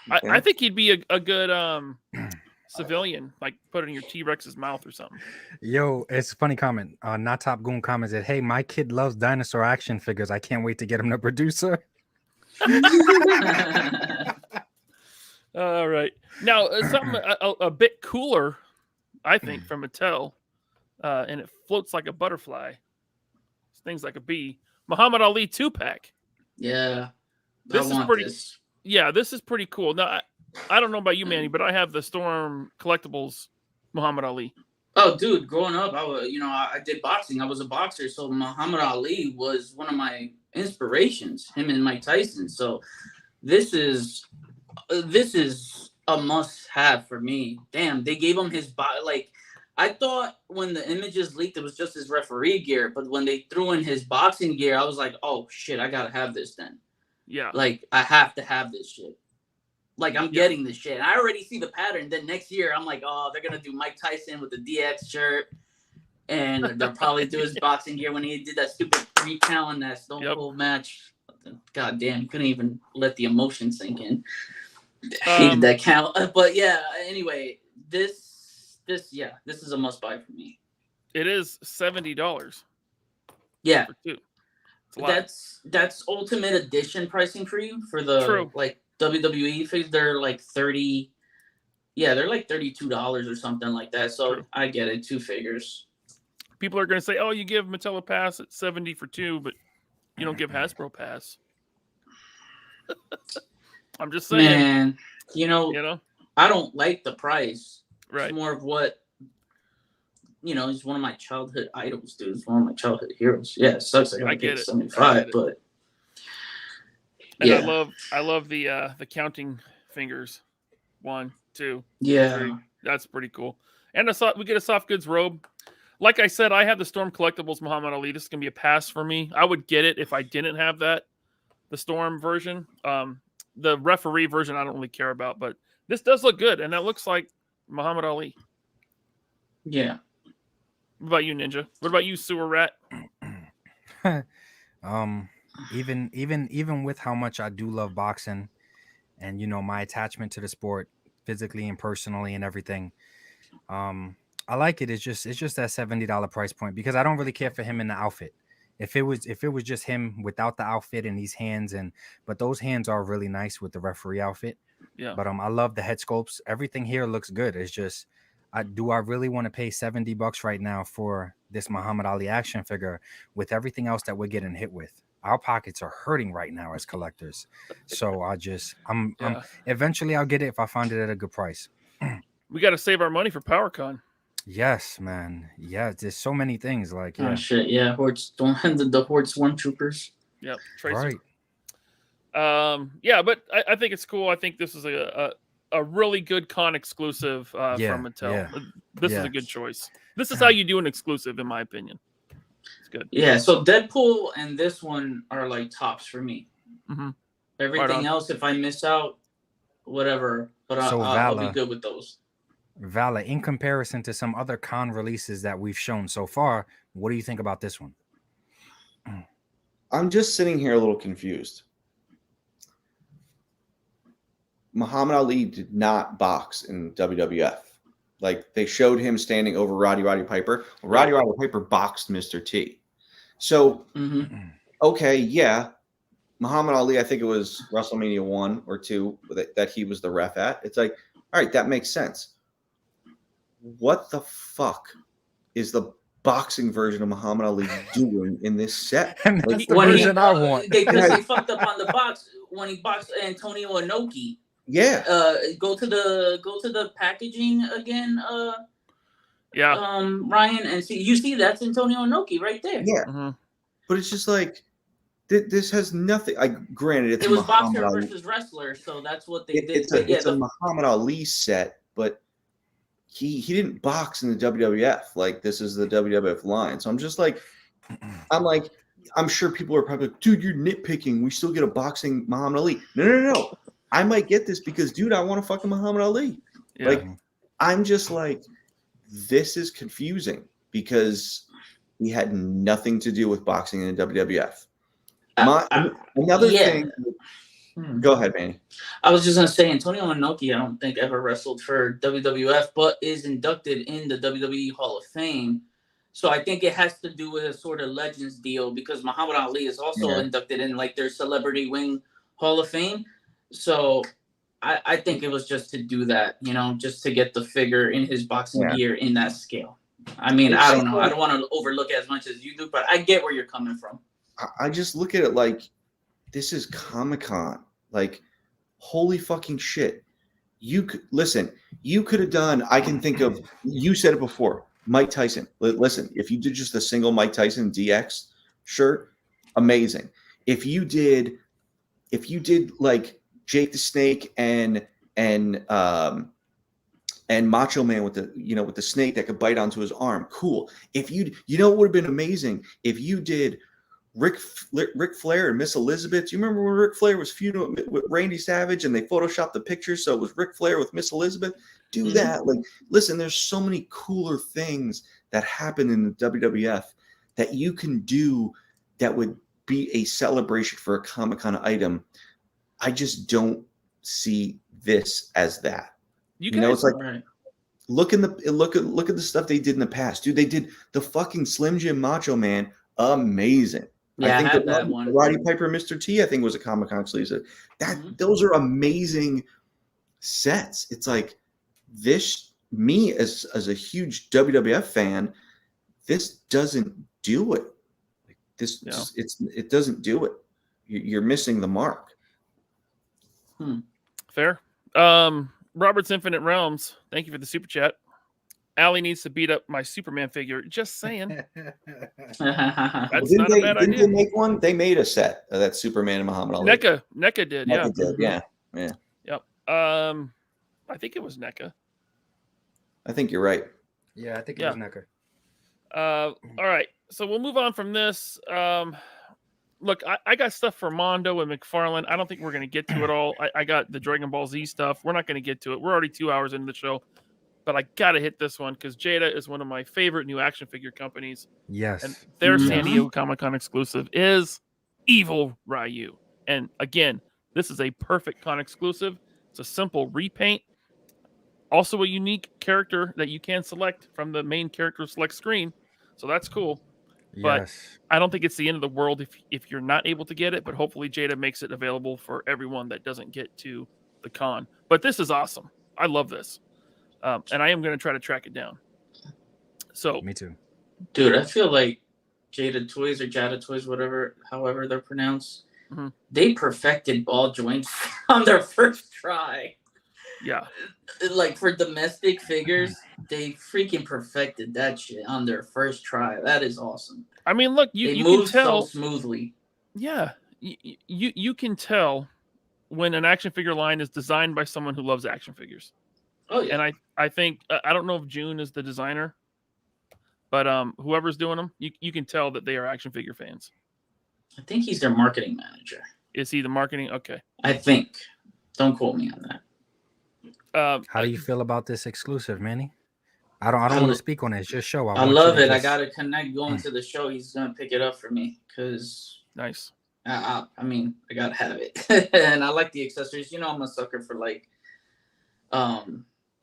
I think he'd be a good civilian, like put it in your T-Rex's mouth or something. Yo, it's a funny comment. Not Top Goon commented, hey, my kid loves dinosaur action figures. I can't wait to get him to producer. All right. Now, something a bit cooler, I think, from Mattel, and it floats like a butterfly, stings like a bee. Muhammad Ali 2-pack. Yeah. This I is want pretty. this. Yeah, this is pretty cool. Now, I don't know about you, Manny, but I have the Storm Collectibles Muhammad Ali. Oh, dude, growing up, I did boxing. I was a boxer, so Muhammad Ali was one of my inspirations. Him and Mike Tyson. So this is a must-have for me. Damn, they gave him his body. Like, I thought when the images leaked, it was just his referee gear, but when they threw in his boxing gear, I was like, oh shit, I gotta have this then. Yeah. Like, I have to have this shit. Like, I'm getting this shit. And I already see the pattern. Then next year, I'm like, oh, they're going to do Mike Tyson with the DX shirt. And they'll probably do his boxing gear when he did that stupid 3 count in that Stone Cold match. God damn, you couldn't even let the emotion sink in. Hated that count. But yeah, anyway, this is a must buy for me. It is $70. Yeah. For 2. That's Ultimate Edition pricing for you for the like WWE figures. They're like $30. Yeah, they're like $32 or something like that. So I get it, 2 figures. People are going to say, "Oh, you give Mattel a pass at $70 for 2, but you don't give Hasbro a pass." I'm just saying, man. You know, I don't like the price. Right. It's more of what. He's one of my childhood idols, dude. He's one of my childhood heroes. Yeah, it sucks. I get it. 75, but and yeah. I love the counting fingers. 1, 2, 3. That's pretty cool. And we get a soft goods robe. Like I said, I have the Storm Collectibles Muhammad Ali. This is gonna be a pass for me. I would get it if I didn't have the Storm version. The referee version I don't really care about, but this does look good, and that looks like Muhammad Ali. Yeah. What about you, Ninja? What about you, Sewer Rat? Even with how much I do love boxing, and my attachment to the sport, physically and personally and everything, I like it. It's just that $70 price point because I don't really care for him in the outfit. If it was just him without the outfit and these hands, but those hands are really nice with the referee outfit. Yeah. But I love the head sculpts. Everything here looks good. It's just. Do I really want to pay $70 right now for this Muhammad Ali action figure with everything else that we're getting hit with? Our pockets are hurting right now as collectors. So eventually I'll get it if I find it at a good price. We got to save our money for PowerCon. Yes, man. Yeah, there's so many things like. Oh shit! Yeah, Hordes don't hand the Hordes One troopers. Yep. Tracer. Right. Yeah, but I think it's cool. I think this is a really good con exclusive from Mattel. Yeah. This is a good choice. This is how you do an exclusive, in my opinion. It's good. Yeah, so Deadpool and this one are like tops for me. Mm-hmm. Everything else, if I miss out, whatever. But I'll be good with those. Vala, in comparison to some other con releases that we've shown so far, what do you think about this one? I'm just sitting here a little confused. Muhammad Ali did not box in WWF. Like, they showed him standing over Roddy Piper. Roddy Piper boxed Mr. T. So, okay, yeah. Muhammad Ali, I think it was WrestleMania 1 or 2 that he was the ref at. It's like, all right, that makes sense. What the fuck is the boxing version of Muhammad Ali doing in this set? And that's the version I want. Because they fucked up on the box when he boxed Antonio Inoki. Yeah. Go to the packaging again. Ryan, and see that's Antonio Inoki right there. Yeah. But it's just like this has nothing. Granted, it was boxer versus wrestler, so that's what they did. It's a Muhammad Ali set, but he didn't box in the WWF. Like, this is the WWF line. So I'm just like, I'm sure people are probably like, dude, you're nitpicking. We still get a boxing Muhammad Ali. No. I might get this because, dude, I want to fucking Muhammad Ali. Yeah. Like, I'm just like, this is confusing because he had nothing to do with boxing in the WWF. Another thing. Go ahead, Manny. I was just going to say, Antonio Inoki, I don't think ever wrestled for WWF, but is inducted in the WWE Hall of Fame. So I think it has to do with a sort of Legends deal because Muhammad Ali is also inducted in like their Celebrity Wing Hall of Fame. So I think it was just to do that, just to get the figure in his boxing gear in that scale. I mean, I don't know. I don't want to overlook it as much as you do, but I get where you're coming from. I just look at it like this is Comic-Con. Like, holy fucking shit. You could listen, you could have done, I can think of, you said it before, Mike Tyson. Listen, if you did just a single Mike Tyson DX shirt, amazing. If you did like Jake the Snake and Macho Man with the snake that could bite onto his arm, cool. If you what would have been amazing if you did Ric Flair and Miss Elizabeth. Do you remember when Ric Flair was feuding with Randy Savage and they photoshopped the pictures so it was Ric Flair with Miss Elizabeth? Do that. Like, listen, there's so many cooler things that happen in the WWF that you can do that would be a celebration for a Comic-Con item. I just don't see this as that. It's like look at the stuff they did in the past, dude. They did the fucking Slim Jim Macho Man, amazing. Yeah, I think I had that one. Roddy Piper, Mr. T, I think was a Comic-Con exclusive. Those are amazing sets. It's like this. Me as a huge WWF fan, this doesn't do it. Like this, it doesn't do it. You're missing the mark. Fair. Robert's Infinite Realms, thank you for the super chat. Allie needs to beat up my Superman figure. Just saying. That's not a bad idea. Didn't they make one? They made a set of that Superman and Muhammad Ali. NECA did, yeah. Did, yeah. Yep. I think it was NECA. I think you're right. Yeah, I think it was NECA. All right. So we'll move on from this. Look, I got stuff for Mondo and McFarlane. I don't think we're going to get to it all. I got the Dragon Ball Z stuff. We're not going to get to it. We're already 2 hours into the show. But I got to hit this one because Jada is one of my favorite new action figure companies. Yes. And their San Diego Comic-Con exclusive is Evil Ryu. And again, this is a perfect con exclusive. It's a simple repaint. Also a unique character that you can select from the main character select screen. So that's cool. But I don't think it's the end of the world if you're not able to get it. But hopefully Jada makes it available for everyone that doesn't get to the con. But this is awesome. I love this. And I am going to try to track it down. So me too, dude. I feel like Jada Toys or Jada Toys, however they're pronounced, they perfected ball joints on their first try. Yeah, like for domestic figures, they freaking perfected that shit on their first try. That is awesome. I mean, look, you move can tell so smoothly. Yeah, you can tell when an action figure line is designed by someone who loves action figures. Oh yeah, and I think I don't know if June is the designer, but whoever's doing them, you can tell that they are action figure fans. I think he's their marketing manager. Is he the marketing? Okay, I think. Don't quote me on that. How do you feel about this exclusive, Manny? I don't want to speak on it. It's just show. I love it. I gotta connect going to the show. He's gonna pick it up for me because nice. I mean, I gotta have it, and I like the accessories. I'm a sucker for like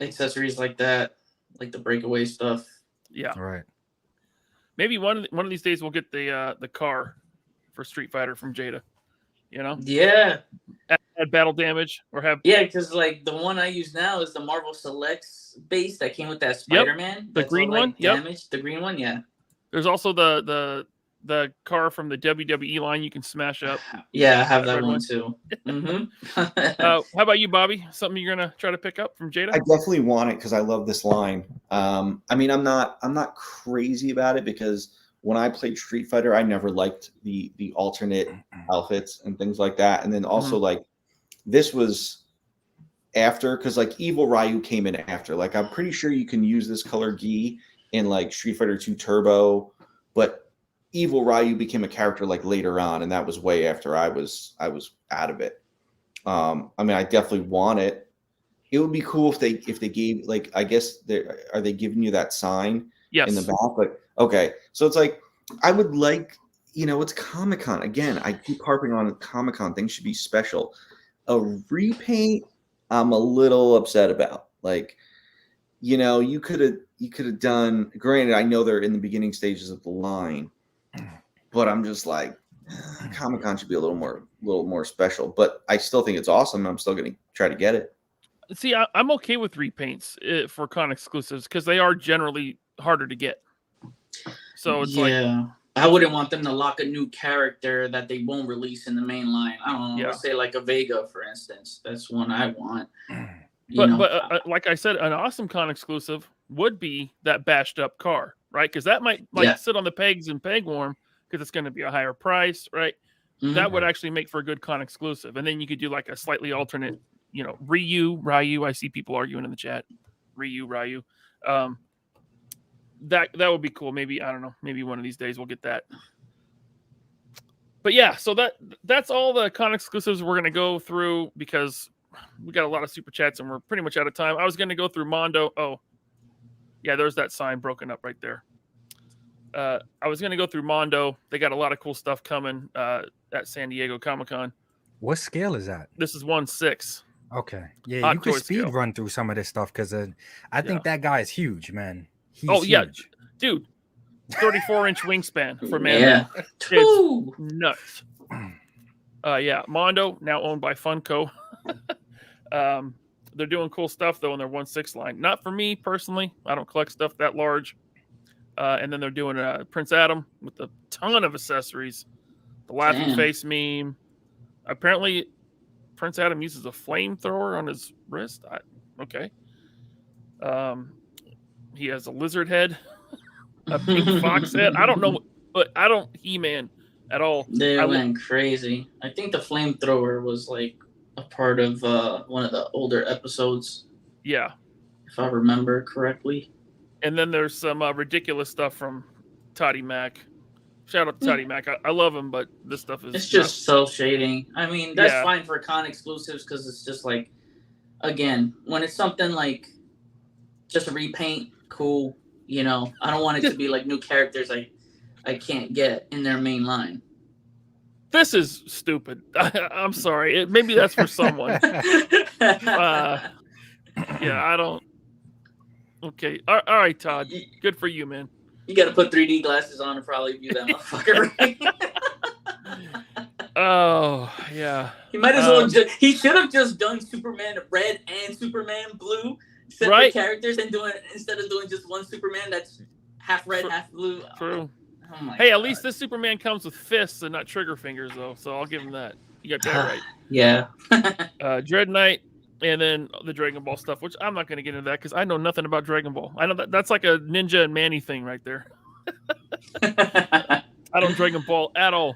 accessories like that, like the breakaway stuff. Yeah, right. Maybe one of these days we'll get the car for Street Fighter from Jada. Yeah. Add battle damage or have because like the one I use now is the Marvel Selects base that came with that Spider-Man. The green one. Damage. The green one. Yeah. There's also the car from the WWE line you can smash up. Yeah, I have that one too. How about you, Bobby? Something you're gonna try to pick up from Jada? I definitely want it because I love this line. I mean, I'm not crazy about it because when I played Street Fighter, I never liked the alternate outfits and things like that. And then also like this was after because like Evil Ryu came in after. Like I'm pretty sure you can use this color gi in like Street Fighter 2 Turbo, but Evil Ryu became a character like later on, and that was way after I was out of it. I mean, I definitely want it. It would be cool if they gave like I guess are they giving you that sign in the back? But okay, so it's like I would like it's Comic-Con again. I keep harping on Comic-Con. Things should be special. A repaint, I'm a little upset about. Like, you could have done. Granted, I know they're in the beginning stages of the line. But I'm just like, Comic-Con should be a little more special. But I still think it's awesome. I'm still going to try to get it. See, I'm okay with repaints for con exclusives because they are generally harder to get. So it's like I wouldn't want them to lock a new character that they won't release in the main line. I don't know. Yeah. Let's say like a Vega, for instance. That's one I want. But like I said, an awesome con exclusive would be that bashed up car, right? Because that might sit on the pegs and peg warm because it's going to be a higher price, right? Mhm. That would actually make for a good con exclusive, and then you could do like a slightly alternate, Ryu. I see people arguing in the chat, Ryu. That would be cool. Maybe, I don't know. Maybe one of these days we'll get that. But yeah, so that's all the con exclusives we're going to go through because we got a lot of super chats and we're pretty much out of time. I was going to go through Mondo. Oh, yeah, there's that sign broken up right there. I was going to go through Mondo. They got a lot of cool stuff coming at San Diego Comic-Con. What scale is that? This is 1/6. Okay. Yeah, Hot you could toy speed scale. run through some of this stuff because I think that guy is huge, man. He's yeah, huge. dude. 34-inch wingspan for man. Yeah. It's nuts. Yeah, Mondo, now owned by Funko. They're doing cool stuff though in their 1/6 line. Not for me personally. I don't collect stuff that large. And then they're doing Prince Adam with a ton of accessories. The laughing face meme. Apparently, Prince Adam uses a flamethrower on his wrist. Okay. He has a lizard head, a pink fox head. I don't know, but I don't He-Man at all. They went crazy. I think the flamethrower was like a part of one of the older episodes. Yeah. If I remember correctly. And then there's some ridiculous stuff from Toddy Mac. Shout out to Toddy Mac. I love him, but this stuff is... It's just self-shading. I mean, that's fine for con exclusives because it's just like, again, when it's something like just a repaint, cool. I don't want it to be like new characters I can't get in their main line. This is stupid. I'm sorry. Maybe that's for someone. Yeah, I don't... Okay. All right, Todd. Good for you, man. You got to put 3D glasses on and probably view that motherfucker. Oh, yeah. He might as well he should have just done Superman red and Superman blue separate characters and instead of doing just one Superman that's half red, half blue. True. Oh my God. At God. least this Superman comes with fists and not trigger fingers, though. So I'll give him that. You got that right. Yeah. Dread Knight. And then the Dragon Ball stuff, which I'm not going to get into that because I know nothing about Dragon Ball. I know that's like a Ninja and Manny thing right there. I don't Dragon Ball at all.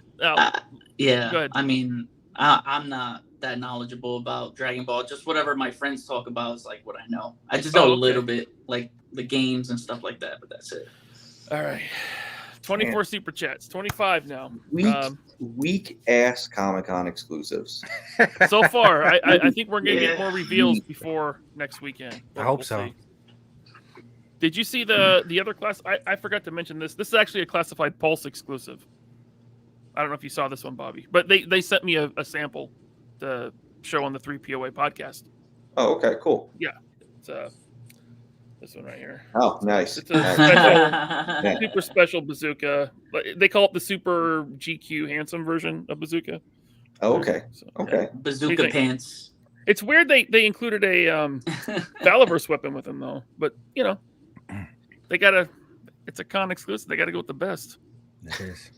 Yeah. Go ahead. I mean, I'm not that knowledgeable about Dragon Ball. Just whatever my friends talk about is like what I know. I just know a little bit, like the games and stuff like that, but that's it. All right. 24 super chats. 25 now. Weak ass Comic-Con exclusives. So far, I think we're going to get more reveals before next weekend. I hope so. See. Did you see the other class? I forgot to mention this. This is actually a classified Pulse exclusive. I don't know if you saw this one, Bobby, but they sent me a sample to show on the 3POA podcast. Oh, okay, cool. Yeah, it's this one right here. Oh, nice. It's a special, super special bazooka. They call it the Super GQ handsome version of bazooka. Oh, okay. So, okay. Bazooka pants. It's weird they included a Valaverse weapon with them though, but they gotta. It's a con exclusive. They got to go with the best. It is.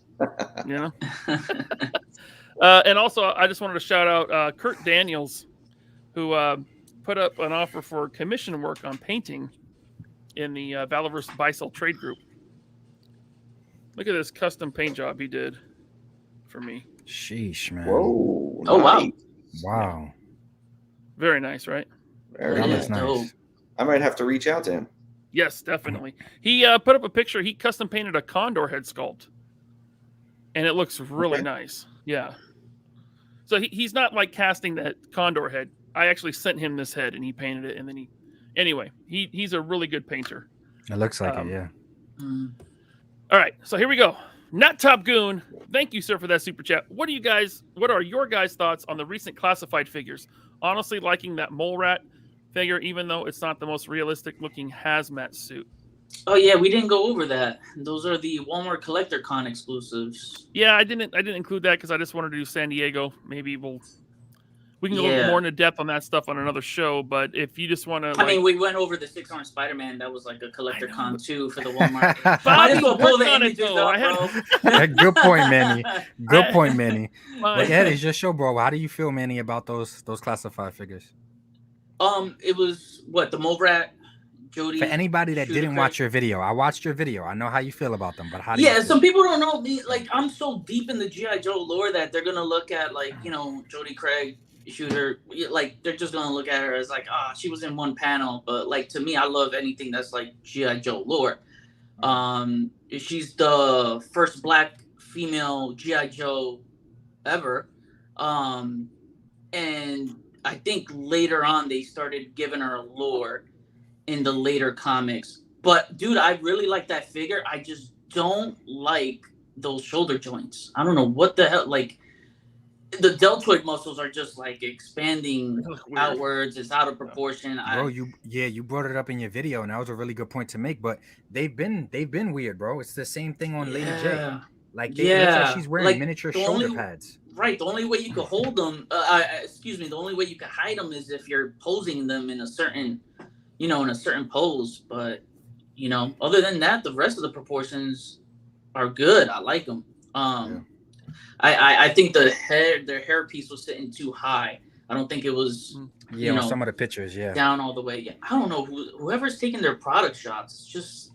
And also, I just wanted to shout out Kurt Daniels, who put up an offer for commission work on painting in the Valaverse buy-sell trade group. Look at this custom paint job he did for me. Sheesh, man. Whoa. Oh, nice. Wow. Very nice, right? Very That nice. looks nice. I might have to reach out to him. Yes, definitely. He put up a picture. He custom painted a condor head sculpt. And it looks really nice. Yeah. So he's not like casting that condor head. I actually sent him this head and he painted it. And then anyway, he's a really good painter. It looks like it, yeah. All right. So here we go. Not Top Goon. Thank you, sir, for that super chat. What are your guys' thoughts on the recent classified figures? Honestly, liking that mole rat figure, even though it's not the most realistic looking hazmat suit. Oh yeah, we didn't go over that. Those are the Walmart Collector Con exclusives. Yeah, I didn't include that because I just wanted to do San Diego. Maybe We can go more into depth on that stuff on another show, but if you just want to, I mean, we went over the 6-arm Spider-Man. That was like a collector con too for the Walmart. Might as well pull the images up, bro. Good point, Manny. Good point, Manny. But Ed, it's just show, bro. How do you feel, Manny, about those classified figures? It was what the Mole-Rat, Jody. For anybody that didn't watch your video, I watched your video. I know how you feel about them, but how do you feel? Some people don't know me. Like, I'm so deep in the G.I. Joe lore that they're gonna look at, like, you know, Jody Craig, Shooter, like, they're just gonna look at her as like, she was in one panel. But like, to me, I love anything that's like G.I. Joe lore. She's the first Black female G.I. Joe ever. And I think later on they started giving her a lore in the later comics. But dude, I really like that figure. I just don't like those shoulder joints. I don't know what the hell, like, the deltoid muscles are just like expanding outwards. It's out of proportion. Bro, you brought it up in your video, and that was a really good point to make. But they've been weird, bro. It's the same thing on Lady J. Like, it looks like she's wearing like miniature shoulder pads. Right. The only way you could hold them, the only way you could hide them is if you're posing them in a certain, pose. But, other than that, the rest of the proportions are good. I like them. I think their hair piece was sitting too high. I don't think it was, some of the pictures, down all the way. Yeah, I don't know whoever's taking their product shots. It's just,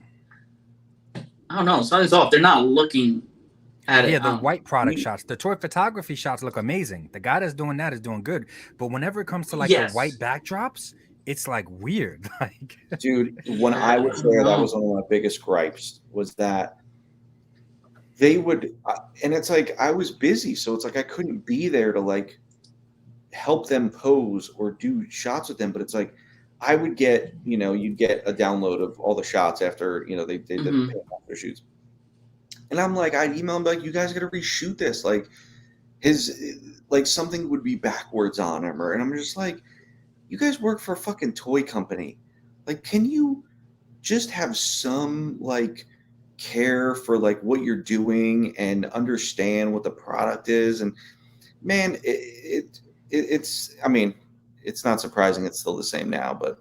I don't know. Something's off. They're not looking at it. Yeah, the white product shots, the toy photography shots look amazing. The guy that's doing that is doing good. But whenever it comes to like the white backdrops, it's like weird. Like, dude, when I was there, that was one of my biggest gripes. Was that they would, and it's like I was busy, so it's like I couldn't be there to like help them pose or do shots with them. But it's like I would get, you'd get a download of all the shots after they did their shoots, and I'm like, I'd email them like, you guys got to reshoot this. Like something would be backwards on him, and I'm just like, you guys work for a fucking toy company. Like, can you just have some like care for like what you're doing and understand what the product is? And man, it's I mean, it's not surprising it's still the same now, but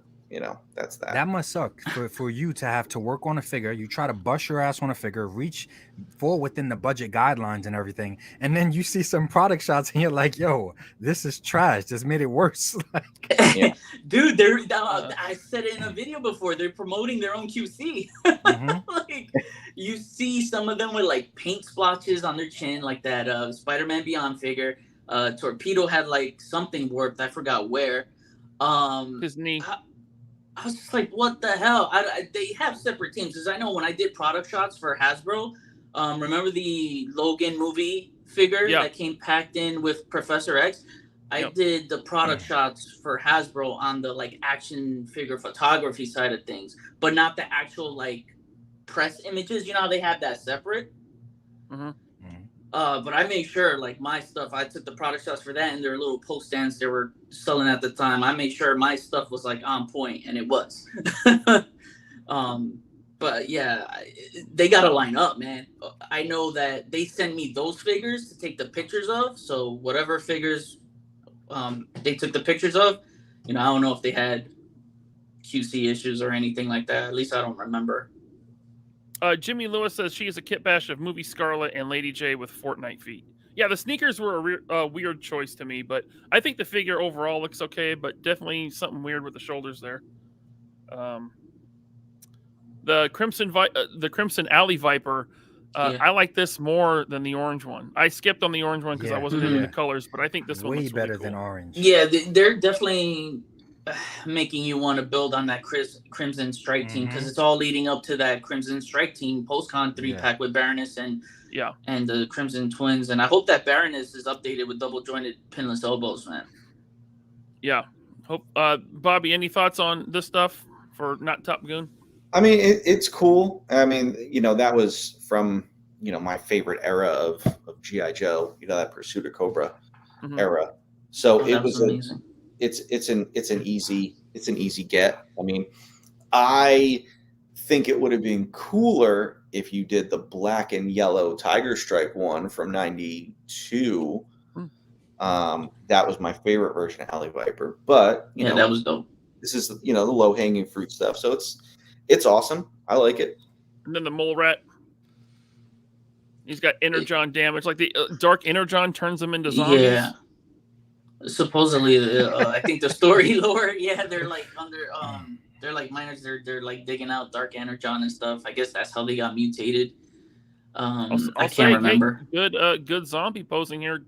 that's that. That must suck for you to have to work on a figure. You try to bust your ass on a figure, reach for within the budget guidelines and everything, and then you see some product shots and you're like, yo, this is trash. Just made it worse. Dude, I said it in a video before, they're promoting their own QC. Like, you see some of them with like paint splotches on their chin, like that Spider-Man Beyond figure. Torpedo had like something warped, I forgot where. His knee. I was just like, what the hell? They have separate teams, because I know when I did product shots for Hasbro, remember the Logan movie figure that came packed in with Professor X? I did the product shots for Hasbro on the like action figure photography side of things, but not the actual like press images. You know how they have that separate? But I made sure, like, my stuff, I took the product shots for that and their little post stands they were selling at the time. I made sure my stuff was like on point, and it was. But yeah, they got to line up, man. I know that they send me those figures to take the pictures of. So whatever figures they took the pictures of, I don't know if they had QC issues or anything like that. At least I don't remember. Jimmy Lewis says she is a kit bash of Movie Scarlet and Lady J with Fortnite feet. Yeah, the sneakers were a weird choice to me, but I think the figure overall looks okay, but definitely something weird with the shoulders there. The Crimson Alley Viper, I like this more than the orange one. I skipped on the orange one because I wasn't into the colors, but I think this one looks better really cool. than orange. Yeah, they're definitely making you want to build on that Crimson Strike team, because it's all leading up to that Crimson Strike team post-con 3-pack with Baroness and the Crimson Twins. And I hope that Baroness is updated with double jointed pinless elbows, man. Yeah. Hope Bobby, any thoughts on this stuff for not Top Gun? I mean, it's cool. I mean, that was from my favorite era of G.I. Joe, that Pursuit of Cobra era. So it was amazing. It's an easy get. I mean, I think it would have been cooler if you did the black and yellow Tiger Stripe one from '92. That was my favorite version of Alley Viper. But you know, that was dope. this is the low hanging fruit stuff. So it's awesome. I like it. And then the mole rat. He's got energon damage. Like the dark energon turns him into zombies. Yeah. Supposedly, I think the story lore. Yeah, they're like they're like miners. They're like digging out dark energon and stuff. I guess that's how they got mutated. I can't remember. Hey, good zombie posing here.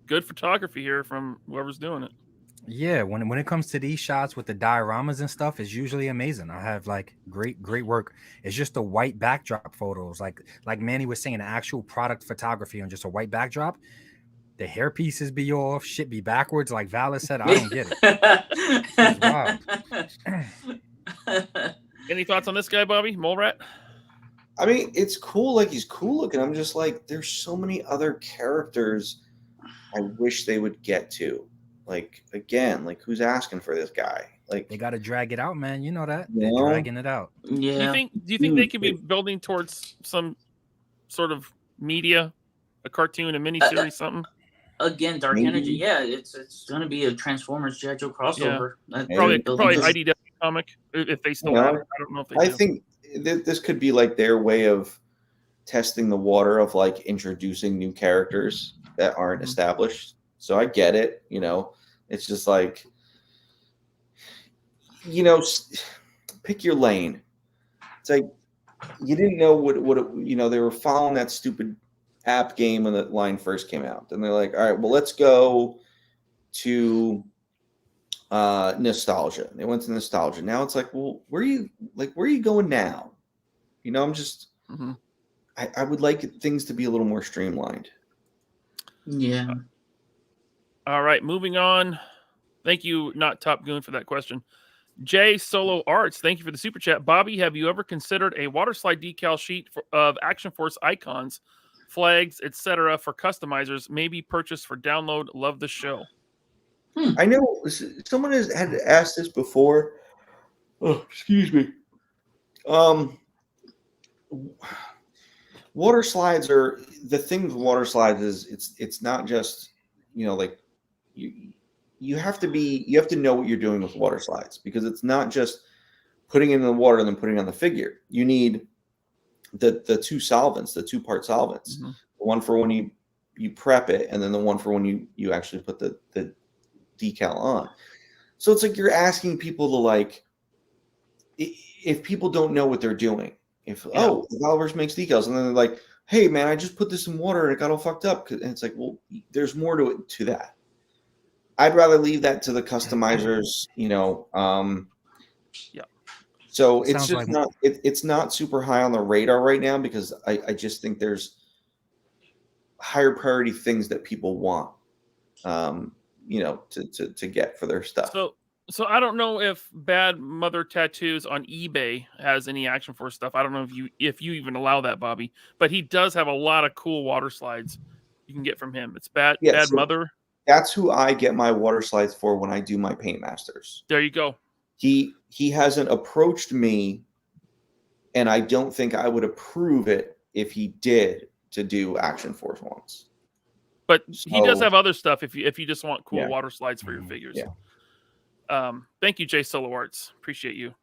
Good photography here from whoever's doing it. Yeah, when it comes to these shots with the dioramas and stuff, it's usually amazing. I have like great work. It's just the white backdrop photos, like Manny was saying, actual product photography on just a white backdrop. The hair pieces be off, shit be backwards, like Valis said. I don't get it. It's wild. Any thoughts on this guy, Bobby? Mole rat? I mean, it's cool. Like, he's cool looking. I'm just like, there's so many other characters I wish they would get to. Like, again, like, who's asking for this guy? Like, they got to drag it out, man. You know that. You They're know? dragging it out. Yeah. Do you think they could be building towards some sort of media, a cartoon, a miniseries, something? Again, Dark Maybe. Energy. Yeah, it's gonna be a Transformers G.I. Joe crossover. Yeah. Probably IDW comic if they still have it. I don't know if they I do. think this could be like their way of testing the water of like introducing new characters that aren't established. So I get it. You know, it's just like, you know, pick your lane. It's like you didn't know what they were following that stupid app game when the line first came out. Then they're like, all right, well, let's go to nostalgia. They went to nostalgia. Now it's like, well, where are you going now? You know, I'm just I would like things to be a little more streamlined. Yeah. All right, moving on. Thank you, not Top Goon, for that question. Jay Solo Arts, thank you for the super chat. Bobby, have you ever considered a water slide decal sheet of Action Force icons, flags, etc. for customizers? Maybe purchased for download. Love the show. I know someone had asked this before. Oh, excuse me. Water slides are the thing with water slides is it's not just, you know, like you have to know what you're doing with water slides, because it's not just putting it in the water and then putting it on the figure. You need the two solvents, the 2-part solvents, the one for when you prep it, and then the one for when you actually put the decal on. So it's like you're asking people to, like, if people don't know what they're doing, Valverse makes decals, and then they're like, hey man, I just put this in water and it got all fucked up, and it's like, well, there's more to it to that. I'd rather leave that to the customizers, you know. So it's just it's not super high on the radar right now, because I just think there's higher priority things that people want, you know, to get for their stuff. So I don't know if Bad Mother Tattoos on eBay has any Action Force stuff. I don't know if you even allow that, Bobby. But he does have a lot of cool water slides you can get from him. It's Bad Mother. That's who I get my water slides for when I do my Paint Masters. There you go. He hasn't approached me, and I don't think I would approve it if he did to do Action Force ones. But he does have other stuff if you just want cool water slides for your figures. Yeah. Thank you, Jay Solo Arts. Appreciate you.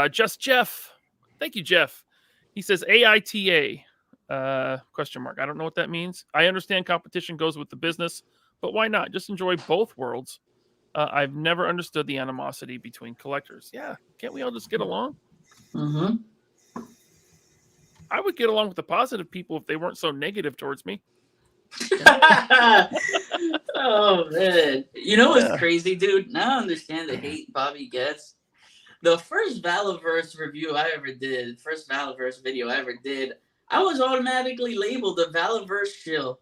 Just Jeff. Thank you, Jeff. He says AITA question mark. I don't know what that means. I understand competition goes with the business, but why not? Just enjoy both worlds. I've never understood the animosity between collectors. Yeah, can't we all just get along? I would get along with the positive people if they weren't so negative towards me. Oh man, you know what's crazy, dude? Now I understand the hate Bobby gets. The first Valaverse review I ever did, first Valaverse video I ever did, I was automatically labeled a Valaverse shill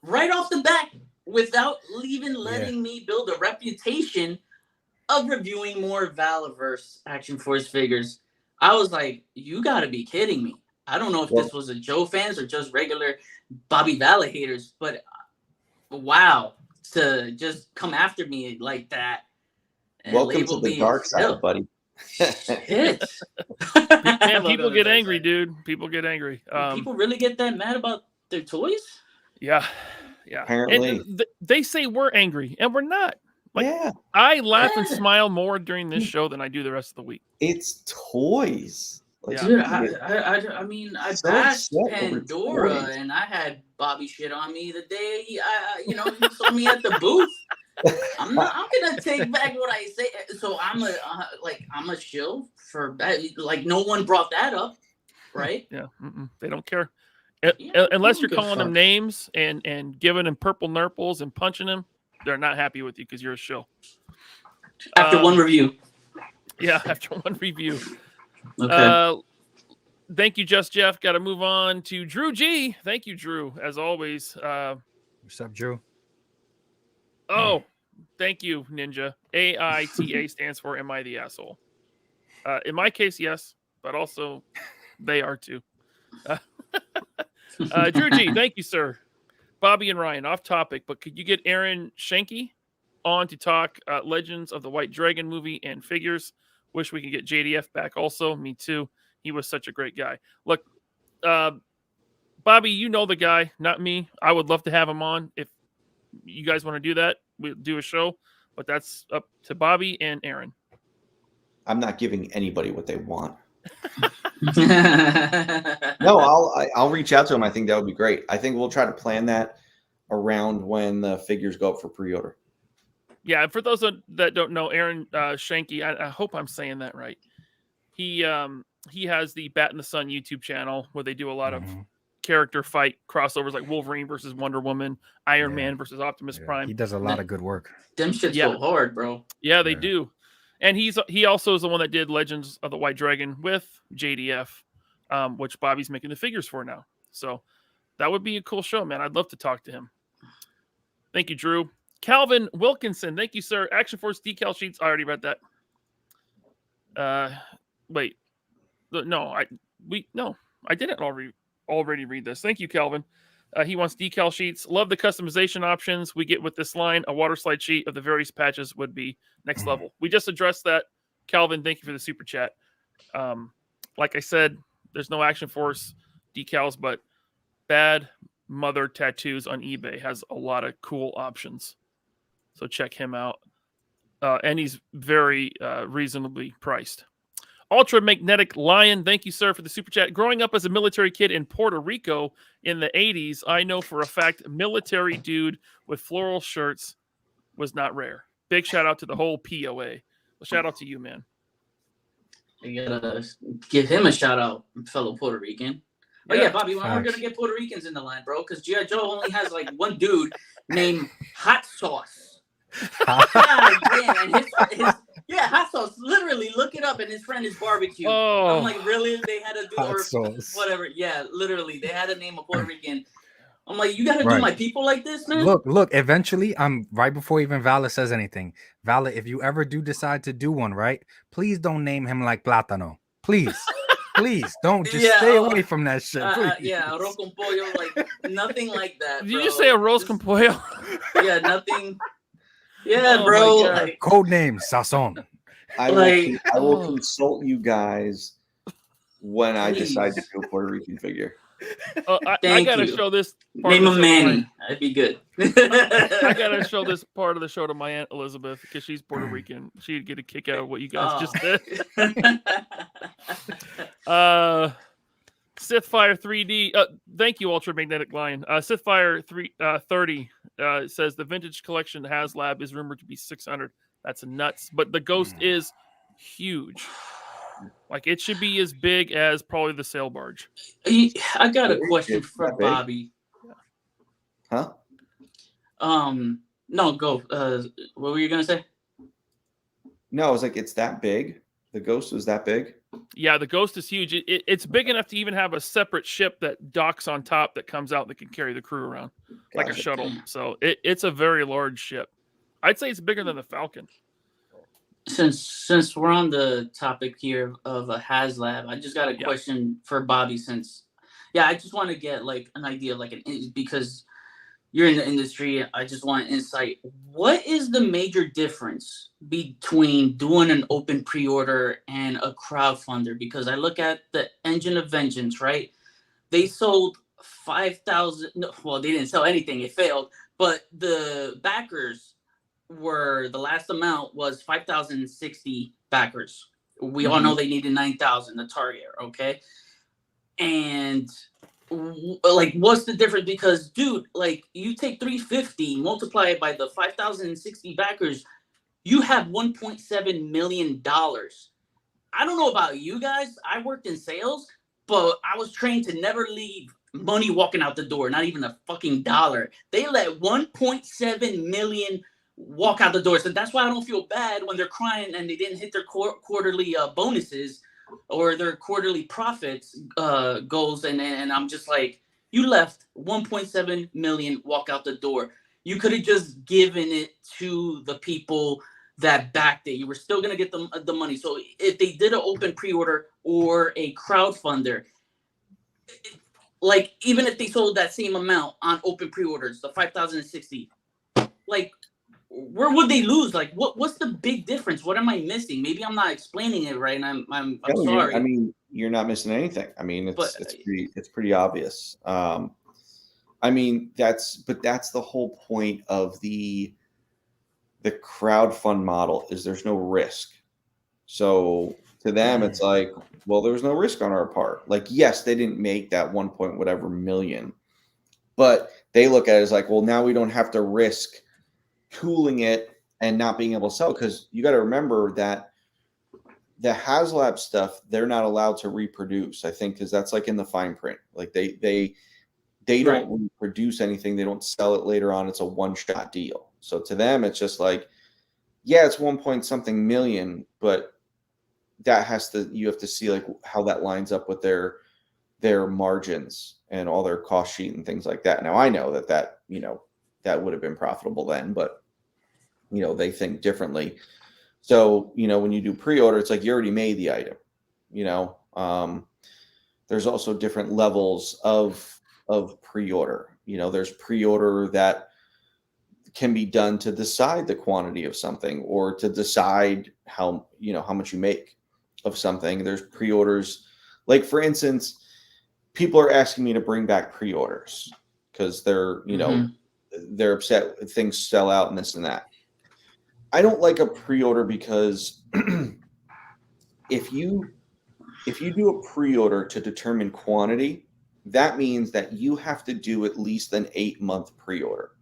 right off the bat, without even letting me build a reputation of reviewing more Valaverse Action Force figures. I was like, you gotta be kidding me. I don't know if this was a Joe fans or just regular Bobby Vala haters, but wow, to just come after me like that. Welcome to the dark side, buddy. Shit. Man, people get angry, dude. People get angry. People really get that mad about their toys? Yeah. Yeah. Apparently. And they say we're angry, and we're not. Like, Yeah, I laugh and smile more during this show than I do the rest of the week. it's toys. Like, Yeah. Dude, you get I mean, I so bashed upset over Pandora, toys. and I had Bobby shit on me the day he saw me at the booth. I'm gonna take back what I say. So I'm a shill for that. Like, no one brought that up, right? Yeah. They don't care. Yeah, Unless I you're don't give a calling them fuck. names and giving them purple nurples and punching them, they're not happy with you because you're a shill. After one review. Yeah, after one review. Okay. Thank you, Just Jeff. Got to move on to Drew G. Thank you, Drew, as always. What's up, Drew? Oh, thank you, Ninja. AITA stands for Am I the Asshole? In my case, yes, but also they are too. Drew G, thank you, sir. Bobby and Ryan, off topic, but could you get Aaron Shanky on to talk Legends of the White Dragon movie and figures? Wish we could get JDF back also. Me too. He was such a great guy. Look, Bobby, you know the guy, not me. I would love to have him on. If you guys want to do that, we'll do a show, but that's up to Bobby and Aaron. I'm not giving anybody what they want. No, I'll reach out to him. I think that would be great. I think we'll try to plan that around when the figures go up for pre-order. Yeah, and for those that don't know, Aaron Shanky, I hope I'm saying that right. He has the Bat in the Sun YouTube channel where they do a lot of character fight crossovers like Wolverine versus Wonder Woman, Iron Man versus Optimus Prime. He does a lot of good work. Them shits go hard, bro. Yeah, they do. And he also is the one that did Legends of the White Dragon with JDF, which Bobby's making the figures for now. So that would be a cool show, man. I'd love to talk to him. Thank you, Drew. Calvin Wilkinson, thank you, sir. Action Force decal sheets. I already read that. Wait, no, I didn't already read this. Thank you, Calvin. He wants decal sheets. Love the customization options we get with this line. A water slide sheet of the various patches would be next level. We just addressed that. Calvin, thank you for the super chat. Like I said, there's no Action Force decals, but Bad Mother Tattoos on eBay has a lot of cool options. So check him out. And he's very reasonably priced. Ultra Magnetic Lion, thank you, sir, for the super chat. Growing up as a military kid in Puerto Rico in the 80s, I know for a fact military dude with floral shirts was not rare. Big shout out to the whole POA. Well, shout out to you, man. You gotta give him a shout out, fellow Puerto Rican. Oh yeah, Bobby, when we're gonna get Puerto Ricans in the line, bro? Because G.I. Joe only has like one dude named Hot Sauce. God damn, and his Hot Sauce. Literally, look it up, and his friend is Barbecue. I'm like, really? They had to do Hot Sauce. whatever. Yeah, literally, they had to name a Puerto Rican. I'm like, you gotta do my people like this, man. Look. Eventually, I'm right before even Vala says anything. Vala, if you ever do decide to do one, right? Please don't name him like Plátano. Please. Please don't stay away from that shit. Arroz con pollo, like nothing like that. Did you just say arroz con pollo? Yeah, nothing. Yeah, bro. Like, code name Sazon. I will consult you guys when I decide to do a Puerto Rican figure. I gotta show this. Name him Manny. That'd be good. I gotta show this part of the show to my Aunt Elizabeth because she's Puerto Rican. She'd get a kick out of what you guys just did. Sithfire 3D. Thank you, Ultra Magnetic Lion. Sithfire 330 says the vintage collection HasLab is rumored to be 600. That's nuts. But the Ghost is huge. Like, it should be as big as probably the sail barge. I got a question for Bobby. Huh? No, go. What were you gonna say? No, I was like, it's that big. The Ghost was that big. Yeah, the Ghost is huge. It's big enough to even have a separate ship that docks on top that comes out that can carry the crew around like a shuttle. So it's a very large ship. I'd say it's bigger than the Falcon. Since we're on the topic here of a HasLab, I just got a question for Bobby. I just want to get like an idea, because you're in the industry. I just want insight. What is the major difference between doing an open pre-order and a crowdfunder? Because I look at the Engine of Vengeance, right? They sold 5,000. No, well, they didn't sell anything; it failed. But the backers were the last amount was 5,060 backers. We all know they needed 9,000, the target. Okay, and like, what's the difference? Because, dude, like, you take 350, multiply it by the 5,060 backers, you have $1.7 million. I don't know about you guys. I worked in sales, but I was trained to never leave money walking out the door, not even a fucking dollar. They let 1.7 million walk out the door. So that's why I don't feel bad when they're crying and they didn't hit their quarterly bonuses or their quarterly profits goals. And I'm just like, you left 1.7 million walk out the door. You could have just given it to the people that backed it. You were still going to get the money. So if they did an open pre-order or a crowdfunder, like, even if they sold that same amount on open pre-orders, the 5,060, like, where would they lose? Like, what's the big difference? What am I missing? Maybe I'm not explaining it right, and I'm No, sorry. I mean, you're not missing anything. I mean, it's pretty obvious. I mean, that's the whole point of the crowdfund model is there's no risk. So to them, it's like, well, there was no risk on our part. Like, yes, they didn't make that 1 point whatever million, but they look at it as like, well, now we don't have to risk tooling it and not being able to sell. Because you got to remember that the HasLab stuff, they're not allowed to reproduce, I think, because that's like in the fine print. Like they don't reproduce anything. They don't sell it later on. It's a one-shot deal. So to them, it's just like, yeah, it's 1 point something million, but you have to see like how that lines up with their margins and all their cost sheet and things like that. Now I know that that would have been profitable then, but they think differently. So, when you do pre-order, it's like you already made the item, there's also different levels of pre-order. There's pre-order that can be done to decide the quantity of something or to decide how much you make of something. There's pre-orders, like, for instance, people are asking me to bring back pre-orders because they're they're upset if things sell out and this and that. I don't like a pre-order because if you do a pre-order to determine quantity, that means that you have to do at least an 8-month pre-order.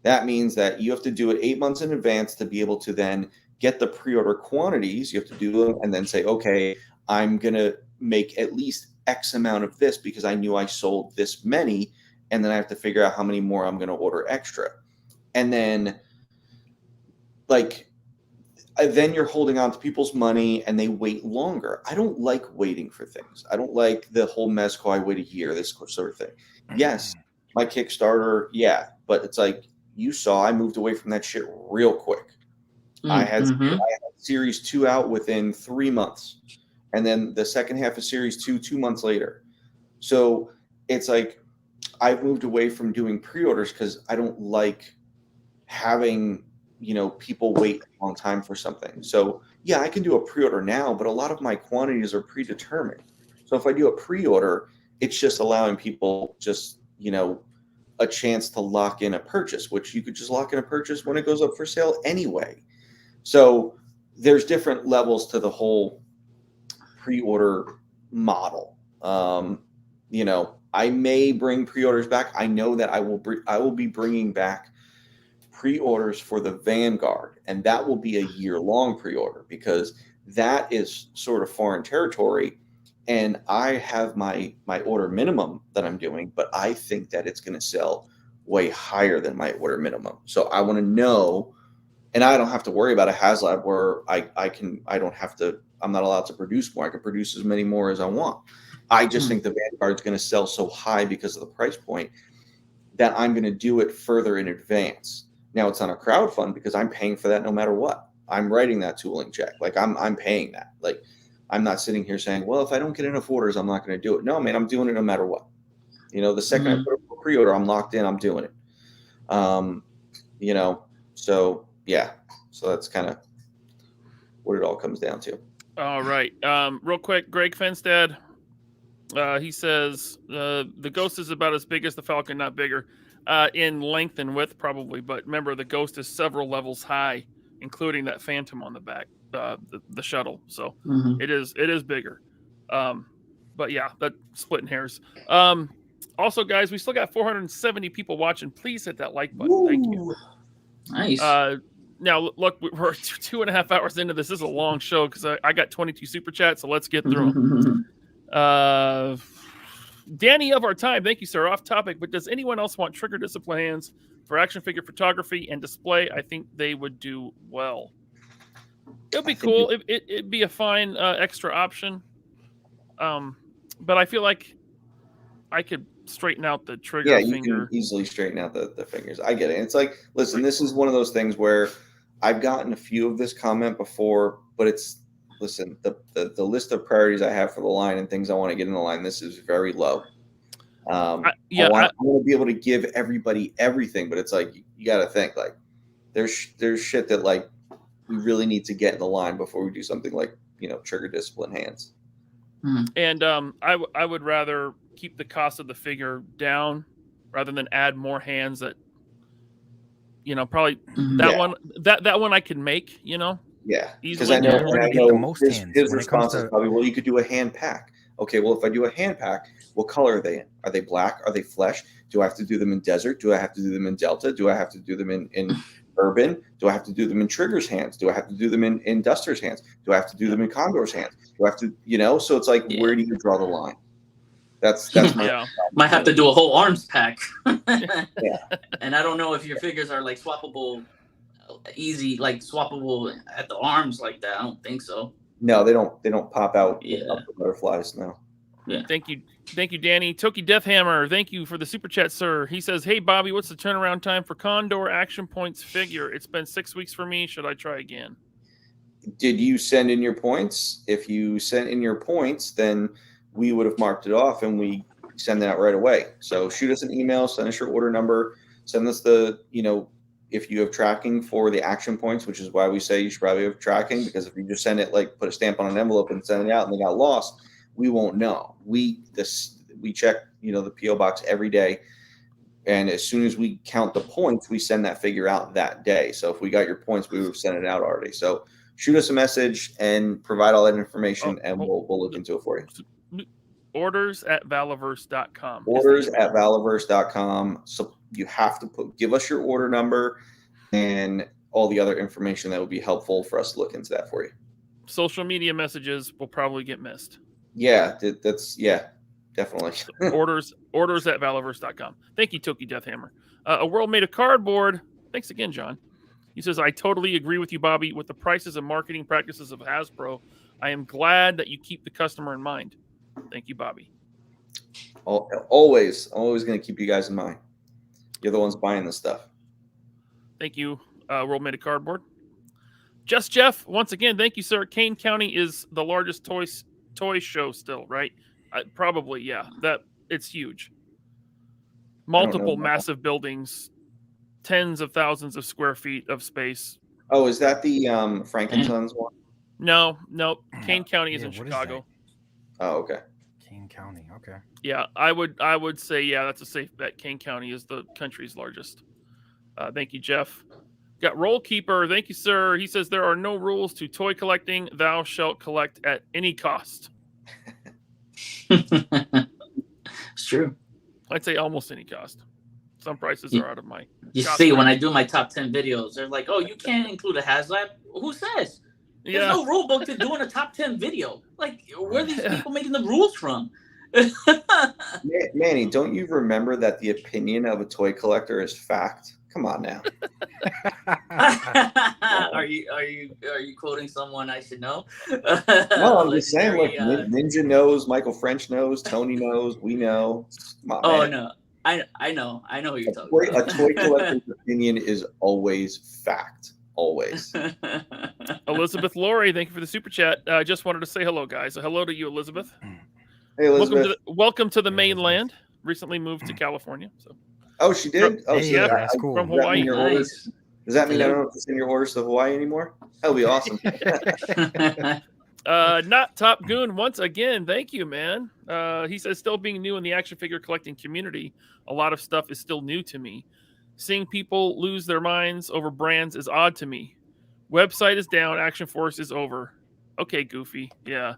That means that you have to do it 8 months in advance to be able to then get the pre-order quantities. You have to do them and then say, okay, I'm going to make at least X amount of this because I knew I sold this many. And then I have to figure out how many more I'm going to order extra. And then, then you're holding on to people's money and they wait longer. I don't like waiting for things. I don't like the whole mezco, I wait a year, this sort of thing. Yes, my Kickstarter, yeah. But it's like, you saw I moved away from that shit real quick. I had Series 2 out within 3 months. And then the second half of Series 2 months later. So it's like, I've moved away from doing pre-orders because I don't like having, people wait a long time for something. So yeah, I can do a pre-order now, but a lot of my quantities are predetermined. So if I do a pre-order, it's just allowing people just, a chance to lock in a purchase, which you could just lock in a purchase when it goes up for sale anyway. So there's different levels to the whole pre-order model. I may bring pre-orders back. I know that I will be bringing back pre-orders for the Vanguard, and that will be a year-long pre-order because that is sort of foreign territory. And I have my order minimum that I'm doing, but I think that it's going to sell way higher than my order minimum. So I want to know, and I don't have to worry about a HasLab where I'm not allowed to produce more. I can produce as many more as I want. I just think the Vanguard's going to sell so high because of the price point that I'm going to do it further in advance. Now it's on a crowdfund because I'm paying for that no matter what. I'm writing that tooling check. Like I'm paying that. Like, I'm not sitting here saying, well, if I don't get enough orders, I'm not going to do it. No, man, I'm doing it no matter what. The second I put up a pre-order, I'm locked in, I'm doing it. So yeah. So that's kind of what it all comes down to. All right. Real quick, Greg Fenstad, He says the Ghost is about as big as the Falcon, not bigger. In length and width, probably. But remember, the Ghost is several levels high, including that Phantom on the back, the shuttle. So it is bigger. But yeah, that's splitting hairs. Also, guys, we still got 470 people watching. Please hit that like button. Thank you. Nice. Now, look, we're 2.5 hours into this. This is a long show because I got 22 super chats, so let's get through them. Danny of our time, thank you, sir. Off topic, but does anyone else want trigger discipline hands for action figure photography and display? I think they would do well. It'd be cool. It'd be a fine extra option. But I feel like I could straighten out the trigger finger. You can easily straighten out the fingers. I get it. It's like, listen, this is one of those things where I've gotten a few of this comment before, but it's, listen, the list of priorities I have for the line and things I want to get in the line, this is very low. I want to be able to give everybody everything, but it's like, you got to think, like, there's shit that, like, we really need to get in the line before we do something like, trigger discipline hands. And I would rather keep the cost of the figure down rather than add more hands that, probably that one I can make, Yeah, because easily. I know the most hands his when it response comes is to- probably, well, you could do a hand pack. Okay, well, if I do a hand pack, what color are they in? Are they black? Are they flesh? Do I have to do them in desert? Do I have to do them in Delta? Do I have to do them in urban? Do I have to do them in Trigger's hands? Do I have to do them in Duster's hands? Do I have to do them in Condor's hands? Do I have to, so it's like, where do you draw the line? That's my Might have to do a whole arms pack. Yeah. And I don't know if your figures are like swappable, easy, like swappable at the arms like that. I don't think so. No, they don't pop out Yeah. up the butterflies. No. Yeah. Thank you, Danny. Toki Deathhammer, thank you for the super chat, sir. He says, "Hey Bobby, what's the turnaround time for Condor Action Points figure? It's been 6 weeks for me. Should I try again?" Did you send in your points? If you sent in your points, then we would have marked it off and we send that right away. So shoot us an email, send us your order number, send us the, if you have tracking for the action points, which is why we say you should probably have tracking, because if you just send it, like put a stamp on an envelope and send it out and they got lost, we won't know. We check, the PO box every day. And as soon as we count the points, we send that figure out that day. So if we got your points, we would have sent it out already. So shoot us a message and provide all that information and we'll look into it for you. Orders@valaverse.com. Orders@valaverse.com. So you have to give us your order number and all the other information that would be helpful for us to look into that for you. Social media messages will probably get missed. Yeah, definitely. Orders@valaverse.com. Thank you, Toki Deathhammer. A World Made of Cardboard. Thanks again, John. He says, "I totally agree with you, Bobby. With the prices and marketing practices of Hasbro, I am glad that you keep the customer in mind." Thank you, Bobby. Always going to keep you guys in mind. You're the ones buying this stuff. Thank you, World Made of Cardboard. Just Jeff, once again, thank you, sir. Kane County is the largest toy show still, right? Probably, yeah. It's huge. Multiple massive buildings, tens of thousands of square feet of space. Oh, is that the Frankensons one? No. Kane County is in Chicago. Oh, okay. Kane County, okay. Yeah, I would say, yeah, that's a safe bet. Kane County is the country's largest. Thank you, Jeff. Got Roll Keeper. Thank you, sir. He says there are no rules to toy collecting. Thou shalt collect at any cost. It's true. I'd say almost any cost. Some prices are out of my. You see, when I do my top 10 videos, they're like, "Oh, you can't include a HasLab." Who says? There's no rule book to doing a top 10 video. Like, where are these people making the rules from? Manny, don't you remember that the opinion of a toy collector is fact? Come on now. Are you quoting someone I should know? No, I'm just saying. Like Ninja knows, Michael French knows, Tony knows, we know. No, I know what you're talking about. A toy collector's opinion is always fact. Always. Elizabeth Laurie, thank you for the super chat. I just wanted to say hello, guys. Hello to you, Elizabeth. Hey, Elizabeth. Welcome to the mainland. Recently moved to California. So. Oh, she did? Yeah, that's cool. From Hawaii. Nice. Does that mean I don't have to send your orders to Hawaii anymore? That would be awesome. Not Top Goon once again. Thank you, man. He says, still being new in the action figure collecting community, a lot of stuff is still new to me. Seeing people lose their minds over brands is odd to me. Website is down. Action Force is over. Okay, Goofy. Yeah.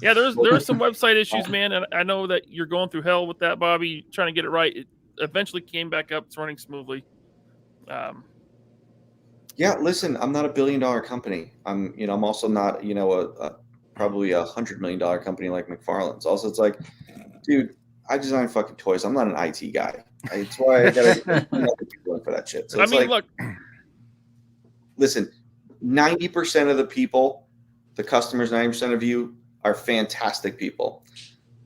Yeah, there's some website issues, man, and I know that you're going through hell with that, Bobby, trying to get it right. It eventually came back up. It's running smoothly. Yeah, listen, I'm not a $1 billion company. I'm also not, probably a $100 million company like McFarlane's. Also, it's like, dude, I design fucking toys. I'm not an IT guy. That's why I gotta going for that shit. So I mean, look, listen, 90% of the people, the customers, 90% of you are fantastic people.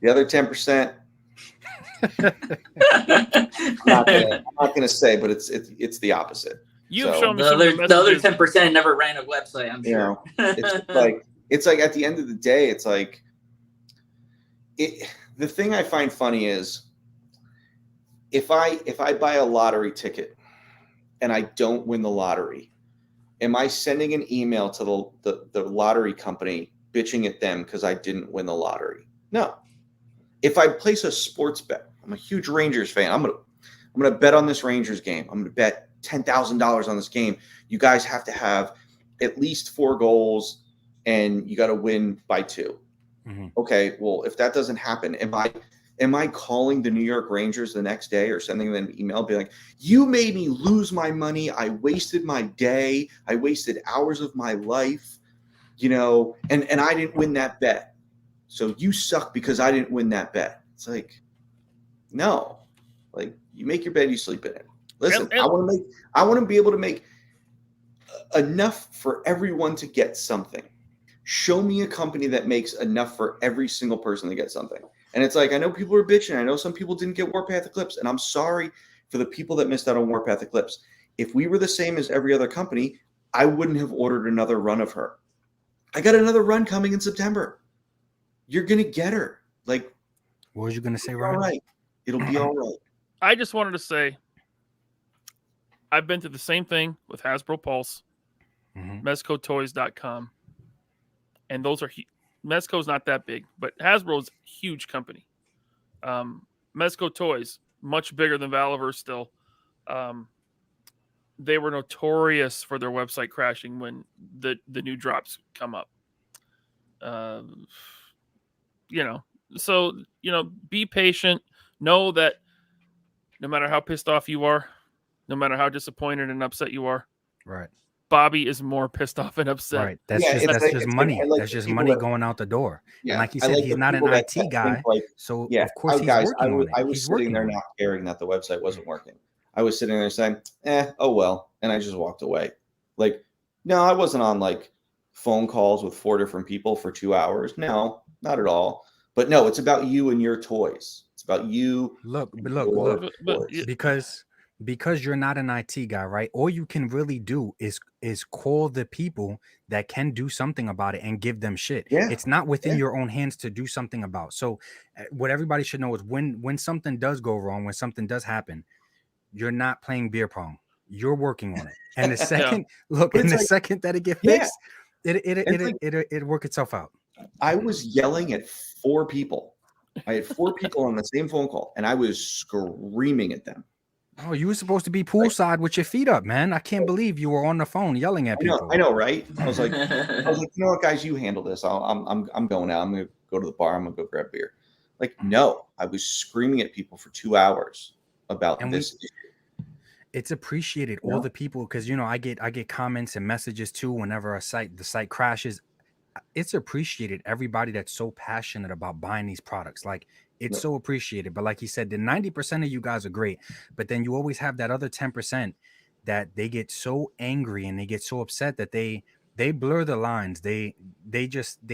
The other 10%, I'm not gonna say, but it's the opposite. You've shown me the some other of the messages. 10% never ran a website. I'm sure. It's like at the end of the day, it's like the thing I find funny is if I buy a lottery ticket and I don't win the lottery, am I sending an email to the lottery company bitching at them because I didn't win the lottery? No. If I place a sports bet, I'm a huge Rangers fan. I'm gonna bet on this Rangers game. I'm gonna bet $10,000 on this game. You guys have to have at least 4 goals and you got to win by 2. Mm-hmm. Okay, well, if that doesn't happen, am I calling the New York Rangers the next day or sending them an email being like, you made me lose my money, I wasted my day, I wasted hours of my life, and I didn't win that bet, so you suck because I didn't win that bet? It's like, no, like, you make your bed, you sleep in it. Listen, I want to be able to make enough for everyone to get something. Show me a company that makes enough for every single person to get something. And it's like, I know people are bitching. I know some people didn't get Warpath Eclipse, and I'm sorry for the people that missed out on Warpath Eclipse. If we were the same as every other company, I wouldn't have ordered another run of her. I got another run coming in September. You're going to get her. Like, what was you going to say, Ryan? All right. It'll be all right. I just wanted to say, I've been through the same thing with Hasbro Pulse, MezcoToys.com, and those are Mezco's not that big, but Hasbro's a huge company. Mezco Toys, much bigger than Valiverse still. They were notorious for their website crashing when the new drops come up. So be patient. Know that no matter how pissed off you are, no matter how disappointed and upset you are, right? Bobby is more pissed off and upset. Right. That's just money. That's just money going out the door. Yeah. And like you said, he's not an IT guy. So of course he's working on it. I was sitting there not caring that the website wasn't working. I was sitting there saying, oh well. And I just walked away. Like, no, I wasn't on like phone calls with 4 different people for 2 hours. No, not at all. But no, it's about you and your toys. It's about you. Look. Because you're not an IT guy, right? All you can really do is call the people that can do something about it and give them shit. Yeah. It's not within your own hands to do something about. So what everybody should know is when something does go wrong, when something does happen, you're not playing beer pong. You're working on it. And the second, second that it gets fixed, it'll work itself out. I was yelling at 4 people. I had 4 people on the same phone call, and I was screaming at them. Oh, you were supposed to be poolside with your feet up, man. I can't believe you were on the phone yelling at people. I know, right? I was like, you know what, guys, you handle this. I'm going out. I'm gonna go to the bar. I'm gonna go grab beer. Like, no, I was screaming at people for 2 hours about this issue. It's appreciated, all the people, because I get comments and messages too whenever the site crashes. It's appreciated, everybody that's so passionate about buying these products. Like, it's so appreciated. But like he said, the 90% of you guys are great, but then you always have that other 10% that they get so angry and they get so upset that they blur the lines. They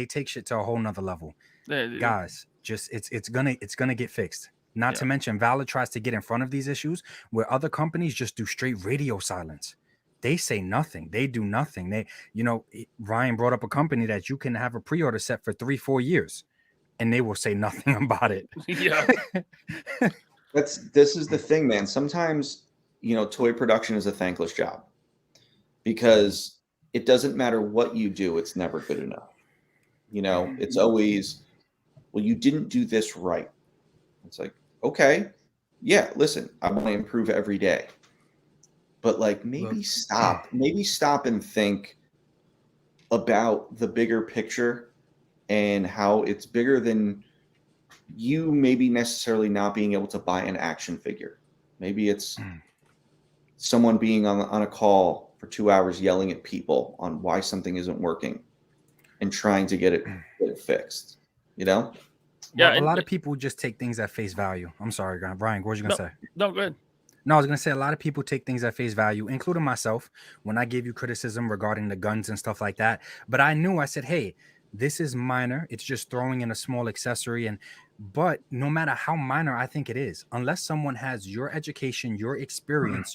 take shit to a whole nother level. Guys, just it's gonna get fixed. Not to mention Valor tries to get in front of these issues where other companies just do straight radio silence. They say nothing. They do nothing. Ryan brought up a company that you can have a pre-order set for 3-4 years and they will say nothing about it. Yeah. This is the thing, man. Sometimes, toy production is a thankless job because it doesn't matter what you do. It's never good enough. You know, it's always, well, you didn't do this right. It's like, okay, yeah, listen, I want to improve every day. But like maybe stop and think about the bigger picture and how it's bigger than you maybe necessarily not being able to buy an action figure. Maybe it's someone being on a call for 2 hours yelling at people on why something isn't working and trying to get it fixed, you know? Yeah, well, a lot of people just take things at face value. I'm sorry, Brian, what was you going to say? No, go ahead. No, I was going to say a lot of people take things at face value, including myself, when I gave you criticism regarding the guns and stuff like that. But I said, hey, this is minor. It's just throwing in a small accessory. But no matter how minor I think it is, unless someone has your education, your experience,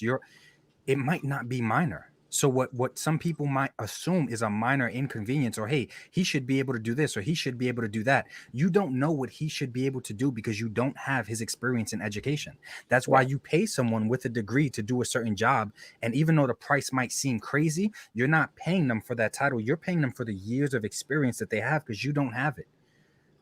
it might not be minor. So what some people might assume is a minor inconvenience, or hey, he should be able to do this, or he should be able to do that. You don't know what he should be able to do because you don't have his experience and education. That's why you pay someone with a degree to do a certain job. And even though the price might seem crazy, you're not paying them for that title. You're paying them for the years of experience that they have because you don't have it.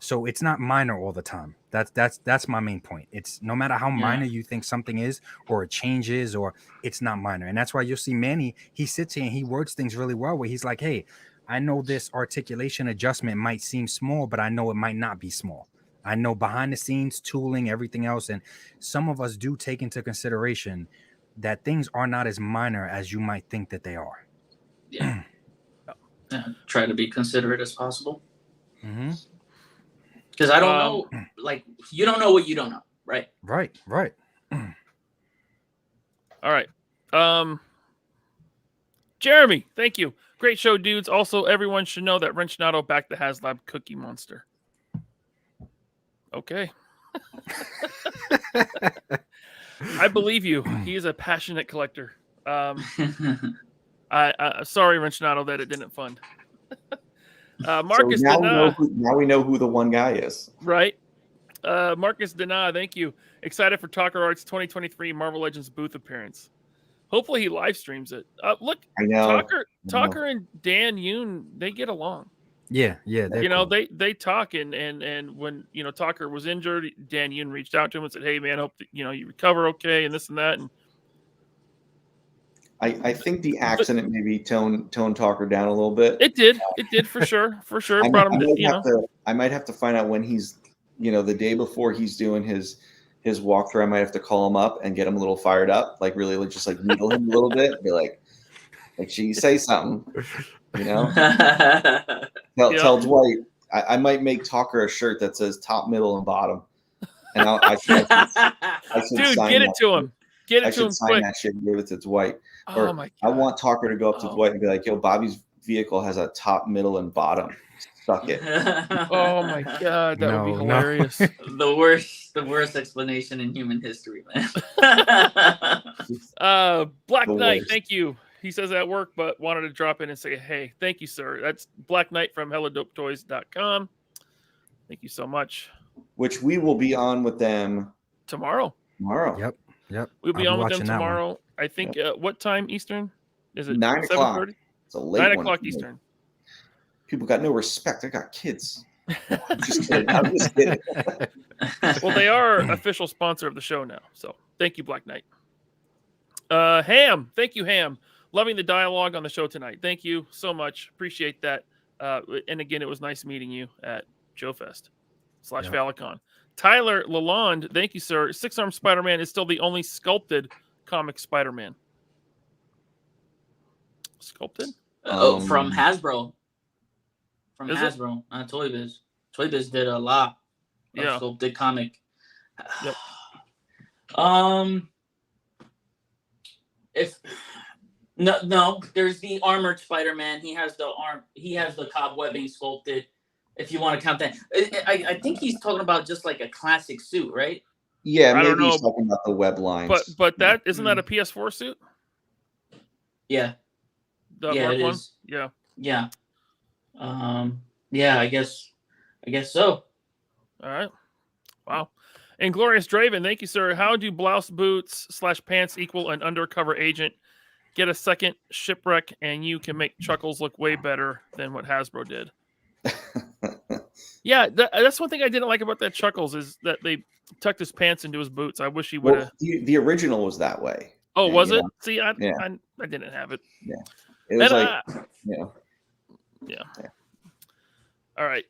So it's not minor all the time. That's my main point. It's no matter how minor you think something is, or it changes, or it's not minor. And that's why you'll see Manny, he sits here and he words things really well, where he's like, hey, I know this articulation adjustment might seem small, but I know it might not be small. I know behind the scenes, tooling, everything else. And some of us do take into consideration that things are not as minor as you might think that they are. Yeah. Try to be considerate as possible. Mm-hmm. Because I don't know, like, you don't know what you don't know, right? Right. All right. Jeremy, thank you. Great show, dudes. Also, everyone should know that Wrenchnato backed the HasLab Cookie Monster. Okay. I believe you. He is a passionate collector. I sorry, Wrenchnato, that it didn't fund. Marcus so now we know who the one guy is. Right. Marcus Dana, thank you. Excited for Talker Art's 2023 Marvel Legends booth appearance. Hopefully he live streams it. Look, I know. Talker and Dan Yoon, they get along. Yeah. You know, cool. they talk and when Talker was injured, Dan Yoon reached out to him and said, "Hey man, hope that, you recover okay," and this and that. And I think the accident maybe toned Talker down a little bit. It did for sure. I might have to find out when he's, the day before he's doing his walkthrough. I might have to call him up and get him a little fired up, like really just like needle him a little bit, be like, "Gee, say something," Tell Dwight. I might make Talker a shirt that says top, middle, and bottom, and I should dude, get it to him. Get it to him quick. That shit and give it to Dwight. Oh my God. I want Talker to go up to Dwight and be like, "Yo, Bobby's vehicle has a top, middle, and bottom. Suck it." Oh my God, that would be hilarious. The worst explanation in human history, man. Black Knight, thank you. He says at work, but wanted to drop in and say, "Hey, thank you, sir." That's Black Knight from HelloDopeToys.com. Thank you so much. Which we will be on with them tomorrow. Yep. We'll be on with them tomorrow. I think what time Eastern? Is it 9 o'clock? It's a late 9 o'clock Eastern. People got no respect. I got kids. I'm just kidding. Well, they are official sponsor of the show now. So thank you, Black Knight. Ham. Thank you, Ham. Loving the dialogue on the show tonight. Thank you so much. Appreciate that. And again, it was nice meeting you at JoeFest /Falicon. Tyler Lalonde, thank you, sir. Six-Arm Spider-Man is still the only sculpted comic Spider-Man. Sculpted? From Hasbro. From Hasbro, not Toy Biz. Toy Biz did a lot of sculpted comic. Yep. No, there's the armored Spider-Man. He has the cobwebbing sculpted. If you want to count that, I think he's talking about just like a classic suit, right? Yeah, maybe he's talking about the web lines. But that isn't that a PS4 suit? Yeah. It one? Is. Yeah. Yeah. I guess so. All right. Wow. Inglorious Draven, thank you, sir. How do blouse boots /pants equal an undercover agent? Get a second shipwreck, and you can make Chuckles look way better than what Hasbro did. Yeah, that's one thing I didn't like about that Chuckles is that they tucked his pants into his boots. I wish he would have. Well, the original was that way. Oh, And, was you it? know, See, I Yeah. didn't have it. Yeah. It was And, like, you know. Yeah. Yeah. All right.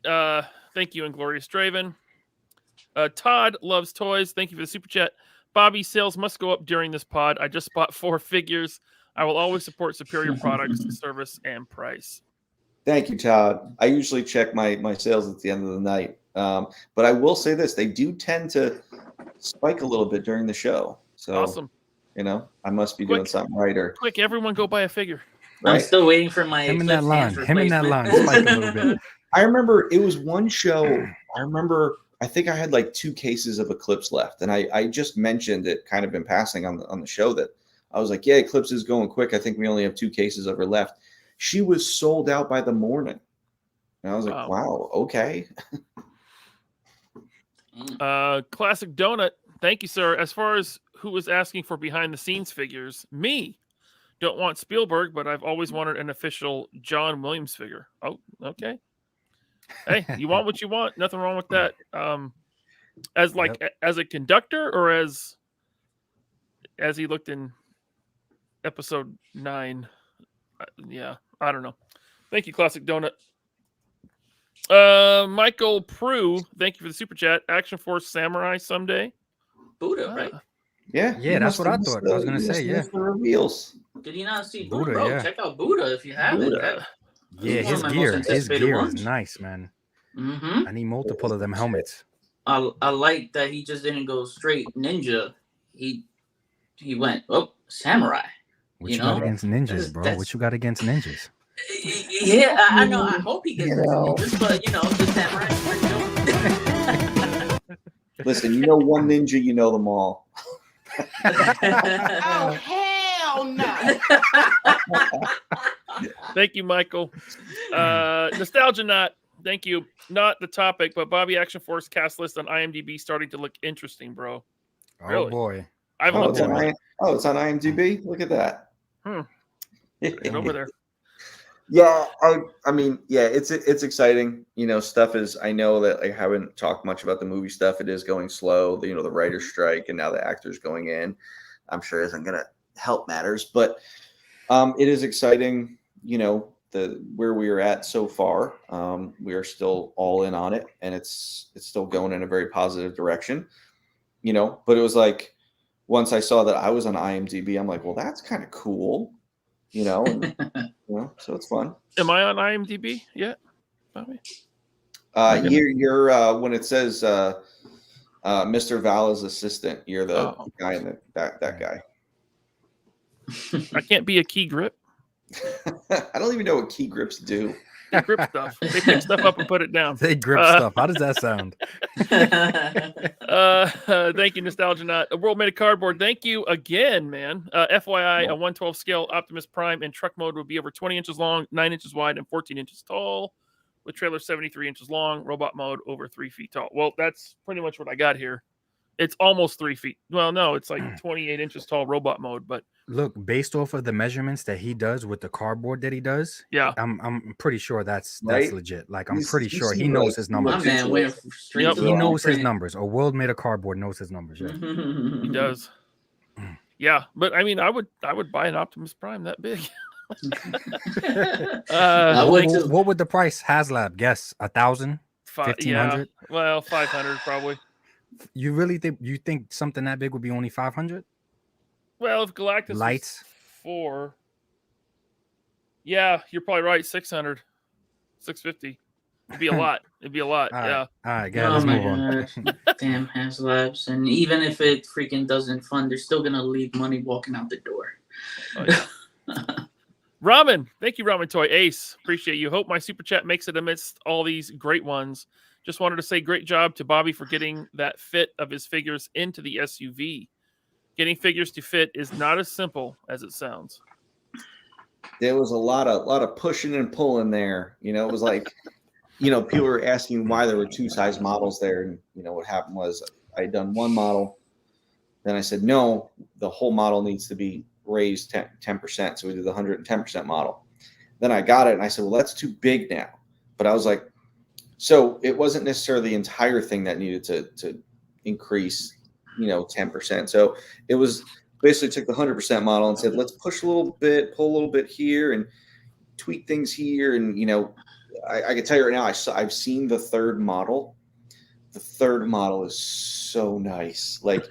Thank you, Inglorious Draven. Todd loves toys. Thank you for the super chat. Bobby, sales must go up during this pod. I just bought 4 figures. I will always support superior products, service, and price. Thank you, Todd. I usually check my sales at the end of the night. But I will say this, they do tend to spike a little bit during the show. So, Awesome. you know, I must be doing something right. Or Quick, everyone go buy a figure. right? I'm still waiting for my Him in Cliff that line. Hands Him in that line. replacement. Spike a little bit. I remember it was one show. I think I had like 2 cases of Eclipse left. And I just mentioned it kind of in passing on the show that I was like, yeah, Eclipse is going quick. I think we only have 2 cases of her left. She was sold out by the morning. And I was like, wow, okay. Classic Donut. Thank you, sir. As far as who was asking for behind the scenes figures, me. Don't want Spielberg, but I've always wanted an official John Williams figure. Oh, okay. Hey, you want what you want. Nothing wrong with that. As a conductor or as he looked in episode 9. Yeah, I don't know. Thank you, Classic Donut. Michael Prue, thank you for the super chat. Action Force Samurai someday. Buddha, right? Yeah. Yeah, that's what I thought. I was gonna say, yeah. The reveals. Did you not see Buddha? Buddha, Bro, yeah. check out Buddha if you haven't. Buddha. Yeah, This is his one of my gear. most His anticipated gear ones. is nice, man. Mm-hmm. I need multiple of them helmets. I like that he just didn't go straight ninja. He went, samurai. What You you got know? against ninjas, bro? That's- What you got against ninjas? Yeah, I know. I hope he gets You into know. ninjas, but the samurai. Listen, you know one ninja, you know them all. Oh, hell no. Thank you, Michael. Nostalgia Not. Thank you. Not the topic, but Bobby Action Force cast list on IMDb starting to look interesting, bro. Oh Really? boy. I haven't looked at it. It's on IMDb. Look at that. It's over there. Yeah, I mean, yeah, it's exciting. You know, stuff is. I know that I haven't talked much about the movie stuff. It is going slow. The writer's strike and now the actors going in. I'm sure isn't going to help matters, but it is exciting. You know, where we are at so far. We are still all in on it, and it's still going in a very positive direction. You know, but it was like once I saw that I was on IMDb, I'm like, well, that's kind of cool. You know, so it's fun. Am I on IMDb yet, Bobby? You're when it says Mr. Vala's assistant, you're the guy in that guy. I can't be a key grip. I don't even know what key grips do. They grip stuff. They pick stuff up and put it down. They grip stuff. How does that sound? Thank you, Nostalgia Not. A World Made of Cardboard. Thank you again, man. FYI, a 112 scale Optimus Prime in truck mode would be over 20 inches long, 9 inches wide, and 14 inches tall. With trailer 73 inches long, robot mode over 3 feet tall. Well, that's pretty much what I got here. It's almost 3 feet. Well, no, it's like 28 inches tall robot mode, but Look, based off of the measurements that he does with the cardboard that he does, yeah, I'm pretty sure that's Right? legit. Like I'm He's- pretty he sure he seemed knows like- his My numbers. man went straight Yep. to He the knows his print. numbers. A world made of cardboard knows his numbers. Yeah. he does. Yeah, but I mean, I would buy an Optimus Prime that big. I would too. What would the price? HasLab guess 1,000, 1,500. Yeah, well, 500 probably. You really think something that big would be only 500? Well, if Galactus was Lights. 4, yeah, you're probably right. 600, 650. It'd be a lot. It'd be a lot. All right. Yeah. All right, guys, Oh let's my move on. gosh. Damn HasLabs. And even if it freaking doesn't fund, they're still gonna leave money walking out the door. Oh, yeah. Ramen, thank you, Ramen Toy Ace. Appreciate you. Hope my super chat makes it amidst all these great ones. Just wanted to say great job to Bobby for getting that fit of his figures into the SUV. Getting figures to fit is not as simple as it sounds. There was a lot of pushing and pulling there. You know, it was like, people were asking why there were 2 size models there, and what happened was I had done one model, then I said no, the whole model needs to be raised 10%, so we did the 110% model. Then I got it, and I said, well, that's too big now. But I was like, So it wasn't necessarily the entire thing that needed to increase, 10%. So it was basically took the 100% model and said, let's push a little bit, pull a little bit here, and tweak things here. And I can tell you right now, I've seen the third model. The third model is so nice. Like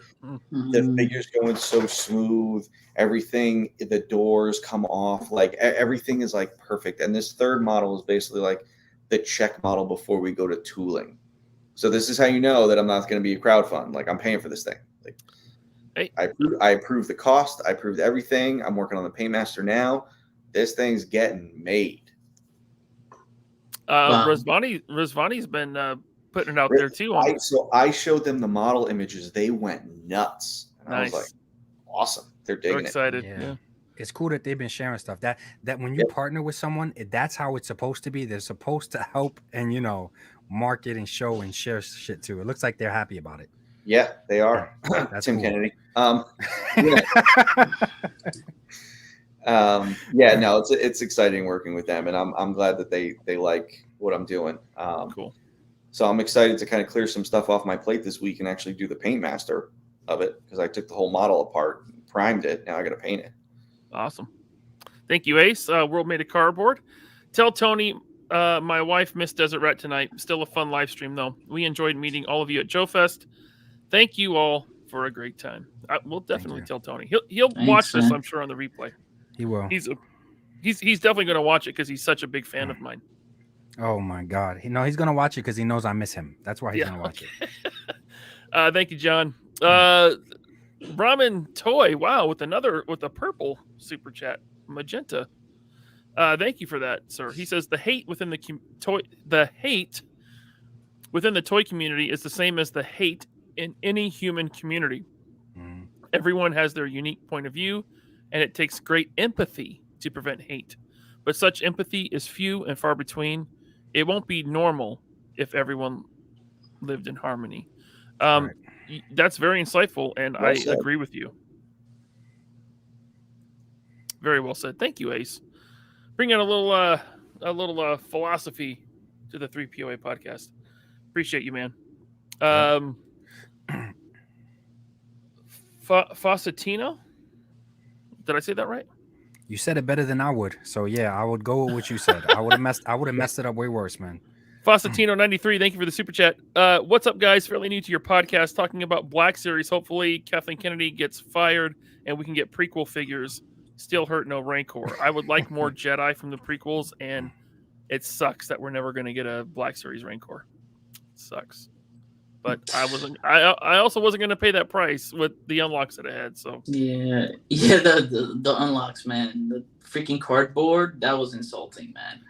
the figures going so smooth. Everything, the doors come off. Like everything is like perfect. And this third model is basically like the check model before we go to tooling. So this is how you know that I'm not going to be a crowdfund. Like I'm paying for this thing. Like Hey. I approved the cost. I approved everything. I'm working on the Paintmaster now. This thing's getting made. Wow. Rizvani's been putting it out there too. So I showed them the model images. They went nuts. And Nice. I was like, awesome. They're digging We're excited. Yeah. Yeah. It's cool that they've been sharing stuff. That when you partner with someone, that's how it's supposed to be. They're supposed to help and market and show and share shit too. It looks like they're happy about it. Yeah, they are. That's Tim cool. Kennedy. Yeah, no, it's exciting working with them, and I'm glad that they like what I'm doing. Cool. So I'm excited to kind of clear some stuff off my plate this week and actually do the Paintmaster of it, because I took the whole model apart, primed it. Now I got to paint it. Awesome. Thank you, Ace. World Made of Cardboard. Tell Tony my wife missed Desert Rat tonight. Still a fun live stream, though. We enjoyed meeting all of you at Joe Fest. Thank you all for a great time. We'll definitely tell Tony. He'll watch this, I'm sure, on the replay. He will. He's definitely going to watch it because he's such a big fan of mine. Oh my God. He's going to watch it because he knows I miss him. That's why he's going to watch it. Thank you, John. Ramen Toy, wow, with a purple super chat, magenta. Thank you for that, sir. He says the hate within the toy community is the same as the hate in any human community. Mm. Everyone has their unique point of view, and it takes great empathy to prevent hate. But such empathy is few and far between. It won't be normal if everyone lived in harmony. Right. That's very insightful, and Well I said. agree with you. Very well said. Thank you, Ace. Bringing a little philosophy to the 3POA podcast. Appreciate you, man. Fawcetino? Did I say that right? You said it better than I would. So yeah, I would go with what you said. I would have messed it up way worse, man. Fawcetino93, thank you for the super chat. What's up, guys? Fairly new to your podcast, talking about Black Series. Hopefully, Kathleen Kennedy gets fired and we can get prequel figures. Still hurt, no Rancor. I would like more Jedi from the prequels, and it sucks that we're never going to get a Black Series Rancor. It sucks. But I also wasn't going to pay that price with the unlocks that I had. So yeah, the unlocks, man. The freaking cardboard, that was insulting, man.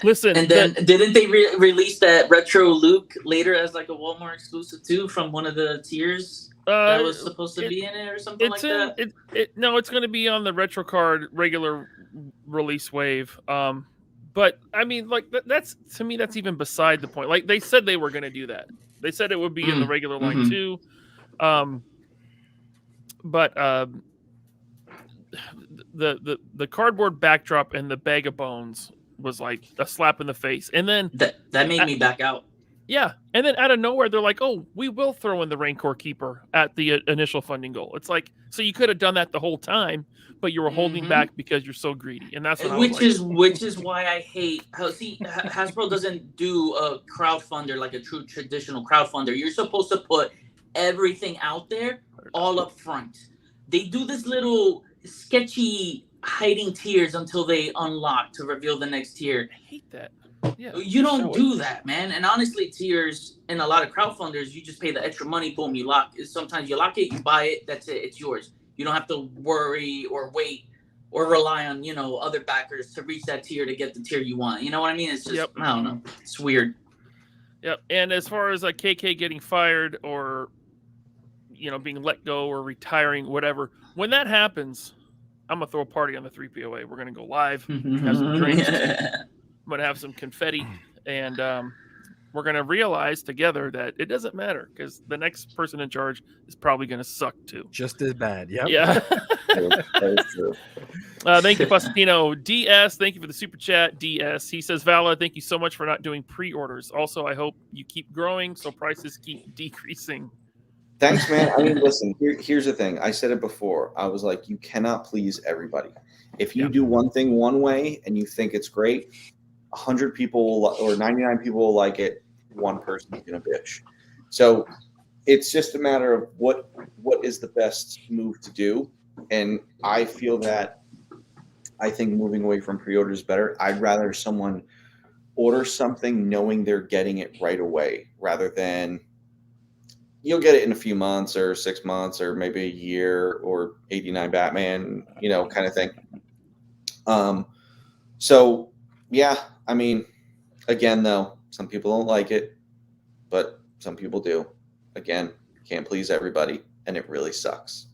Listen, and then didn't they release that retro Luke later as like a Walmart exclusive too from one of the tiers that was supposed to be in it or something like that? No, it's going to be on the retro card regular release wave. But I mean, like that's to me, that's even beside the point. Like they said they were going to do that. They said it would be in the regular line too. But the cardboard backdrop and the bag of bones was like a slap in the face. And then that made me back out. Yeah. And then out of nowhere, they're like, oh, we will throw in the Rancor Keeper at the initial funding goal. It's like, so you could have done that the whole time, but you were holding back because you're so greedy. And that's what which is why I hate how Hasbro doesn't do a crowdfunder like a true traditional crowdfunder. You're supposed to put everything out there all up front. They do this little sketchy hiding tiers until they unlock to reveal the next tier. I hate that. Yeah, you don't do that, man. And honestly, tiers in a lot of crowdfunders, you just pay the extra money, boom, you lock. Sometimes you lock it, you buy it, that's it, it's yours. You don't have to worry or wait or rely on, other backers to reach that tier to get the tier you want. You know what I mean? It's just, I don't know. It's weird. Yep. And as far as like KK getting fired or, being let go or retiring, whatever, when that happens, I'm going to throw a party on the 3POA. We're going to go live, have some drinks. I'm going to have some confetti, and we're going to realize together that it doesn't matter because the next person in charge is probably going to suck too. Just as bad. Yep. Yeah. That is true. Thank you, Faustino. DS, thank you for the super chat. DS, he says, Vala, thank you so much for not doing pre-orders. Also, I hope you keep growing so prices keep decreasing. Thanks, man. I mean, listen, here's the thing. I said it before. I was like, you cannot please everybody. If you do one thing one way and you think it's great, 100 people will, or 99 people will like it. One person is going to bitch. So it's just a matter of what is the best move to do. And I feel that I think moving away from pre-orders is better. I'd rather someone order something knowing they're getting it right away rather than you'll get it in a few months or 6 months or maybe a year or 89 Batman, kind of thing. So yeah, I mean, again, though, some people don't like it, but some people do. Again, can't please everybody, and it really sucks.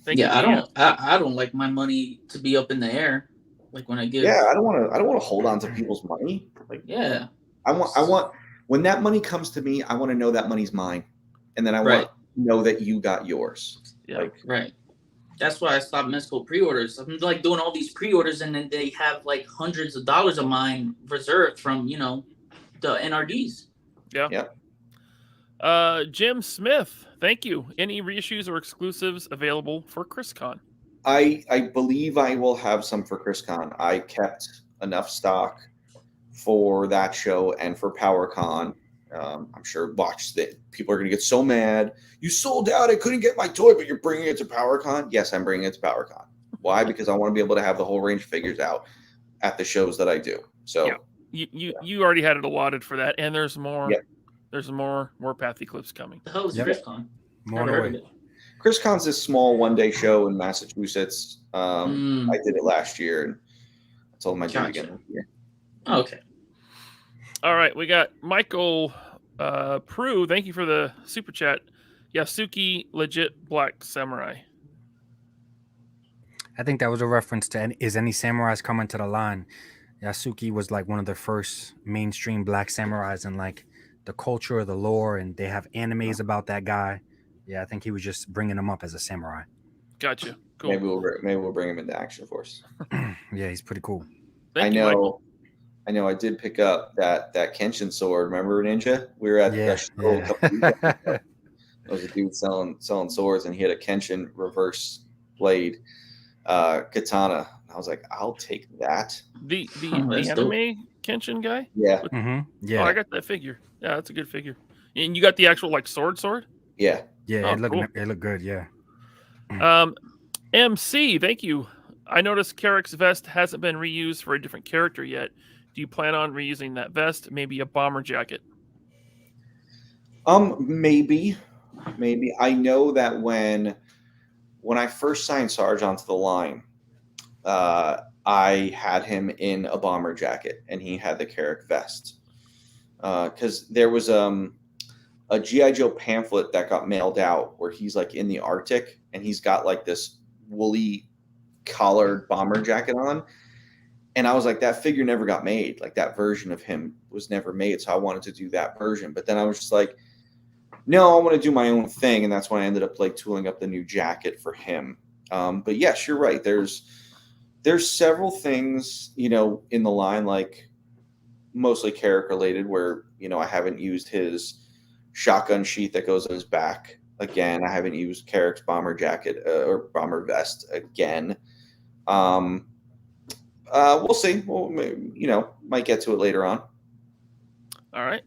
I don't like my money to be up in the air. Like when I give. Yeah, I don't want to hold on to people's money. Like, yeah, I want when that money comes to me, I want to know that money's mine, and then I want to know that you got yours. Yeah, right. That's why I stopped mystical pre-orders. I'm like doing all these pre-orders, and then they have like hundreds of dollars of mine reserved from the NRDs. Yeah. Jim Smith, thank you. Any reissues or exclusives available for ChrisCon? I believe I will have some for ChrisCon. I kept enough stock for that show and for PowerCon. I'm sure watch that people are going to get so mad. You sold out. I couldn't get my toy, but you're bringing it to PowerCon. Yes, I'm bringing it to PowerCon. Why? Because I want to be able to have the whole range of figures out at the shows that I do. So you already had it allotted for that, and there's more. Yep. There's more Path Eclipse coming. The hell is ChrisCon? More away. ChrisCon's this small one-day show in Massachusetts. I did it last year, and I told him I'd do it again this year. Okay. All right, we got Michael Prue. Thank you for the super chat. Yasuki, legit Black Samurai. I think that was a reference to is any samurais coming to the line. Yasuki was like one of the first mainstream Black samurais in like the culture, the lore, and they have animes about that guy. Yeah, I think he was just bringing him up as a samurai. Gotcha. Cool. Maybe we'll bring him into Action Force. Yeah, he's pretty cool. Thank you, Michael. I know. I did pick up that Kenshin sword. Remember, Ninja? We were at the show a couple weeks ago. There was a dude selling swords, and he had a Kenshin reverse blade katana. I was like, I'll take that. The anime Kenshin guy? Yeah. Yeah. Oh, I got that figure. Yeah, that's a good figure. And you got the actual like sword? Yeah. Yeah, Oh, it looked good. Yeah. MC, thank you. I noticed Carrick's vest hasn't been reused for a different character yet. Do you plan on reusing that vest? Maybe a bomber jacket? Maybe. I know that when I first signed Sarge onto the line, I had him in a bomber jacket, and he had the Carrick vest. Because there was a G.I. Joe pamphlet that got mailed out where he's like in the Arctic, and he's got like this woolly collared bomber jacket on. And I was like, that figure never got made. Like that version of him was never made. So I wanted to do that version. But then I was just like, no, I want to do my own thing. And that's when I ended up like tooling up the new jacket for him. But yes, you're right. There's several things, in the line, like mostly Carrick related, where, I haven't used his shotgun sheath that goes on his back. Again, I haven't used Carrick's bomber jacket or bomber vest again. We'll see. Well, might get to it later on. All right.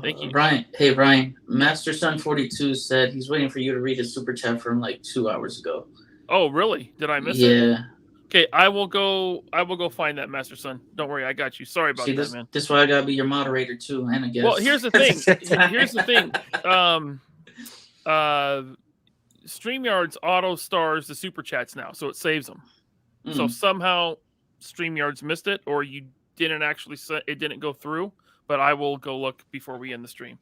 Thank you, Brian. Hey, Brian. Master Son 42 said he's waiting for you to read his super chat from like 2 hours ago. Oh, really? Did I miss it? Yeah. Okay, I will go find that, Master Son. Don't worry, I got you. Sorry about that, man. This is why I gotta be your moderator too, and I guess. Well, here's the thing. StreamYard's auto stars the super chats now, so it saves them. So somehow StreamYard's missed it, or you didn't actually it didn't go through. But I will go look before we end the stream.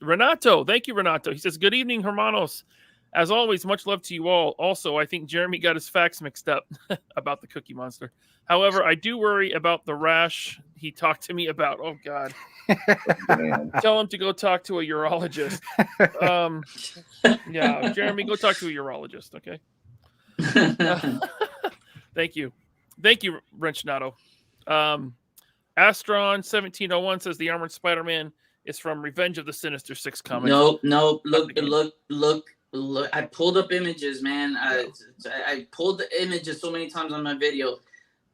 Renato, thank you, Renato. He says, "Good evening, hermanos. As always, much love to you all. Also, I think Jeremy got his facts mixed up about the Cookie Monster. However, I do worry about the rash he talked to me about. Oh, God. Man. Tell him to go talk to a urologist. Yeah, Jeremy, go talk to a urologist. Okay. Thank you, Wrenchnato. Astron 1701 says the Armored Spider-Man is from Revenge of the Sinister Six comic. Nope. Look. I pulled up images, man. I pulled the images so many times on my video.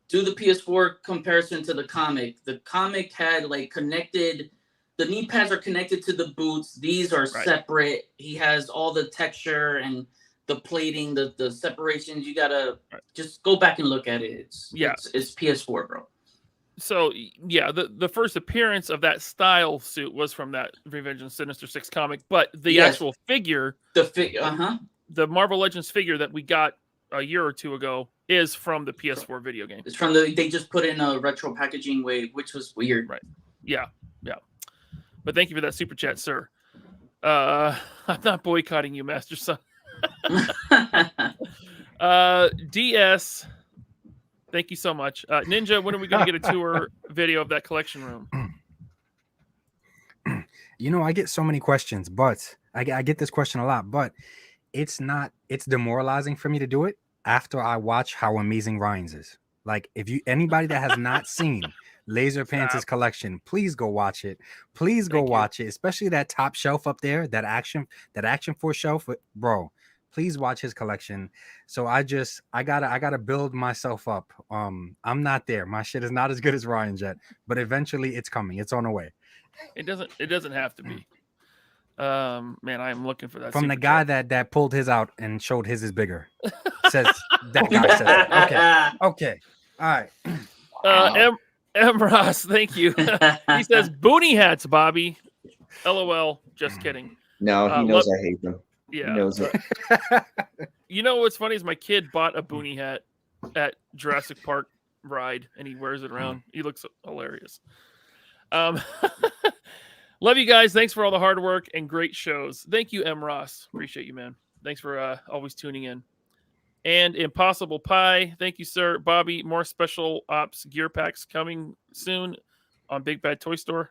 Do the PS4 comparison to the comic. The comic had like connected. The knee pads are connected to the boots. These are separate. He has all the texture and the plating, the separations. You gotta just go back and look at it. It's PS4, bro. So yeah, the first appearance of that style suit was from that Revenge of the Sinister Six comic, but the actual figure, the Marvel Legends figure that we got a year or two ago is from the PS4 video game. It's from they just put in a retro packaging way, which was weird. Right. Yeah. But thank you for that super chat, sir. I'm not boycotting you, Master Son. DS, thank you so much. Ninja, when are we going to get a tour video of that collection room? You know, I get so many questions, but I get this question a lot, but it's demoralizing for me to do it after I watch how amazing Ryan's is. Like, if anybody that has not seen Laser Pants' collection, please go watch it. Please go watch it, especially that top shelf up there, that Action Force shelf, bro. Please watch his collection. So I gotta build myself up. I'm not there. My shit is not as good as Ryan's yet, but eventually it's coming. It's on the way. It doesn't have to be. Man, I am looking for that. From the guy that pulled his out and showed his is bigger. Says that guy says that. Okay. All right. M. Ross, thank you. He says boonie hats, Bobby. LOL. Just kidding. No, he knows I hate them. Yeah. He knows it. You know what's funny is my kid bought a boonie hat at Jurassic Park ride, and he wears it around. He looks hilarious. Love you guys. Thanks for all the hard work and great shows. Thank you, M. Ross. Appreciate you, man. Thanks for always tuning in. And Impossible Pie, thank you, sir. Bobby, more special ops gear packs coming soon on Big Bad Toy Store.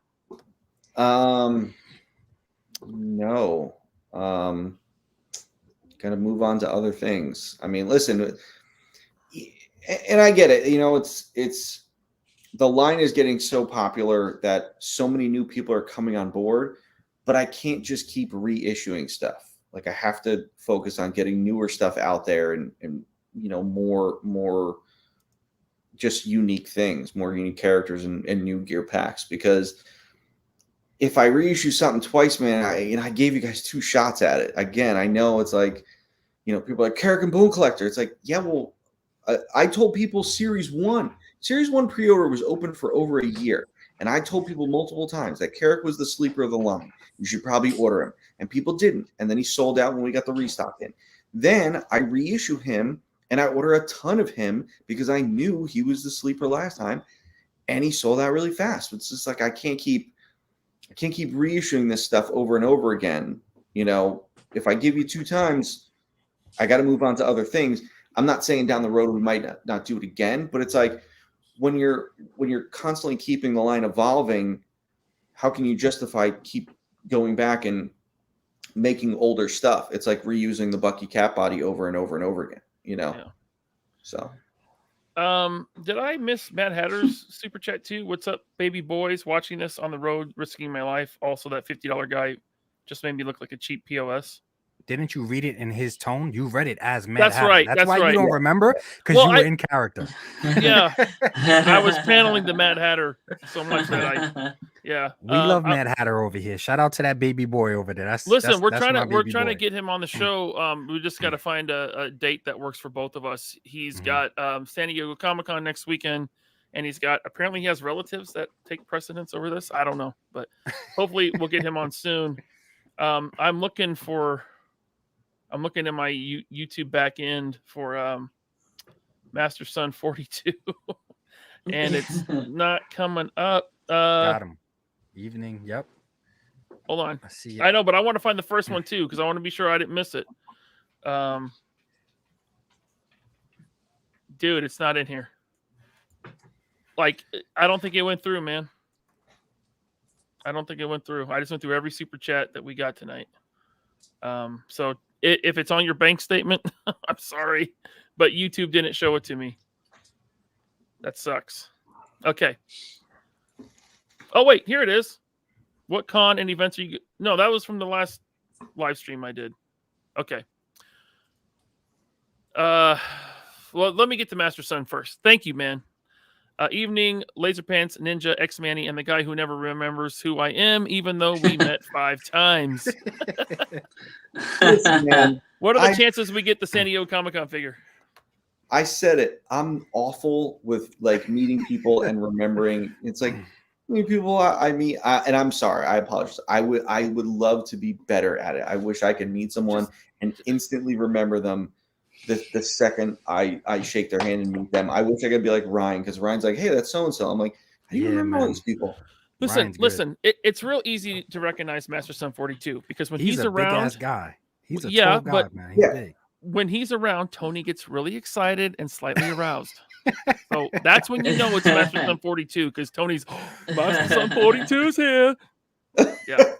No. Gotta move on to other things. I mean, listen, and I get it. You know, it's the line is getting so popular that so many new people are coming on board, but I can't just keep reissuing stuff. Like, I have to focus on getting newer stuff out there and you know, more just unique things, more unique characters and new gear packs. Because if I reissue something twice, man, I gave you guys 2 shots at it. Again, I know it's like, you know, people are like, Carrick and Bone Collector. It's like, yeah, well, I told people Series 1 pre-order was open for over a year. And I told people multiple times that Carrick was the sleeper of the line. You should probably order him. And people didn't. And then he sold out when we got the restock in. Then I reissue him and I order a ton of him because I knew he was the sleeper last time. And he sold out really fast. It's just like, I can't keep reissuing this stuff over and over again. You know, if I give you 2 times, I got to move on to other things. I'm not saying down the road we might not do it again, but it's like, when you're constantly keeping the line evolving, how can you justify keep going back and making older stuff? It's like reusing the Bucky Cat body over and over and over again, you know? Yeah. So. Did I miss Matt Hatter's super chat too? What's up, baby boys? Watching this on the road, risking my life. Also, that $50 guy just made me look like a cheap POS. Didn't you read it in his tone? You read it as Matt Hatter. Right. That's why you don't remember, because you were in character. Yeah. I was paneling the Mad Hatter so much that we love Mad Hatter over here. Shout out to that baby boy over there. We're trying to get him on the show. We just got to find a date that works for both of us. He's got San Diego Comic-Con next weekend, and apparently he has relatives that take precedence over this. I don't know, but hopefully we'll get him on soon. I'm looking in my YouTube back end for Master Son 42, and it's not coming up. Got him. Evening. Yep. Hold on. I know, but I want to find the first one too because I want to be sure I didn't miss it. Dude, it's not in here. Like, I don't think it went through, man. I don't think it went through. I just went through every super chat that we got tonight. So if it's on your bank statement, I'm sorry, but YouTube didn't show it to me. That sucks. Okay. Oh, wait, here it is. What con and events are you... No, that was from the last live stream I did. Okay. Well, let me get to Master Son first. Thank you, man. Evening, Laserpants, Ninja, X-Manny, and the guy who never remembers who I am, even though we met 5 times. Listen, man, What are the chances we get the San Diego Comic-Con figure? I said it. I'm awful with like meeting people and remembering. It's like people I meet, and I'm sorry. I apologize. I would love to be better at it. I wish I could meet someone and instantly remember them the second I shake their hand and meet them. I wish I could be like Ryan, because Ryan's like, hey, that's so and so. I'm like, how do you remember all these people? Listen. It's real easy to recognize Master Son 42 because when he's a around, big ass guy. He's a tall guy, man. He's big. When he's around, Tony gets really excited and slightly aroused. So that's when you know it's Master Son 42, because Tony's Master Son 42's here. Yeah.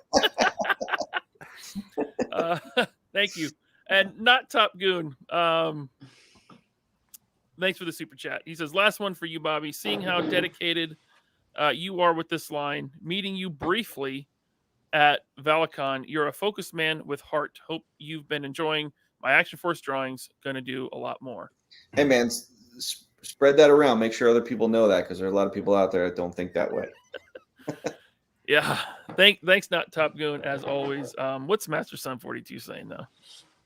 Thank you. And not Top Goon. Thanks for the super chat. He says, last one for you, Bobby. Seeing how dedicated you are with this line, meeting you briefly at Valicon, you're a focused man with heart. Hope you've been enjoying my Action Force drawings. Going to do a lot more. Hey, man, spread that around. Make sure other people know that, because there are a lot of people out there that don't think that way. Yeah. Thanks, not Top Goon, as always. What's Master Son 42 saying, though?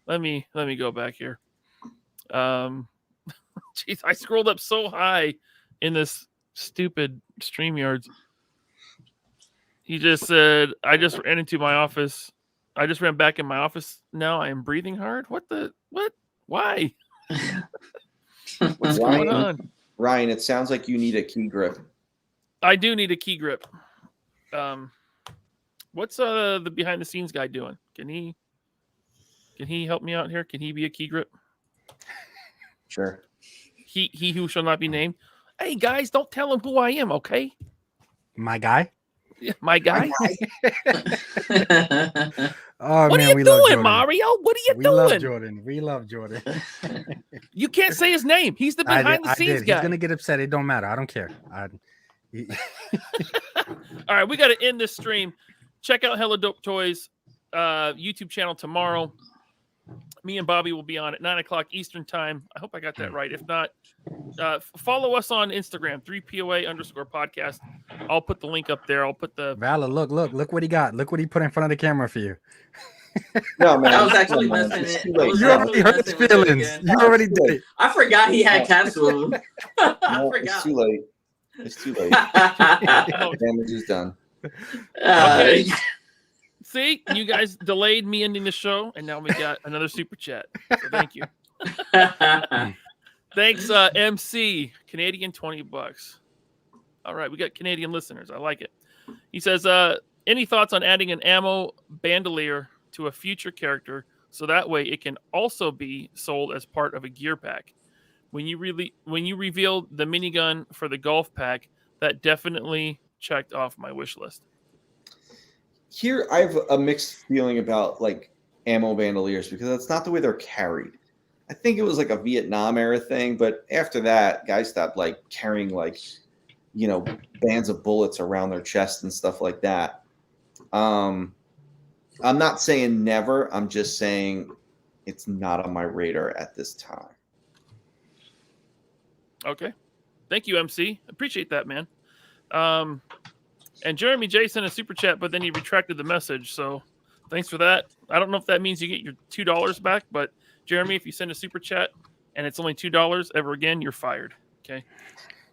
Let me go back here. Jeez, I scrolled up so high in this stupid StreamYards. He just said, I just ran into my office. I just ran back in my office. Now I am breathing hard. What? Why? What's going on? Ryan, it sounds like you need a key grip. I do need a key grip. What's the behind the scenes guy doing? Can he help me out here? Can he be a key grip? Sure. He who shall not be named. Hey guys, don't tell him who I am, okay? My guy. Yeah, my guy. Oh, what man, are you doing, Mario? What are you doing? We love Jordan. You can't say his name. He's the behind the scenes guy. He's gonna get upset. It don't matter. I don't care. All right, we got to end this stream. Check out Hella Dope Toys YouTube channel tomorrow. Me and Bobby will be on at 9:00 Eastern time. I hope I got that right. If not, follow us on Instagram, 3POA_podcast. I'll put the link up there. I'll put the Valor. Look what he got. Look what he put in front of the camera for you. No, man. I was actually missing it. You already hurt his feelings. You already did it. I forgot he had capsule. I forgot. It's too late. It's too late. Damage is done. Okay. See, you guys delayed me ending the show, and now we got another super chat. So thank you. Thanks, MC. Canadian $20. All right, we got Canadian listeners. I like it. He says, any thoughts on adding an ammo bandolier to a future character so that way it can also be sold as part of a gear pack? When you revealed the minigun for the golf pack, that definitely checked off my wish list. Here, I have a mixed feeling about like ammo bandoliers, because that's not the way they're carried. I think it was like a Vietnam era thing, but after that, guys stopped like carrying like, bands of bullets around their chest and stuff like that. I'm not saying never. I'm just saying it's not on my radar at this time. Okay. Thank you, MC. Appreciate that, man. And Jeremy J sent a super chat, but then he retracted the message. So thanks for that. I don't know if that means you get your $2 back, but Jeremy, if you send a super chat and it's only $2 ever again, you're fired. Okay.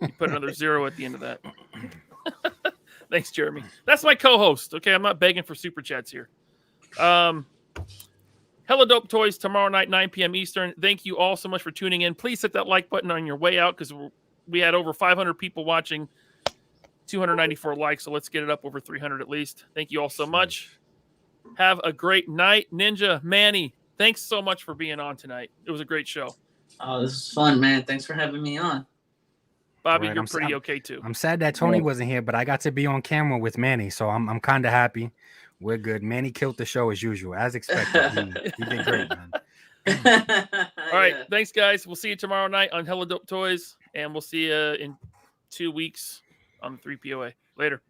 You put another 0 at the end of that. Thanks, Jeremy. That's my co-host. Okay. I'm not begging for super chats here. Hella Dope Toys tomorrow night, 9 p.m. Eastern. Thank you all so much for tuning in. Please hit that like button on your way out, because we had over 500 people watching, 294 likes. So let's get it up over 300 at least. Thank you all so much. Have a great night. Ninja, Manny, thanks so much for being on tonight. It was a great show. Oh, this is fun, man. Thanks for having me on. Bobby, Right, you're I'm pretty I'm okay too. I'm sad that Tony wasn't here, but I got to be on camera with Manny, so I'm kind of happy. We're good. Manny killed the show as usual, as expected. He did great, man. All right, Yeah. thanks, guys. We'll see you tomorrow night on Hella Dope Toys, and we'll see you in 2 weeks on the 3POA. Later.